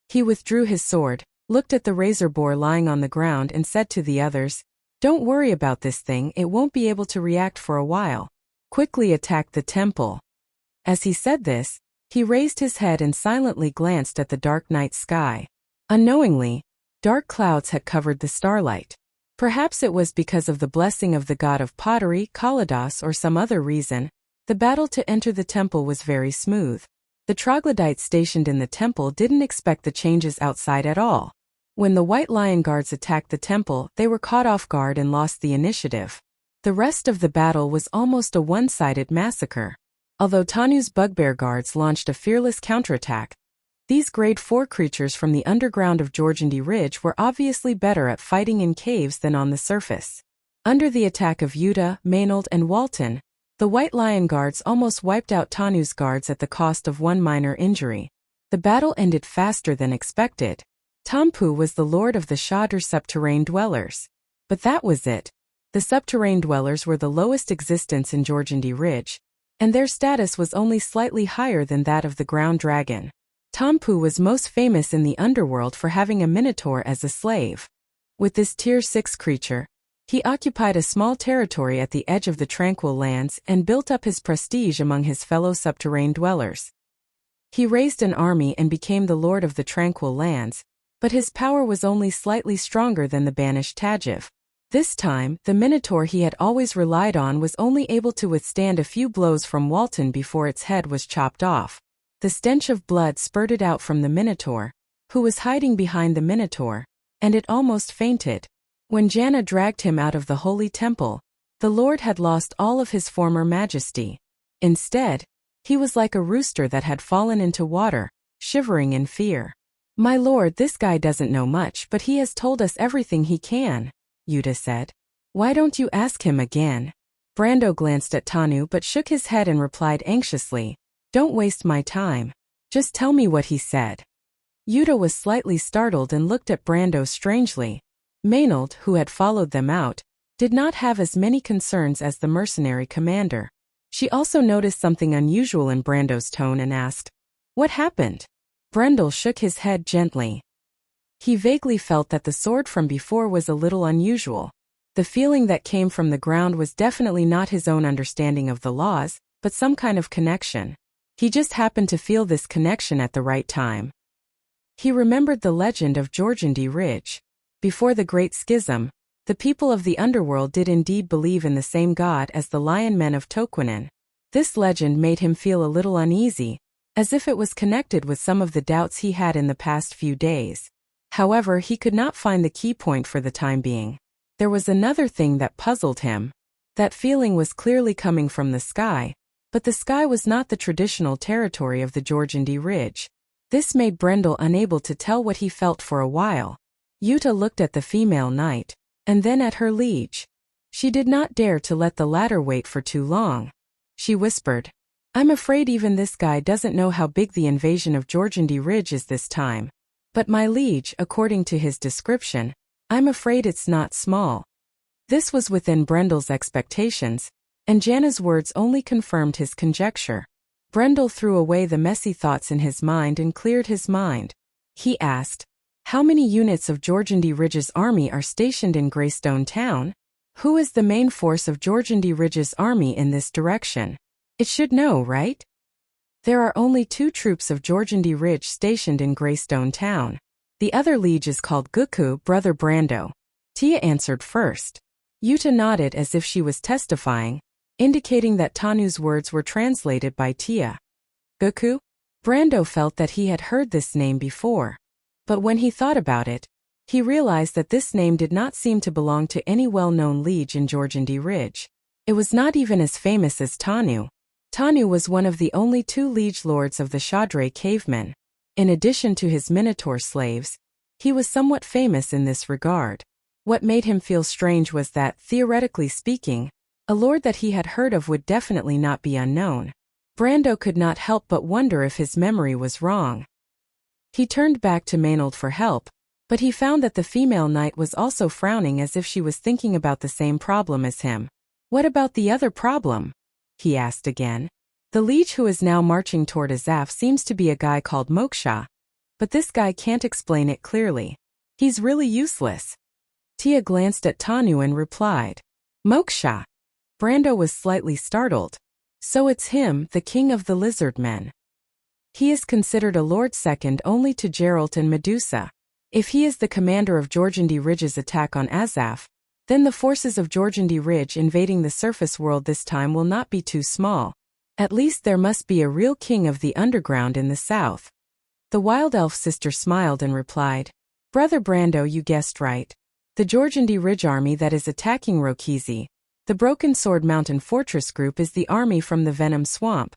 He withdrew his sword, looked at the razor boar lying on the ground and said to the others, "Don't worry about this thing, it won't be able to react for a while. Quickly attack the temple." As he said this, he raised his head and silently glanced at the dark night sky. Unknowingly, dark clouds had covered the starlight. Perhaps it was because of the blessing of the god of pottery, Kalidas, or some other reason. The battle to enter the temple was very smooth. The troglodytes stationed in the temple didn't expect the changes outside at all. When the White Lion Guards attacked the temple, they were caught off guard and lost the initiative. The rest of the battle was almost a one-sided massacre. Although Tanu's Bugbear Guards launched a fearless counterattack, these Grade 4 creatures from the underground of Jorgendi Ridge were obviously better at fighting in caves than on the surface. Under the attack of Yuta, Maynard, and Walton, the White Lion Guards almost wiped out Tanu's guards at the cost of one minor injury. The battle ended faster than expected. Tampu was the lord of the Shadr subterrane dwellers. But that was it. The subterrane dwellers were the lowest existence in Jorgendi Ridge, and their status was only slightly higher than that of the ground dragon. Tampu was most famous in the underworld for having a minotaur as a slave. With this Tier 6 creature, he occupied a small territory at the edge of the Tranquil Lands and built up his prestige among his fellow subterrane dwellers. He raised an army and became the lord of the Tranquil Lands, but his power was only slightly stronger than the banished Tajiv. This time, the minotaur he had always relied on was only able to withstand a few blows from Walton before its head was chopped off. The stench of blood spurted out from the minotaur, who was hiding behind the minotaur, and it almost fainted. When Janna dragged him out of the holy temple, the lord had lost all of his former majesty. Instead, he was like a rooster that had fallen into water, shivering in fear. "My lord, this guy doesn't know much, but he has told us everything he can," Yuta said. "Why don't you ask him again?" Brando glanced at Tanu but shook his head and replied anxiously, "Don't waste my time. Just tell me what he said." Yuta was slightly startled and looked at Brando strangely. Maynard, who had followed them out, did not have as many concerns as the mercenary commander. She also noticed something unusual in Brando's tone and asked, "What happened?" Brendel shook his head gently. He vaguely felt that the sword from before was a little unusual. The feeling that came from the ground was definitely not his own understanding of the laws, but some kind of connection. He just happened to feel this connection at the right time. He remembered the legend of Jorgendi Ridge. Before the Great Schism, the people of the underworld did indeed believe in the same god as the Lion Men of Toquinen. This legend made him feel a little uneasy, as if it was connected with some of the doubts he had in the past few days. However, he could not find the key point for the time being. There was another thing that puzzled him. That feeling was clearly coming from the sky, but the sky was not the traditional territory of the Jorgendi Ridge. This made Brendel unable to tell what he felt for a while. Yuta looked at the female knight, and then at her liege. She did not dare to let the latter wait for too long. She whispered, "I'm afraid even this guy doesn't know how big the invasion of Jorgendi Ridge is this time. But my liege, according to his description, I'm afraid it's not small." This was within Brendel's expectations, and Janna's words only confirmed his conjecture. Brendel threw away the messy thoughts in his mind and cleared his mind. He asked, "How many units of Jorgendi Ridge's army are stationed in Greystone Town? Who is the main force of Jorgendi Ridge's army in this direction? It should know, right?" "There are only 2 troops of Jorgendi Ridge stationed in Greystone Town. The other liege is called Guku, Brother Brando." Tia answered first. Yuta nodded as if she was testifying, indicating that Tanu's words were translated by Tia. Guku? Brando felt that he had heard this name before. But when he thought about it, he realized that this name did not seem to belong to any well-known liege in Jorgendi Ridge. It was not even as famous as Tanu. Tanu was one of the only 2 liege lords of the Chadre cavemen. In addition to his Minotaur slaves, he was somewhat famous in this regard. What made him feel strange was that, theoretically speaking, a lord that he had heard of would definitely not be unknown. Brando could not help but wonder if his memory was wrong. He turned back to Maynard for help, but he found that the female knight was also frowning as if she was thinking about the same problem as him. "What about the other problem?" he asked again. "The liege who is now marching toward Azaf seems to be a guy called Moksha. But this guy can't explain it clearly. He's really useless." Tia glanced at Tanu and replied, "Moksha." Brando was slightly startled. "So it's him, the king of the lizard men. He is considered a lord second only to Geralt and Medusa. If he is the commander of Jorgendi Ridge's attack on Azaf, then the forces of Jorgendi Ridge invading the surface world this time will not be too small. At least there must be a real king of the underground in the south." The wild elf sister smiled and replied, "Brother Brando, you guessed right. The Jorgendi Ridge army that is attacking Rokizi, the Broken Sword Mountain Fortress group, is the army from the Venom Swamp.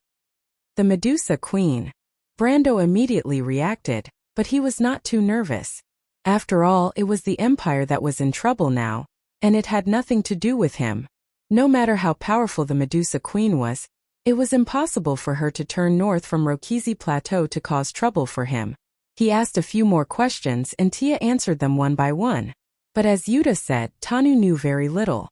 The Medusa Queen." Brando immediately reacted, but he was not too nervous. After all, it was the Empire that was in trouble now, and it had nothing to do with him. No matter how powerful the Medusa Queen was, it was impossible for her to turn north from Rokizi Plateau to cause trouble for him. He asked a few more questions and Tia answered them one by one. But as Yuta said, Tanu knew very little.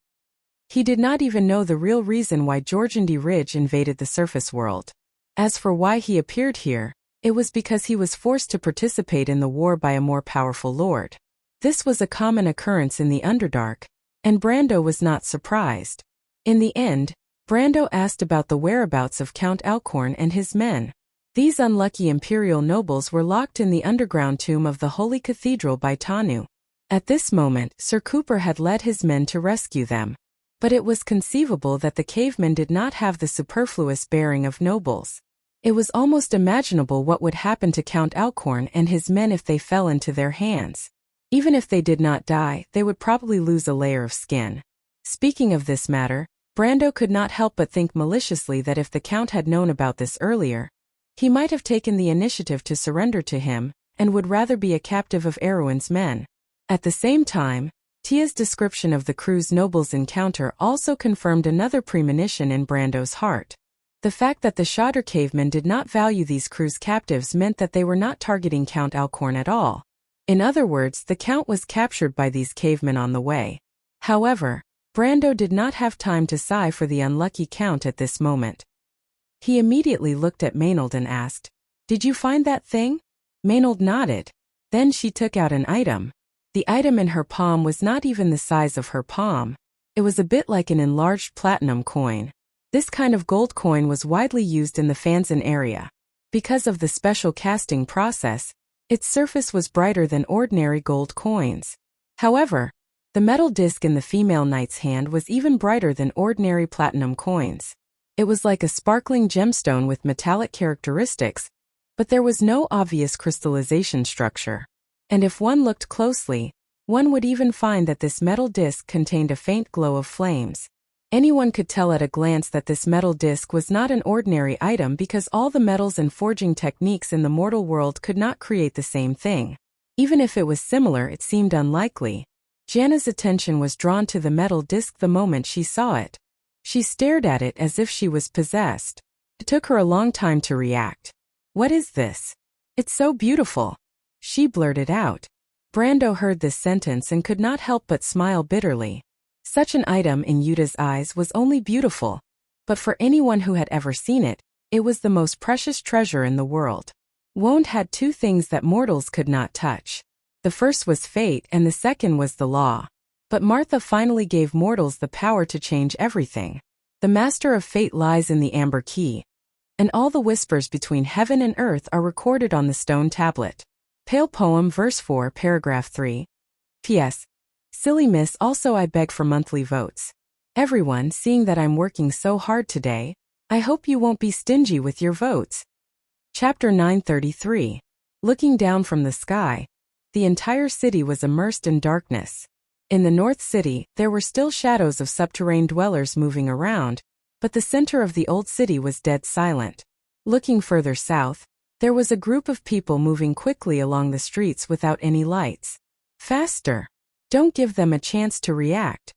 He did not even know the real reason why Jorgendi Ridge invaded the surface world. As for why he appeared here, it was because he was forced to participate in the war by a more powerful lord. This was a common occurrence in the Underdark, and Brando was not surprised. In the end, Brando asked about the whereabouts of Count Alcorn and his men. These unlucky imperial nobles were locked in the underground tomb of the Holy Cathedral by Tanu. At this moment, Sir Cooper had led his men to rescue them. But it was conceivable that the cavemen did not have the superfluous bearing of nobles. It was almost imaginable what would happen to Count Alcorn and his men if they fell into their hands. Even if they did not die, they would probably lose a layer of skin. Speaking of this matter, Brando could not help but think maliciously that if the Count had known about this earlier, he might have taken the initiative to surrender to him, and would rather be a captive of Erwin's men. At the same time, Tia's description of the crew's nobles' encounter also confirmed another premonition in Brando's heart. The fact that the Shadr cavemen did not value these crew's captives meant that they were not targeting Count Alcorn at all. In other words, the Count was captured by these cavemen on the way. However, Brando did not have time to sigh for the unlucky Count at this moment. He immediately looked at Maynard and asked, "Did you find that thing?" Maynard nodded. Then she took out an item. The item in her palm was not even the size of her palm. It was a bit like an enlarged platinum coin. This kind of gold coin was widely used in the Fanzon area. Because of the special casting process, its surface was brighter than ordinary gold coins. However, the metal disc in the female knight's hand was even brighter than ordinary platinum coins. It was like a sparkling gemstone with metallic characteristics, but there was no obvious crystallization structure. And if one looked closely, one would even find that this metal disc contained a faint glow of flames. Anyone could tell at a glance that this metal disc was not an ordinary item because all the metals and forging techniques in the mortal world could not create the same thing. Even if it was similar, it seemed unlikely. Jana's attention was drawn to the metal disc the moment she saw it. She stared at it as if she was possessed. It took her a long time to react. "What is this? It's so beautiful," she blurted out. Brando heard this sentence and could not help but smile bitterly. Such an item in Yuta's eyes was only beautiful, but for anyone who had ever seen it, it was the most precious treasure in the world. Wand had two things that mortals could not touch. The first was fate and the second was the law. But Martha finally gave mortals the power to change everything. The master of fate lies in the amber key, and all the whispers between heaven and earth are recorded on the stone tablet. Pale Poem Verse 4 Paragraph 3. P.S. Silly Miss, also I beg for monthly votes. Everyone, seeing that I'm working so hard today, I hope you won't be stingy with your votes. Chapter 933. Looking down from the sky, the entire city was immersed in darkness. In the North City, there were still shadows of subterranean dwellers moving around, but the center of the old city was dead silent. Looking further south, there was a group of people moving quickly along the streets without any lights. "Faster! Don't give them a chance to react."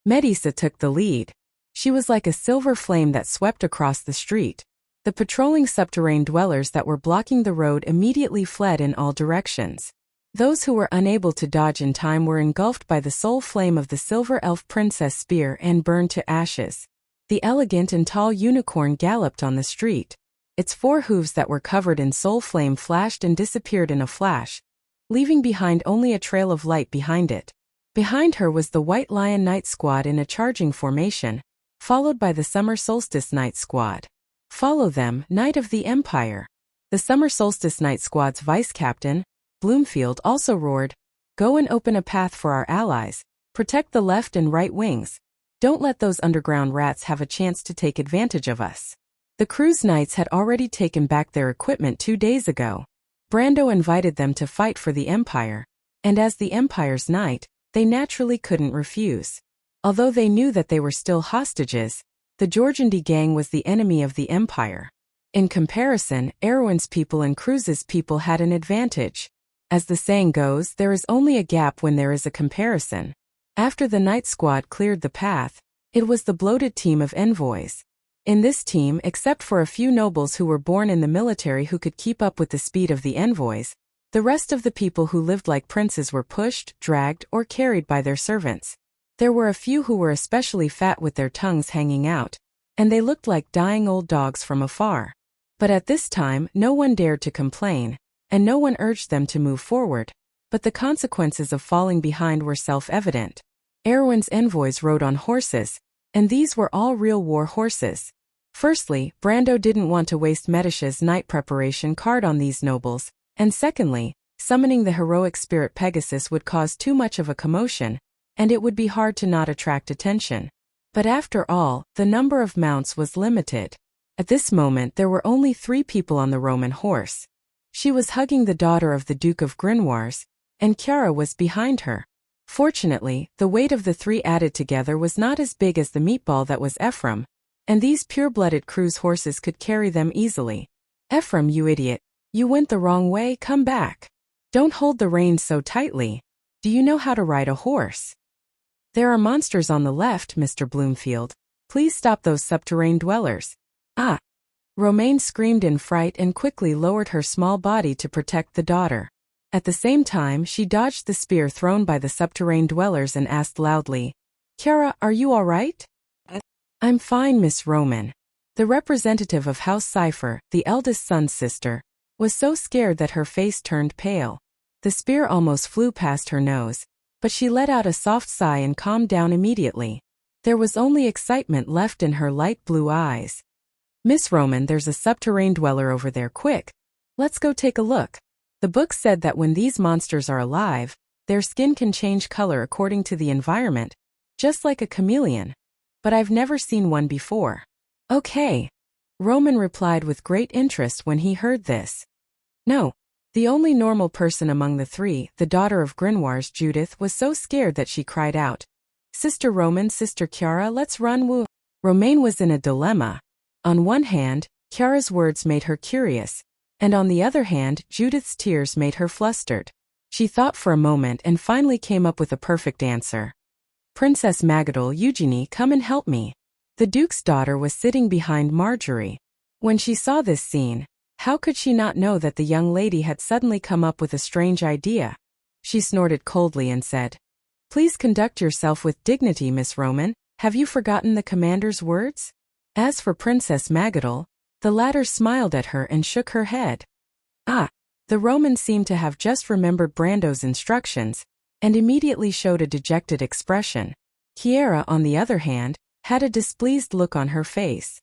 Medisa took the lead. She was like a silver flame that swept across the street. The patrolling subterranean dwellers that were blocking the road immediately fled in all directions. Those who were unable to dodge in time were engulfed by the soul flame of the silver elf princess spear and burned to ashes. The elegant and tall unicorn galloped on the street. Its four hooves that were covered in soul flame flashed and disappeared in a flash, leaving behind only a trail of light behind it. Behind her was the White Lion Knight Squad in a charging formation, followed by the Summer Solstice Knight Squad. Follow them, Knight of the Empire. The Summer Solstice Knight Squad's vice-captain, Bloomfield, also roared, "Go and open a path for our allies. Protect the left and right wings. Don't let those underground rats have a chance to take advantage of us." The crew's knights had already taken back their equipment 2 days ago. Brando invited them to fight for the Empire, and as the Empire's knight, they naturally couldn't refuse. Although they knew that they were still hostages, the Georgandy gang was the enemy of the Empire. In comparison, Erwin's people and Cruz's people had an advantage. As the saying goes, there is only a gap when there is a comparison. After the Knight Squad cleared the path, it was the bloated team of envoys. In this team, except for a few nobles who were born in the military who could keep up with the speed of the envoys, the rest of the people who lived like princes were pushed, dragged, or carried by their servants. There were a few who were especially fat with their tongues hanging out, and they looked like dying old dogs from afar. But at this time, no one dared to complain, and no one urged them to move forward, but the consequences of falling behind were self-evident. Erwin's envoys rode on horses, and these were all real war horses. Firstly, Brando didn't want to waste Medicia's night preparation card on these nobles, and secondly, summoning the heroic spirit Pegasus would cause too much of a commotion, and it would be hard to not attract attention. But after all, the number of mounts was limited. At this moment there were only 3 people on the Roman horse. She was hugging the daughter of the Duke of Grinoires, and Chiara was behind her. Fortunately, the weight of the 3 added together was not as big as the meatball that was Ephraim, and these pure-blooded cruise horses could carry them easily. "Ephraim, you idiot. You went the wrong way, come back. Don't hold the reins so tightly. Do you know how to ride a horse?" "There are monsters on the left, Mr. Bloomfield. Please stop those subterranean dwellers. Ah! Romaine screamed in fright and quickly lowered her small body to protect the daughter. At the same time, she dodged the spear thrown by the subterranean dwellers and asked loudly, "Chiara, are you all right?" "I'm fine, Miss Roman." The representative of House Cypher, the eldest son's sister, was so scared that her face turned pale. The spear almost flew past her nose, but she let out a soft sigh and calmed down immediately. There was only excitement left in her light blue eyes. "Miss Roman, there's a subterranean dweller over there, quick. Let's go take a look." The book said that when these monsters are alive, their skin can change color according to the environment, just like a chameleon. But I've never seen one before. "Okay," Roman replied with great interest when he heard this. No. The only normal person among the three, the daughter of Grimoires, Judith, was so scared that she cried out, "Sister Roman, Sister Chiara, let's run woo." Romaine was in a dilemma. On one hand, Chiara's words made her curious, and on the other hand, Judith's tears made her flustered. She thought for a moment and finally came up with a perfect answer. "Princess Magadol, Eugenie, come and help me." The Duke's daughter was sitting behind Marjorie. When she saw this scene, how could she not know that the young lady had suddenly come up with a strange idea? She snorted coldly and said, "Please conduct yourself with dignity, Miss Roman. Have you forgotten the commander's words?" As for Princess Magadol, the latter smiled at her and shook her head. The Roman seemed to have just remembered Brando's instructions, and immediately showed a dejected expression. Chiara, on the other hand, had a displeased look on her face.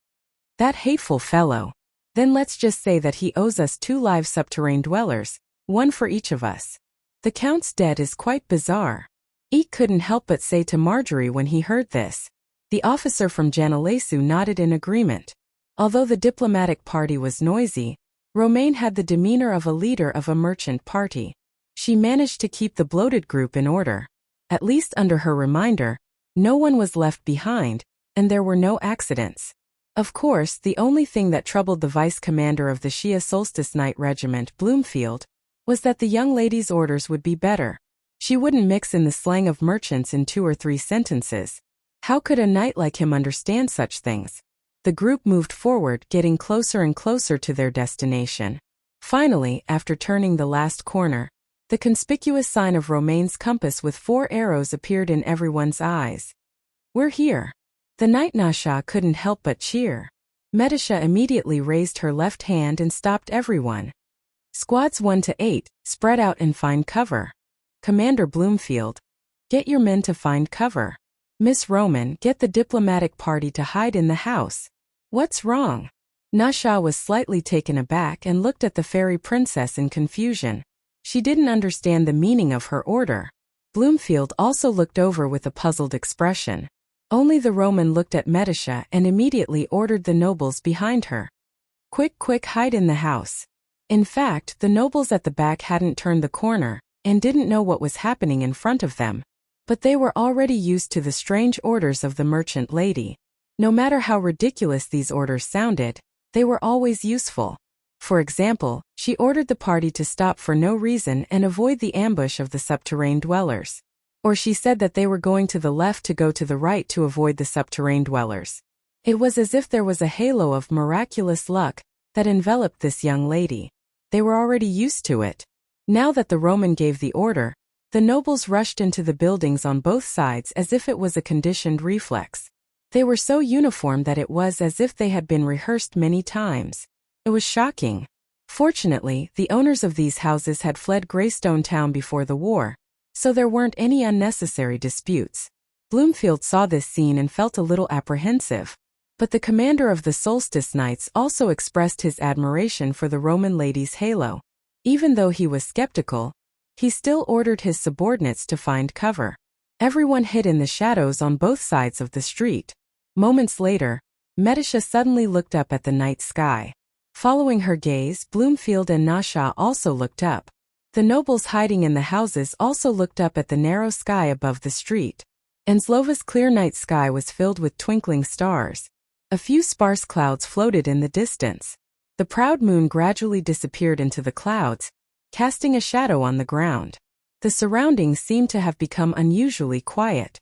"That hateful fellow. Then let's just say that he owes us 2 live subterranean dwellers, 1 for each of us. The Count's debt is quite bizarre." Eek couldn't help but say to Marjorie when he heard this. The officer from Janalesu nodded in agreement. Although the diplomatic party was noisy, Romaine had the demeanor of a leader of a merchant party. She managed to keep the bloated group in order. At least under her reminder, no one was left behind, and there were no accidents. Of course, the only thing that troubled the vice-commander of the Shia Solstice Night Regiment, Bloomfield, was that the young lady's orders would be better. She wouldn't mix in the slang of merchants in 2 or 3 sentences. How could a knight like him understand such things? The group moved forward, getting closer and closer to their destination. Finally, after turning the last corner, the conspicuous sign of Romaine's compass with 4 arrows appeared in everyone's eyes. "We're here." The Knight Nasha couldn't help but cheer. Medisha immediately raised her left hand and stopped everyone. "Squads 1 to 8, spread out and find cover." "Commander Bloomfield, get your men to find cover." "Miss Roman, get the diplomatic party to hide in the house." "What's wrong?" Nasha was slightly taken aback and looked at the fairy princess in confusion. She didn't understand the meaning of her order. Bloomfield also looked over with a puzzled expression. Only the Roman looked at Medisha and immediately ordered the nobles behind her. "Quick, quick, hide in the house." In fact, the nobles at the back hadn't turned the corner and didn't know what was happening in front of them. But they were already used to the strange orders of the merchant lady. No matter how ridiculous these orders sounded, they were always useful. For example, she ordered the party to stop for no reason and avoid the ambush of the subterranean dwellers. Or she said that they were going to the left to go to the right to avoid the subterranean dwellers. It was as if there was a halo of miraculous luck that enveloped this young lady. They were already used to it. Now that the Roman gave the order, the nobles rushed into the buildings on both sides as if it was a conditioned reflex. They were so uniform that it was as if they had been rehearsed many times. It was shocking. Fortunately, the owners of these houses had fled Greystone Town before the war, so there weren't any unnecessary disputes. Bloomfield saw this scene and felt a little apprehensive. But the commander of the Solstice Knights also expressed his admiration for the Roman lady's halo. Even though he was skeptical, he still ordered his subordinates to find cover. Everyone hid in the shadows on both sides of the street. Moments later, Medisha suddenly looked up at the night sky. Following her gaze, Bloomfield and Nasha also looked up. The nobles hiding in the houses also looked up at the narrow sky above the street. Enslova's clear night sky was filled with twinkling stars. A few sparse clouds floated in the distance. The proud moon gradually disappeared into the clouds, casting a shadow on the ground. The surroundings seemed to have become unusually quiet.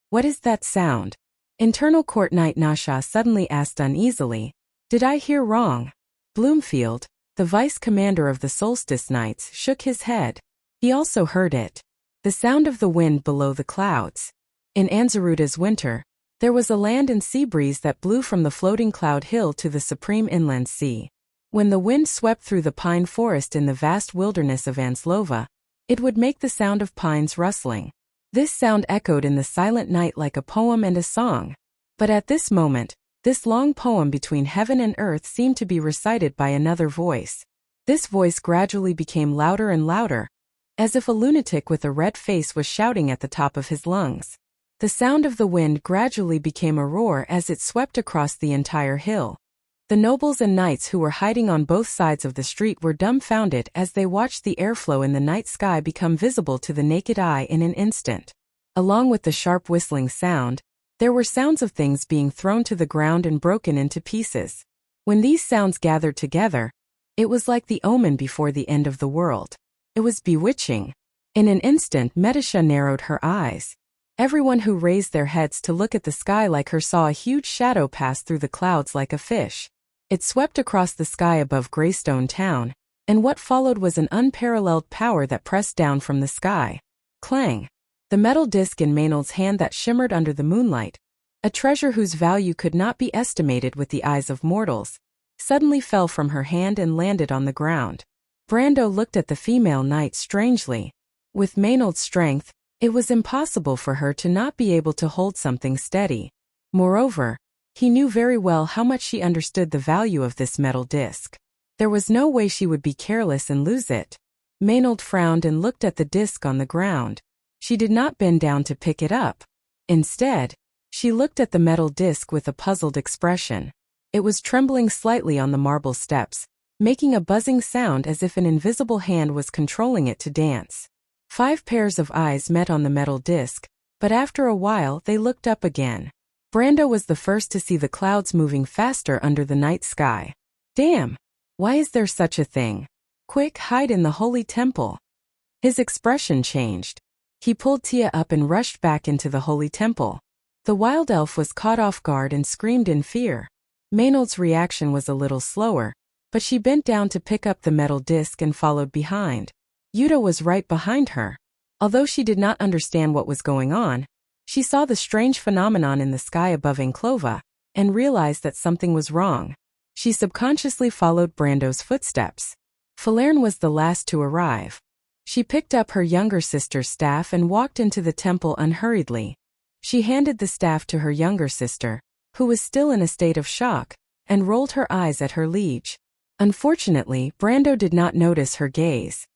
"What is that sound?" Internal Court Knight Nasha suddenly asked uneasily, Did I hear wrong? Bloomfield, the vice commander of the Solstice Knights, shook his head. He also heard it. The sound of the wind below the clouds. In Anzaruda's winter, there was a land and sea breeze that blew from the floating cloud hill to the supreme inland sea. When the wind swept through the pine forest in the vast wilderness of Anslova, it would make the sound of pines rustling. This sound echoed in the silent night like a poem and a song. But at this moment, this long poem between heaven and earth seemed to be recited by another voice. This voice gradually became louder and louder, as if a lunatic with a red face was shouting at the top of his lungs. The sound of the wind gradually became a roar as it swept across the entire hill. The nobles and knights who were hiding on both sides of the street were dumbfounded as they watched the airflow in the night sky become visible to the naked eye in an instant. Along with the sharp whistling sound, there were sounds of things being thrown to the ground and broken into pieces. When these sounds gathered together, it was like the omen before the end of the world. It was bewitching. In an instant, Metasha narrowed her eyes. Everyone who raised their heads to look at the sky like her saw a huge shadow pass through the clouds like a fish. It swept across the sky above Greystone Town, and what followed was an unparalleled power that pressed down from the sky. Clang! The metal disc in Maynard's hand that shimmered under the moonlight, a treasure whose value could not be estimated with the eyes of mortals, suddenly fell from her hand and landed on the ground. Brando looked at the female knight strangely. With Maynard's strength, it was impossible for her to not be able to hold something steady. Moreover, he knew very well how much she understood the value of this metal disc. There was no way she would be careless and lose it. Maynard frowned and looked at the disc on the ground. She did not bend down to pick it up. Instead, she looked at the metal disc with a puzzled expression. It was trembling slightly on the marble steps, making a buzzing sound as if an invisible hand was controlling it to dance. 5 pairs of eyes met on the metal disc, but after a while they looked up again. Brando was the first to see the clouds moving faster under the night sky. Damn! Why is there such a thing? Quick, hide in the holy temple. His expression changed. He pulled Tia up and rushed back into the holy temple. The wild elf was caught off guard and screamed in fear. Maynard's reaction was a little slower, but she bent down to pick up the metal disc and followed behind. Yuta was right behind her. Although she did not understand what was going on, she saw the strange phenomenon in the sky above Anklova, and realized that something was wrong. She subconsciously followed Brando's footsteps. Falerne was the last to arrive. She picked up her younger sister's staff and walked into the temple unhurriedly. She handed the staff to her younger sister, who was still in a state of shock, and rolled her eyes at her liege. Unfortunately, Brando did not notice her gaze.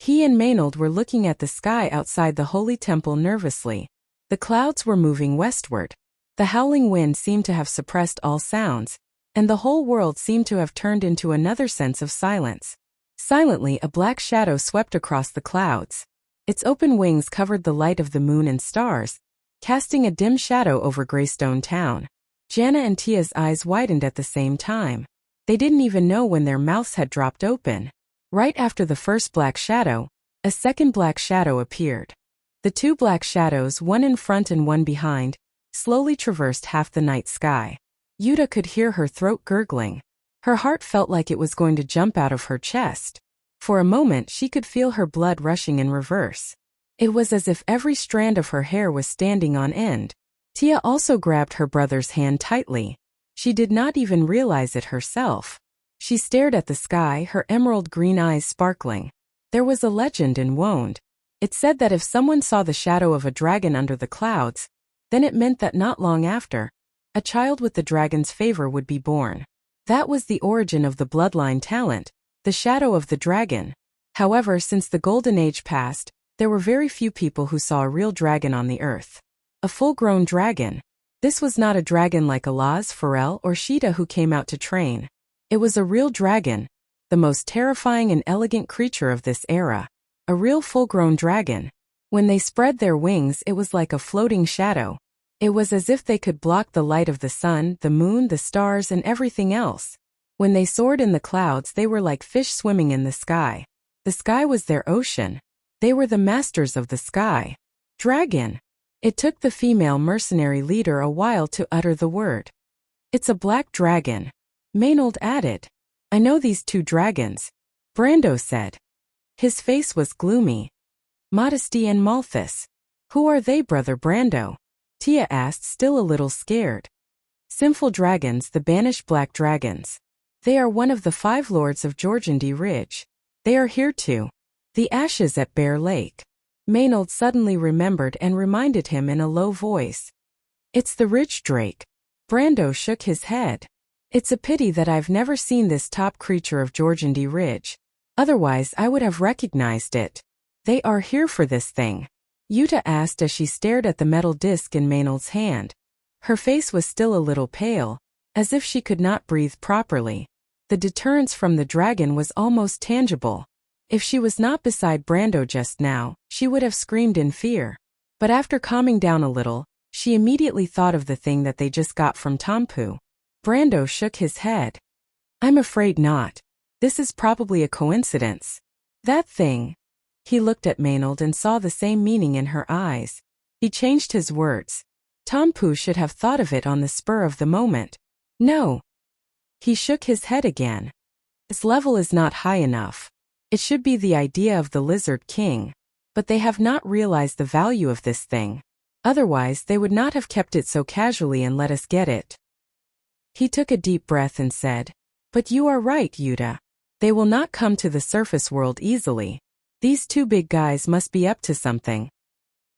He and Maynard were looking at the sky outside the holy temple nervously. The clouds were moving westward. The howling wind seemed to have suppressed all sounds, and the whole world seemed to have turned into another sense of silence. Silently, a black shadow swept across the clouds. Its open wings covered the light of the moon and stars, casting a dim shadow over Greystone Town. Jana and Tia's eyes widened at the same time. They didn't even know when their mouths had dropped open. Right after the first black shadow, a second black shadow appeared. The 2 black shadows, one in front and one behind, slowly traversed half the night sky. Yuta could hear her throat gurgling. Her heart felt like it was going to jump out of her chest. For a moment she could feel her blood rushing in reverse. It was as if every strand of her hair was standing on end. Tia also grabbed her brother's hand tightly. She did not even realize it herself. She stared at the sky, her emerald green eyes sparkling. There was a legend in Wonde. It said that if someone saw the shadow of a dragon under the clouds, then it meant that not long after, a child with the dragon's favor would be born. That was the origin of the bloodline talent, the shadow of the dragon. However, since the Golden Age passed, there were very few people who saw a real dragon on the earth. A full-grown dragon. This was not a dragon like Alaz, Pharrell, or Sheeta who came out to train. It was a real dragon, the most terrifying and elegant creature of this era. A real full-grown dragon. When they spread their wings, it was like a floating shadow. It was as if they could block the light of the sun, the moon, the stars, and everything else. When they soared in the clouds, they were like fish swimming in the sky. The sky was their ocean. They were the masters of the sky. Dragon. It took the female mercenary leader a while to utter the word. It's a black dragon. Maynard added. I know these two dragons, Brando said. His face was gloomy. Modesty and Malthus. Who are they, Brother Brando? Tia asked, still a little scared. Sinful dragons, the banished black dragons. They are one of the 5 lords of Jorgandi Ridge. They are here too. The ashes at Bear Lake. Maynard suddenly remembered and reminded him in a low voice. It's the Ridge Drake. Brando shook his head. It's a pity that I've never seen this top creature of Jorgandi Ridge. Otherwise I would have recognized it. They are here for this thing, Yuta asked as she stared at the metal disc in Maynard's hand. Her face was still a little pale, as if she could not breathe properly. The deterrence from the dragon was almost tangible. If she was not beside Brando just now, she would have screamed in fear. But after calming down a little, she immediately thought of the thing that they just got from Tompu. Brando shook his head. I'm afraid not. This is probably a coincidence. That thing. He looked at Maynard and saw the same meaning in her eyes. He changed his words. Tompu should have thought of it on the spur of the moment. No. He shook his head again. Its level is not high enough. It should be the idea of the Lizard King. But they have not realized the value of this thing. Otherwise they would not have kept it so casually and let us get it. He took a deep breath and said, But you are right, Yuta. They will not come to the surface world easily. These 2 big guys must be up to something.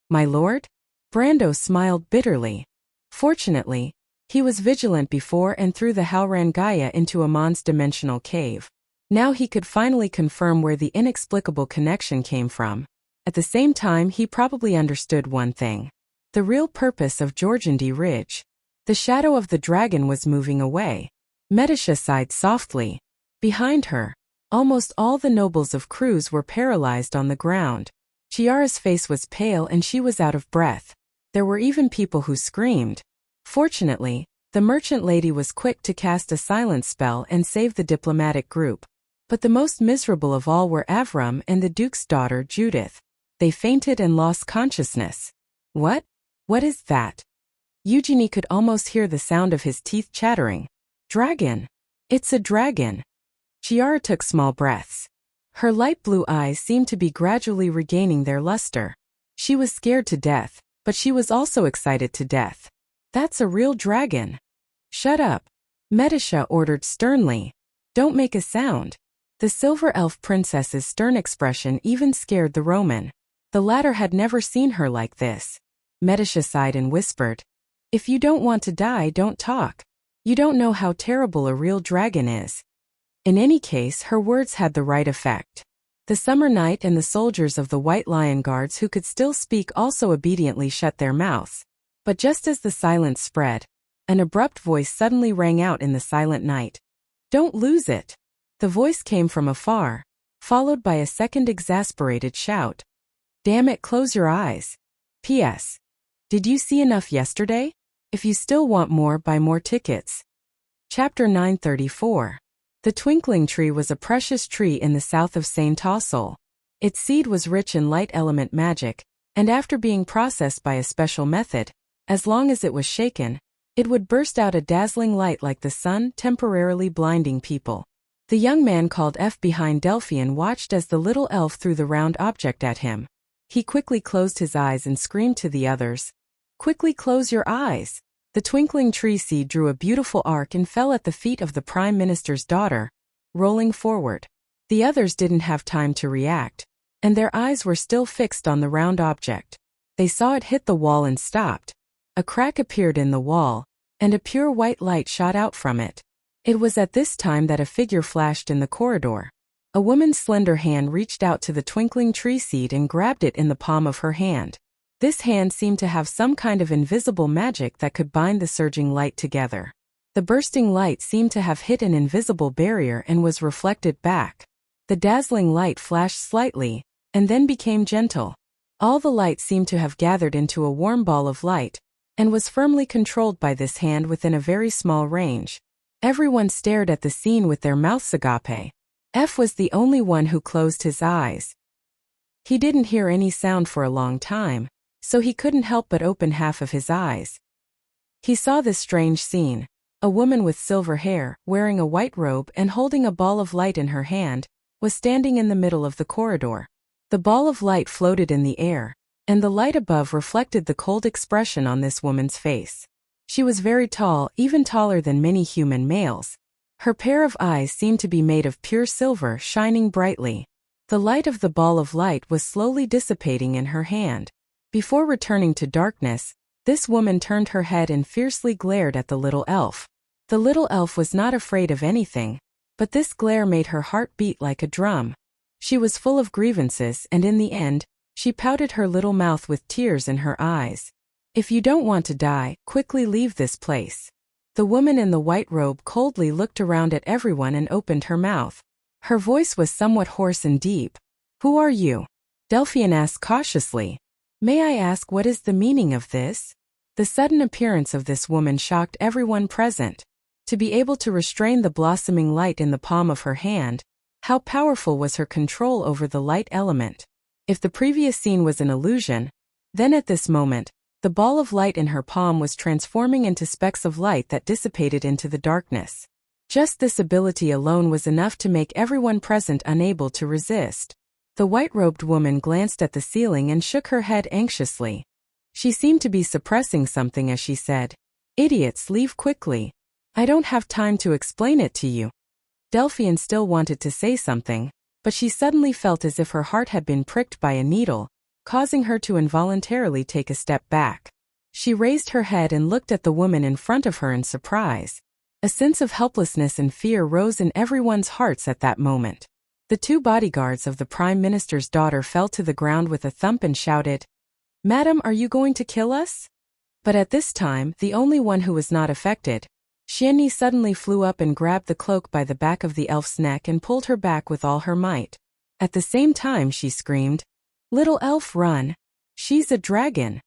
My lord? Brando smiled bitterly. Fortunately, he was vigilant before and threw the Halran Gaia into Amon's dimensional cave. Now he could finally confirm where the inexplicable connection came from. At the same time, he probably understood one thing. The real purpose of Jorgandi Ridge. The shadow of the dragon was moving away. Medisha sighed softly. Behind her, almost all the nobles of Cruz were paralyzed on the ground. Chiara's face was pale and she was out of breath. There were even people who screamed. Fortunately, the merchant lady was quick to cast a silence spell and save the diplomatic group. But the most miserable of all were Avram and the Duke's daughter Judith. They fainted and lost consciousness. What? What is that? Eugenie could almost hear the sound of his teeth chattering. Dragon. It's a dragon. Chiara took small breaths. Her light blue eyes seemed to be gradually regaining their luster. She was scared to death, but she was also excited to death. That's a real dragon. Shut up. Medisha ordered sternly. Don't make a sound. The silver elf princess's stern expression even scared the Roman. The latter had never seen her like this. Medisha sighed and whispered, If you don't want to die, don't talk. You don't know how terrible a real dragon is. In any case, her words had the right effect. The summer knight and the soldiers of the White Lion Guards who could still speak also obediently shut their mouths. But just as the silence spread, an abrupt voice suddenly rang out in the silent night. Don't lose it. The voice came from afar, followed by a second exasperated shout. Damn it, close your eyes. P.S. Did you see enough yesterday? If you still want more, buy more tickets. Chapter 934. The twinkling tree was a precious tree in the south of Saint Tossel. Its seed was rich in light element magic, and after being processed by a special method, as long as it was shaken, it would burst out a dazzling light like the sun, temporarily blinding people. The young man called F behind Delphian watched as the little elf threw the round object at him. He quickly closed his eyes and screamed to the others, Quickly close your eyes. The twinkling tree seed drew a beautiful arc and fell at the feet of the Prime Minister's daughter, rolling forward. The others didn't have time to react, and their eyes were still fixed on the round object. They saw it hit the wall and stopped. A crack appeared in the wall, and a pure white light shot out from it. It was at this time that a figure flashed in the corridor. A woman's slender hand reached out to the twinkling tree seed and grabbed it in the palm of her hand. This hand seemed to have some kind of invisible magic that could bind the surging light together. The bursting light seemed to have hit an invisible barrier and was reflected back. The dazzling light flashed slightly, and then became gentle. All the light seemed to have gathered into a warm ball of light, and was firmly controlled by this hand within a very small range. Everyone stared at the scene with their mouths agape. F was the only one who closed his eyes. He didn't hear any sound for a long time, so he couldn't help but open half of his eyes. He saw this strange scene. A woman with silver hair, wearing a white robe and holding a ball of light in her hand, was standing in the middle of the corridor. The ball of light floated in the air, and the light above reflected the cold expression on this woman's face. She was very tall, even taller than many human males. Her pair of eyes seemed to be made of pure silver, shining brightly. The light of the ball of light was slowly dissipating in her hand. Before returning to darkness, this woman turned her head and fiercely glared at the little elf. The little elf was not afraid of anything, but this glare made her heart beat like a drum. She was full of grievances, and in the end, she pouted her little mouth with tears in her eyes. "If you don't want to die, quickly leave this place." The woman in the white robe coldly looked around at everyone and opened her mouth. Her voice was somewhat hoarse and deep. "Who are you?" Delphian asked cautiously. "May I ask what is the meaning of this?" The sudden appearance of this woman shocked everyone present. To be able to restrain the blossoming light in the palm of her hand, how powerful was her control over the light element. If the previous scene was an illusion, then at this moment, the ball of light in her palm was transforming into specks of light that dissipated into the darkness. Just this ability alone was enough to make everyone present unable to resist. The white-robed woman glanced at the ceiling and shook her head anxiously. She seemed to be suppressing something as she said, "Idiots, leave quickly. I don't have time to explain it to you." Delphian still wanted to say something, but she suddenly felt as if her heart had been pricked by a needle, causing her to involuntarily take a step back. She raised her head and looked at the woman in front of her in surprise. A sense of helplessness and fear rose in everyone's hearts at that moment. The two bodyguards of the Prime Minister's daughter fell to the ground with a thump and shouted, "Madam, are you going to kill us?" But at this time, the only one who was not affected, Xianni, suddenly flew up and grabbed the cloak by the back of the elf's neck and pulled her back with all her might. At the same time she screamed, "Little elf, run! She's a dragon!"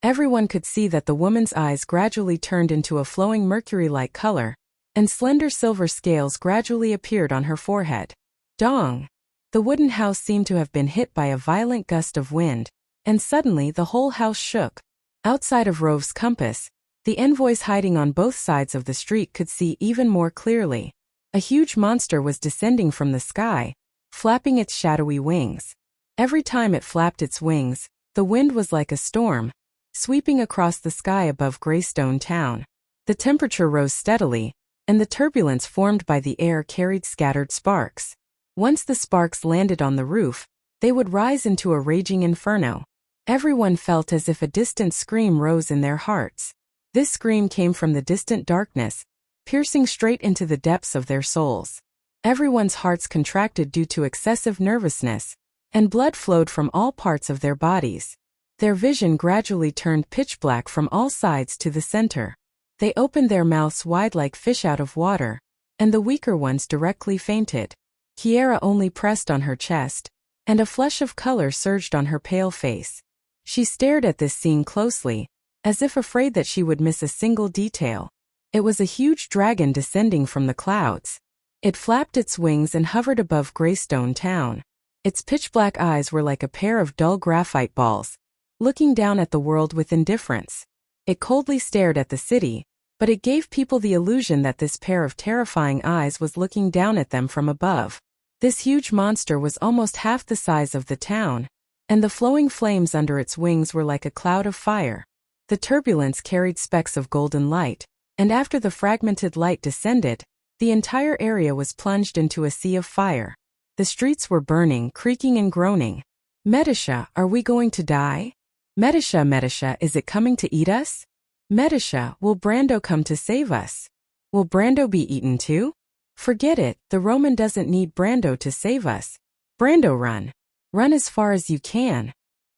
Everyone could see that the woman's eyes gradually turned into a flowing mercury-like color, and slender silver scales gradually appeared on her forehead. Dong! The wooden house seemed to have been hit by a violent gust of wind, and suddenly the whole house shook. Outside of Rove's compass, the envoys hiding on both sides of the street could see even more clearly. A huge monster was descending from the sky, flapping its shadowy wings. Every time it flapped its wings, the wind was like a storm, sweeping across the sky above Greystone Town. The temperature rose steadily, and the turbulence formed by the air carried scattered sparks. Once the sparks landed on the roof, they would rise into a raging inferno. Everyone felt as if a distant scream rose in their hearts. This scream came from the distant darkness, piercing straight into the depths of their souls. Everyone's hearts contracted due to excessive nervousness, and blood flowed from all parts of their bodies. Their vision gradually turned pitch black from all sides to the center. They opened their mouths wide like fish out of water, and the weaker ones directly fainted. Kiera only pressed on her chest, and a flush of color surged on her pale face. She stared at this scene closely, as if afraid that she would miss a single detail. It was a huge dragon descending from the clouds. It flapped its wings and hovered above Greystone Town. Its pitch-black eyes were like a pair of dull graphite balls, looking down at the world with indifference. It coldly stared at the city, but it gave people the illusion that this pair of terrifying eyes was looking down at them from above. This huge monster was almost half the size of the town, and the flowing flames under its wings were like a cloud of fire. The turbulence carried specks of golden light, and after the fragmented light descended, the entire area was plunged into a sea of fire. The streets were burning, creaking and groaning. "Medisha, are we going to die? Medisha, Medisha, is it coming to eat us? Medisha, will Brando come to save us? Will Brando be eaten too? Forget it, the Roman doesn't need Brando to save us. Brando, run! Run as far as you can!"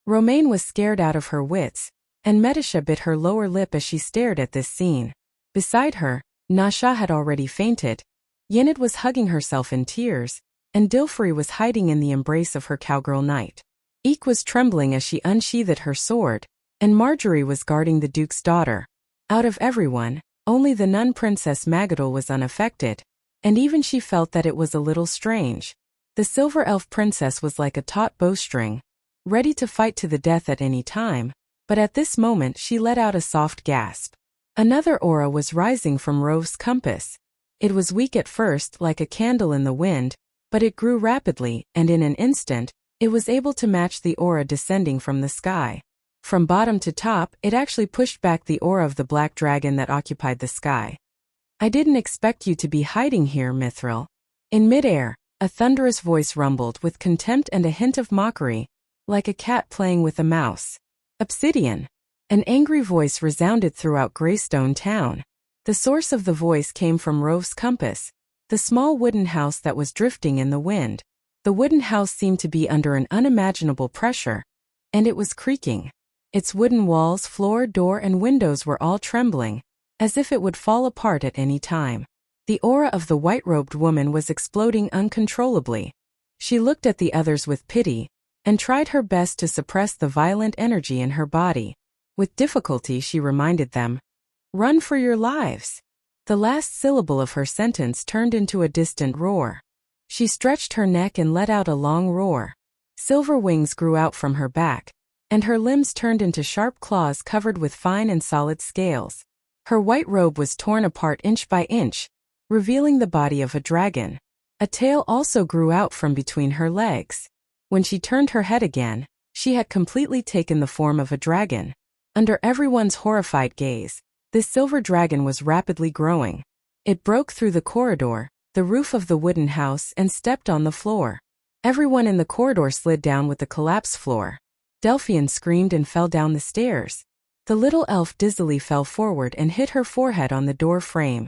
Romaine was scared out of her wits, and Medisha bit her lower lip as she stared at this scene. Beside her, Nasha had already fainted, Yenid was hugging herself in tears, and Dilfrey was hiding in the embrace of her cowgirl knight. Eek was trembling as she unsheathed her sword, and Marjorie was guarding the Duke's daughter. Out of everyone, only the nun Princess Magadol was unaffected, and even she felt that it was a little strange. The Silver Elf Princess was like a taut bowstring, ready to fight to the death at any time, but at this moment she let out a soft gasp. Another aura was rising from Rov's compass. It was weak at first, like a candle in the wind, but it grew rapidly, and in an instant, it was able to match the aura descending from the sky. From bottom to top, it actually pushed back the aura of the black dragon that occupied the sky. I didn't expect you to be hiding here, Mithril. In midair, a thunderous voice rumbled with contempt and a hint of mockery, like a cat playing with a mouse. Obsidian. An angry voice resounded throughout Greystone Town. The source of the voice came from Rov's compass, the small wooden house that was drifting in the wind. The wooden house seemed to be under an unimaginable pressure, and it was creaking. Its wooden walls, floor, door, and windows were all trembling, as if it would fall apart at any time. The aura of the white-robed woman was exploding uncontrollably. She looked at the others with pity, and tried her best to suppress the violent energy in her body. With difficulty she reminded them, "Run for your lives." The last syllable of her sentence turned into a distant roar. She stretched her neck and let out a long roar. Silver wings grew out from her back, and her limbs turned into sharp claws covered with fine and solid scales. Her white robe was torn apart inch by inch, revealing the body of a dragon. A tail also grew out from between her legs. When she turned her head again, she had completely taken the form of a dragon. Under everyone's horrified gaze, this silver dragon was rapidly growing. It broke through the corridor, the roof of the wooden house, and stepped on the floor. Everyone in the corridor slid down with the collapsed floor. Delphian screamed and fell down the stairs. The little elf dizzily fell forward and hit her forehead on the door frame.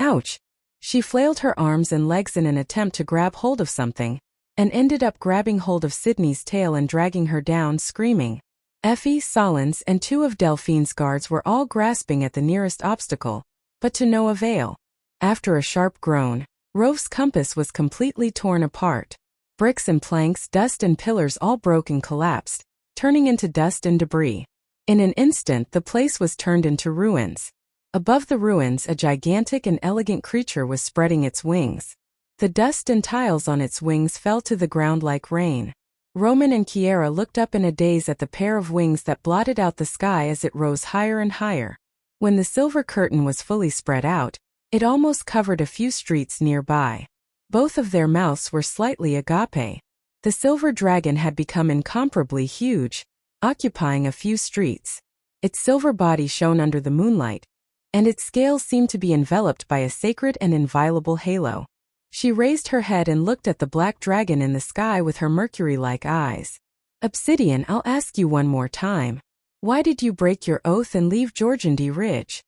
Ouch! She flailed her arms and legs in an attempt to grab hold of something, and ended up grabbing hold of Sydney's tail and dragging her down, screaming. Effie, Solens, and two of Delphine's guards were all grasping at the nearest obstacle, but to no avail. After a sharp groan, Rov's compass was completely torn apart. Bricks and planks, dust and pillars all broke and collapsed, turning into dust and debris. In an instant the place was turned into ruins. Above the ruins a gigantic and elegant creature was spreading its wings. The dust and tiles on its wings fell to the ground like rain. Roman and Kiera looked up in a daze at the pair of wings that blotted out the sky as it rose higher and higher. When the silver curtain was fully spread out, it almost covered a few streets nearby. Both of their mouths were slightly agape. The silver dragon had become incomparably huge, occupying a few streets. Its silver body shone under the moonlight, and its scales seemed to be enveloped by a sacred and inviolable halo. She raised her head and looked at the black dragon in the sky with her mercury-like eyes. Obsidian, I'll ask you one more time. Why did you break your oath and leave Jorgendy Ridge?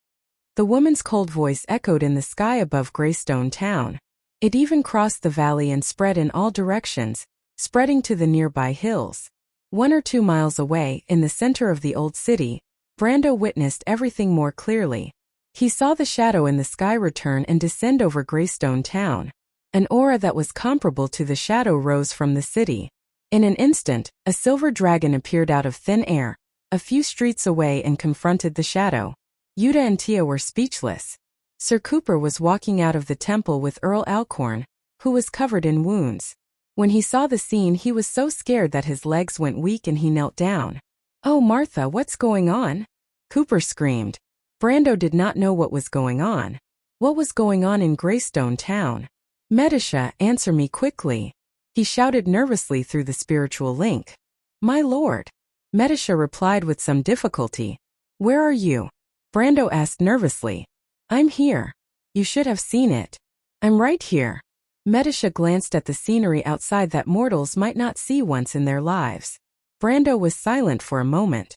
The woman's cold voice echoed in the sky above Greystone Town. It even crossed the valley and spread in all directions, spreading to the nearby hills. 1 or 2 miles away, in the center of the old city, Brando witnessed everything more clearly. He saw the shadow in the sky return and descend over Greystone Town. An aura that was comparable to the shadow rose from the city. In an instant, a silver dragon appeared out of thin air, a few streets away, and confronted the shadow. Yuta and Tia were speechless. Sir Cooper was walking out of the temple with Earl Alcorn, who was covered in wounds. When he saw the scene he was so scared that his legs went weak and he knelt down. "Oh Martha, what's going on?" Cooper screamed. Brando did not know what was going on. What was going on in Greystone Town? "Medisha, answer me quickly," he shouted nervously through the spiritual link. "My lord." Medisha replied with some difficulty. "Where are you?" Brando asked nervously. "I'm here. You should have seen it." "I'm right here." Medisha glanced at the scenery outside that mortals might not see once in their lives. Brando was silent for a moment.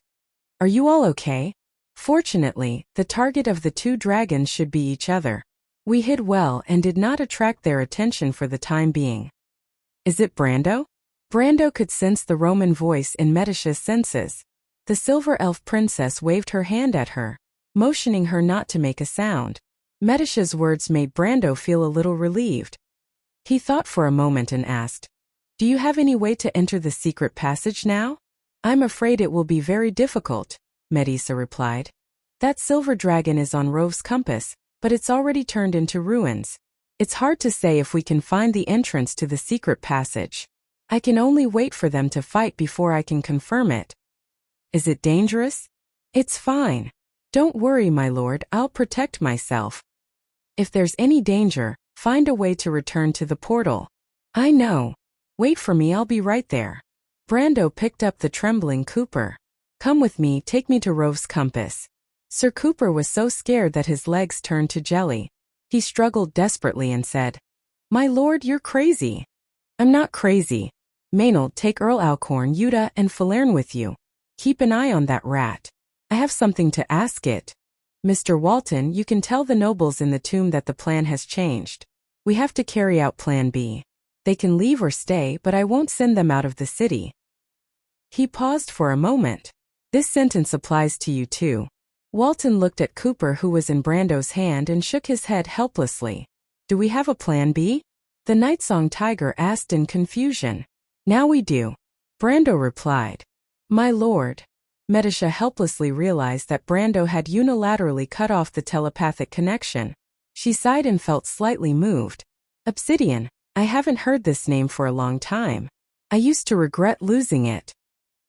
"Are you all okay?" Fortunately, the target of the two dragons should be each other. We hid well and did not attract their attention for the time being. "Is it Brando?" Brando could sense the Roman voice in Medisha's senses. The silver elf princess waved her hand at her, motioning her not to make a sound. Medisha's words made Brando feel a little relieved. He thought for a moment and asked, "Do you have any way to enter the secret passage now?" "I'm afraid it will be very difficult," Medisa replied. "That silver dragon is on Rov's compass, but it's already turned into ruins. It's hard to say if we can find the entrance to the secret passage. I can only wait for them to fight before I can confirm it." "Is it dangerous?" "It's fine. Don't worry, my lord, I'll protect myself. If there's any danger, find a way to return to the portal. I know. Wait for me, I'll be right there. Brando picked up the trembling Cooper. Come with me, take me to Rove's compass. Sir Cooper was so scared that his legs turned to jelly. He struggled desperately and said, My lord, you're crazy. I'm not crazy. Maynard, take Earl Alcorn, Yuta, and Falerne with you. Keep an eye on that rat. I have something to ask it. Mr. Walton, you can tell the nobles in the tomb that the plan has changed. We have to carry out Plan B. They can leave or stay, but I won't send them out of the city. He paused for a moment. This sentence applies to you too. Walton looked at Cooper, who was in Brando's hand, and shook his head helplessly. Do we have a Plan B? The Nightsong Tiger asked in confusion. Now we do. Brando replied. My lord. Medisha helplessly realized that Brando had unilaterally cut off the telepathic connection. She sighed and felt slightly moved. Obsidian, I haven't heard this name for a long time. I used to regret losing it.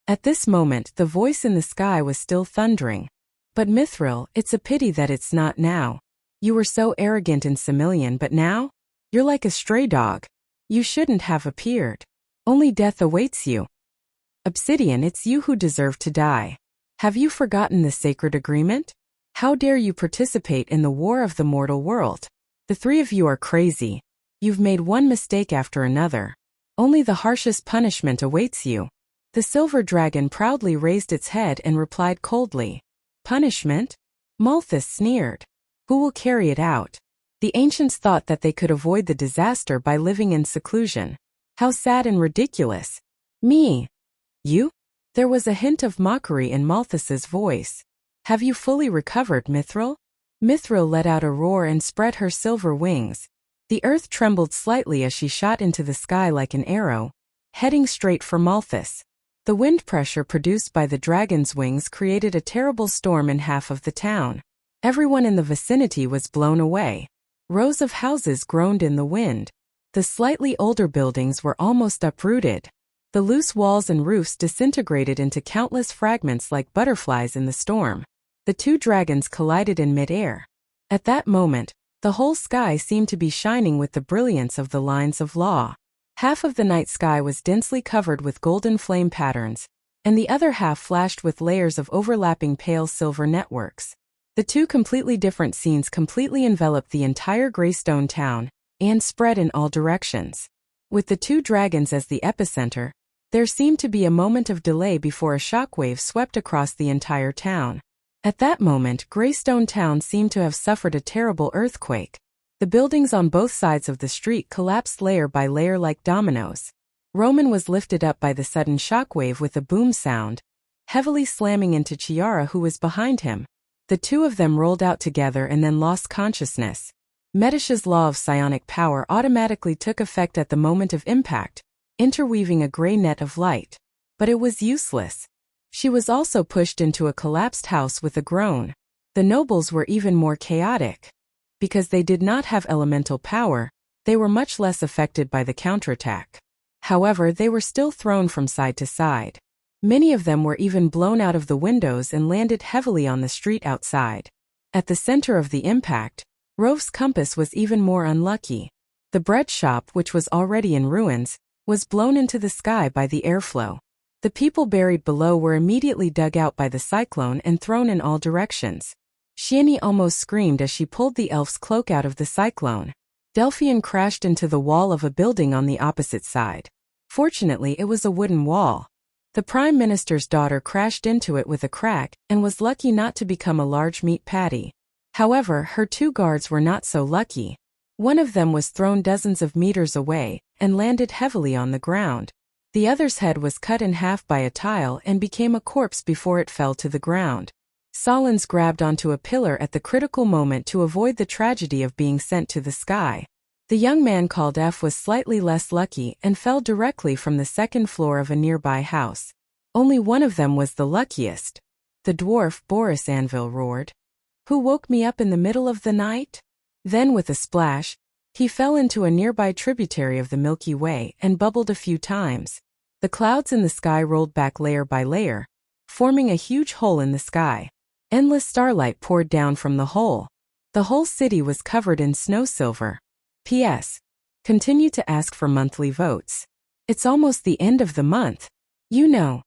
At this moment, the voice in the sky was still thundering. But Mithril, it's a pity that it's not now. You were so arrogant in Semillion, but now? You're like a stray dog. You shouldn't have appeared. Only death awaits you. Obsidian, it's you who deserve to die. Have you forgotten the sacred agreement? How dare you participate in the war of the mortal world? The three of you are crazy. You've made one mistake after another. Only the harshest punishment awaits you. The silver dragon proudly raised its head and replied coldly. Punishment? Malthus sneered. Who will carry it out? The ancients thought that they could avoid the disaster by living in seclusion. How sad and ridiculous. Me. You? There was a hint of mockery in Malthus's voice. Have you fully recovered, Mithril? Mithril let out a roar and spread her silver wings. The earth trembled slightly as she shot into the sky like an arrow, heading straight for Malthus. The wind pressure produced by the dragon's wings created a terrible storm in half of the town. Everyone in the vicinity was blown away. Rows of houses groaned in the wind. The slightly older buildings were almost uprooted. The loose walls and roofs disintegrated into countless fragments like butterflies in the storm. The two dragons collided in midair. At that moment, the whole sky seemed to be shining with the brilliance of the lines of law. Half of the night sky was densely covered with golden flame patterns, and the other half flashed with layers of overlapping pale silver networks. The two completely different scenes completely enveloped the entire Greystone town and spread in all directions. With the two dragons as the epicenter, there seemed to be a moment of delay before a shockwave swept across the entire town. At that moment, Greystone town seemed to have suffered a terrible earthquake. The buildings on both sides of the street collapsed layer by layer like dominoes. Roman was lifted up by the sudden shockwave with a boom sound, heavily slamming into Chiara, who was behind him. The two of them rolled out together and then lost consciousness. Medisha's law of psionic power automatically took effect at the moment of impact, interweaving a gray net of light. But it was useless. She was also pushed into a collapsed house with a groan. The nobles were even more chaotic. Because they did not have elemental power, they were much less affected by the counterattack. However, they were still thrown from side to side. Many of them were even blown out of the windows and landed heavily on the street outside. At the center of the impact, Rove's compass was even more unlucky. The bread shop, which was already in ruins, was blown into the sky by the airflow. The people buried below were immediately dug out by the cyclone and thrown in all directions. Shieni almost screamed as she pulled the elf's cloak out of the cyclone. Delphian crashed into the wall of a building on the opposite side. Fortunately, it was a wooden wall. The Prime Minister's daughter crashed into it with a crack and was lucky not to become a large meat patty. However, her two guards were not so lucky. One of them was thrown dozens of meters away and landed heavily on the ground. The other's head was cut in half by a tile and became a corpse before it fell to the ground. Solons grabbed onto a pillar at the critical moment to avoid the tragedy of being sent to the sky. The young man called F was slightly less lucky and fell directly from the second floor of a nearby house. Only one of them was the luckiest. The dwarf Boris Anvil roared. Who woke me up in the middle of the night? Then with a splash, he fell into a nearby tributary of the Milky Way and bubbled a few times. The clouds in the sky rolled back layer by layer, forming a huge hole in the sky. Endless starlight poured down from the hole. The whole city was covered in snow silver. P.S. Continue to ask for monthly votes. It's almost the end of the month. You know,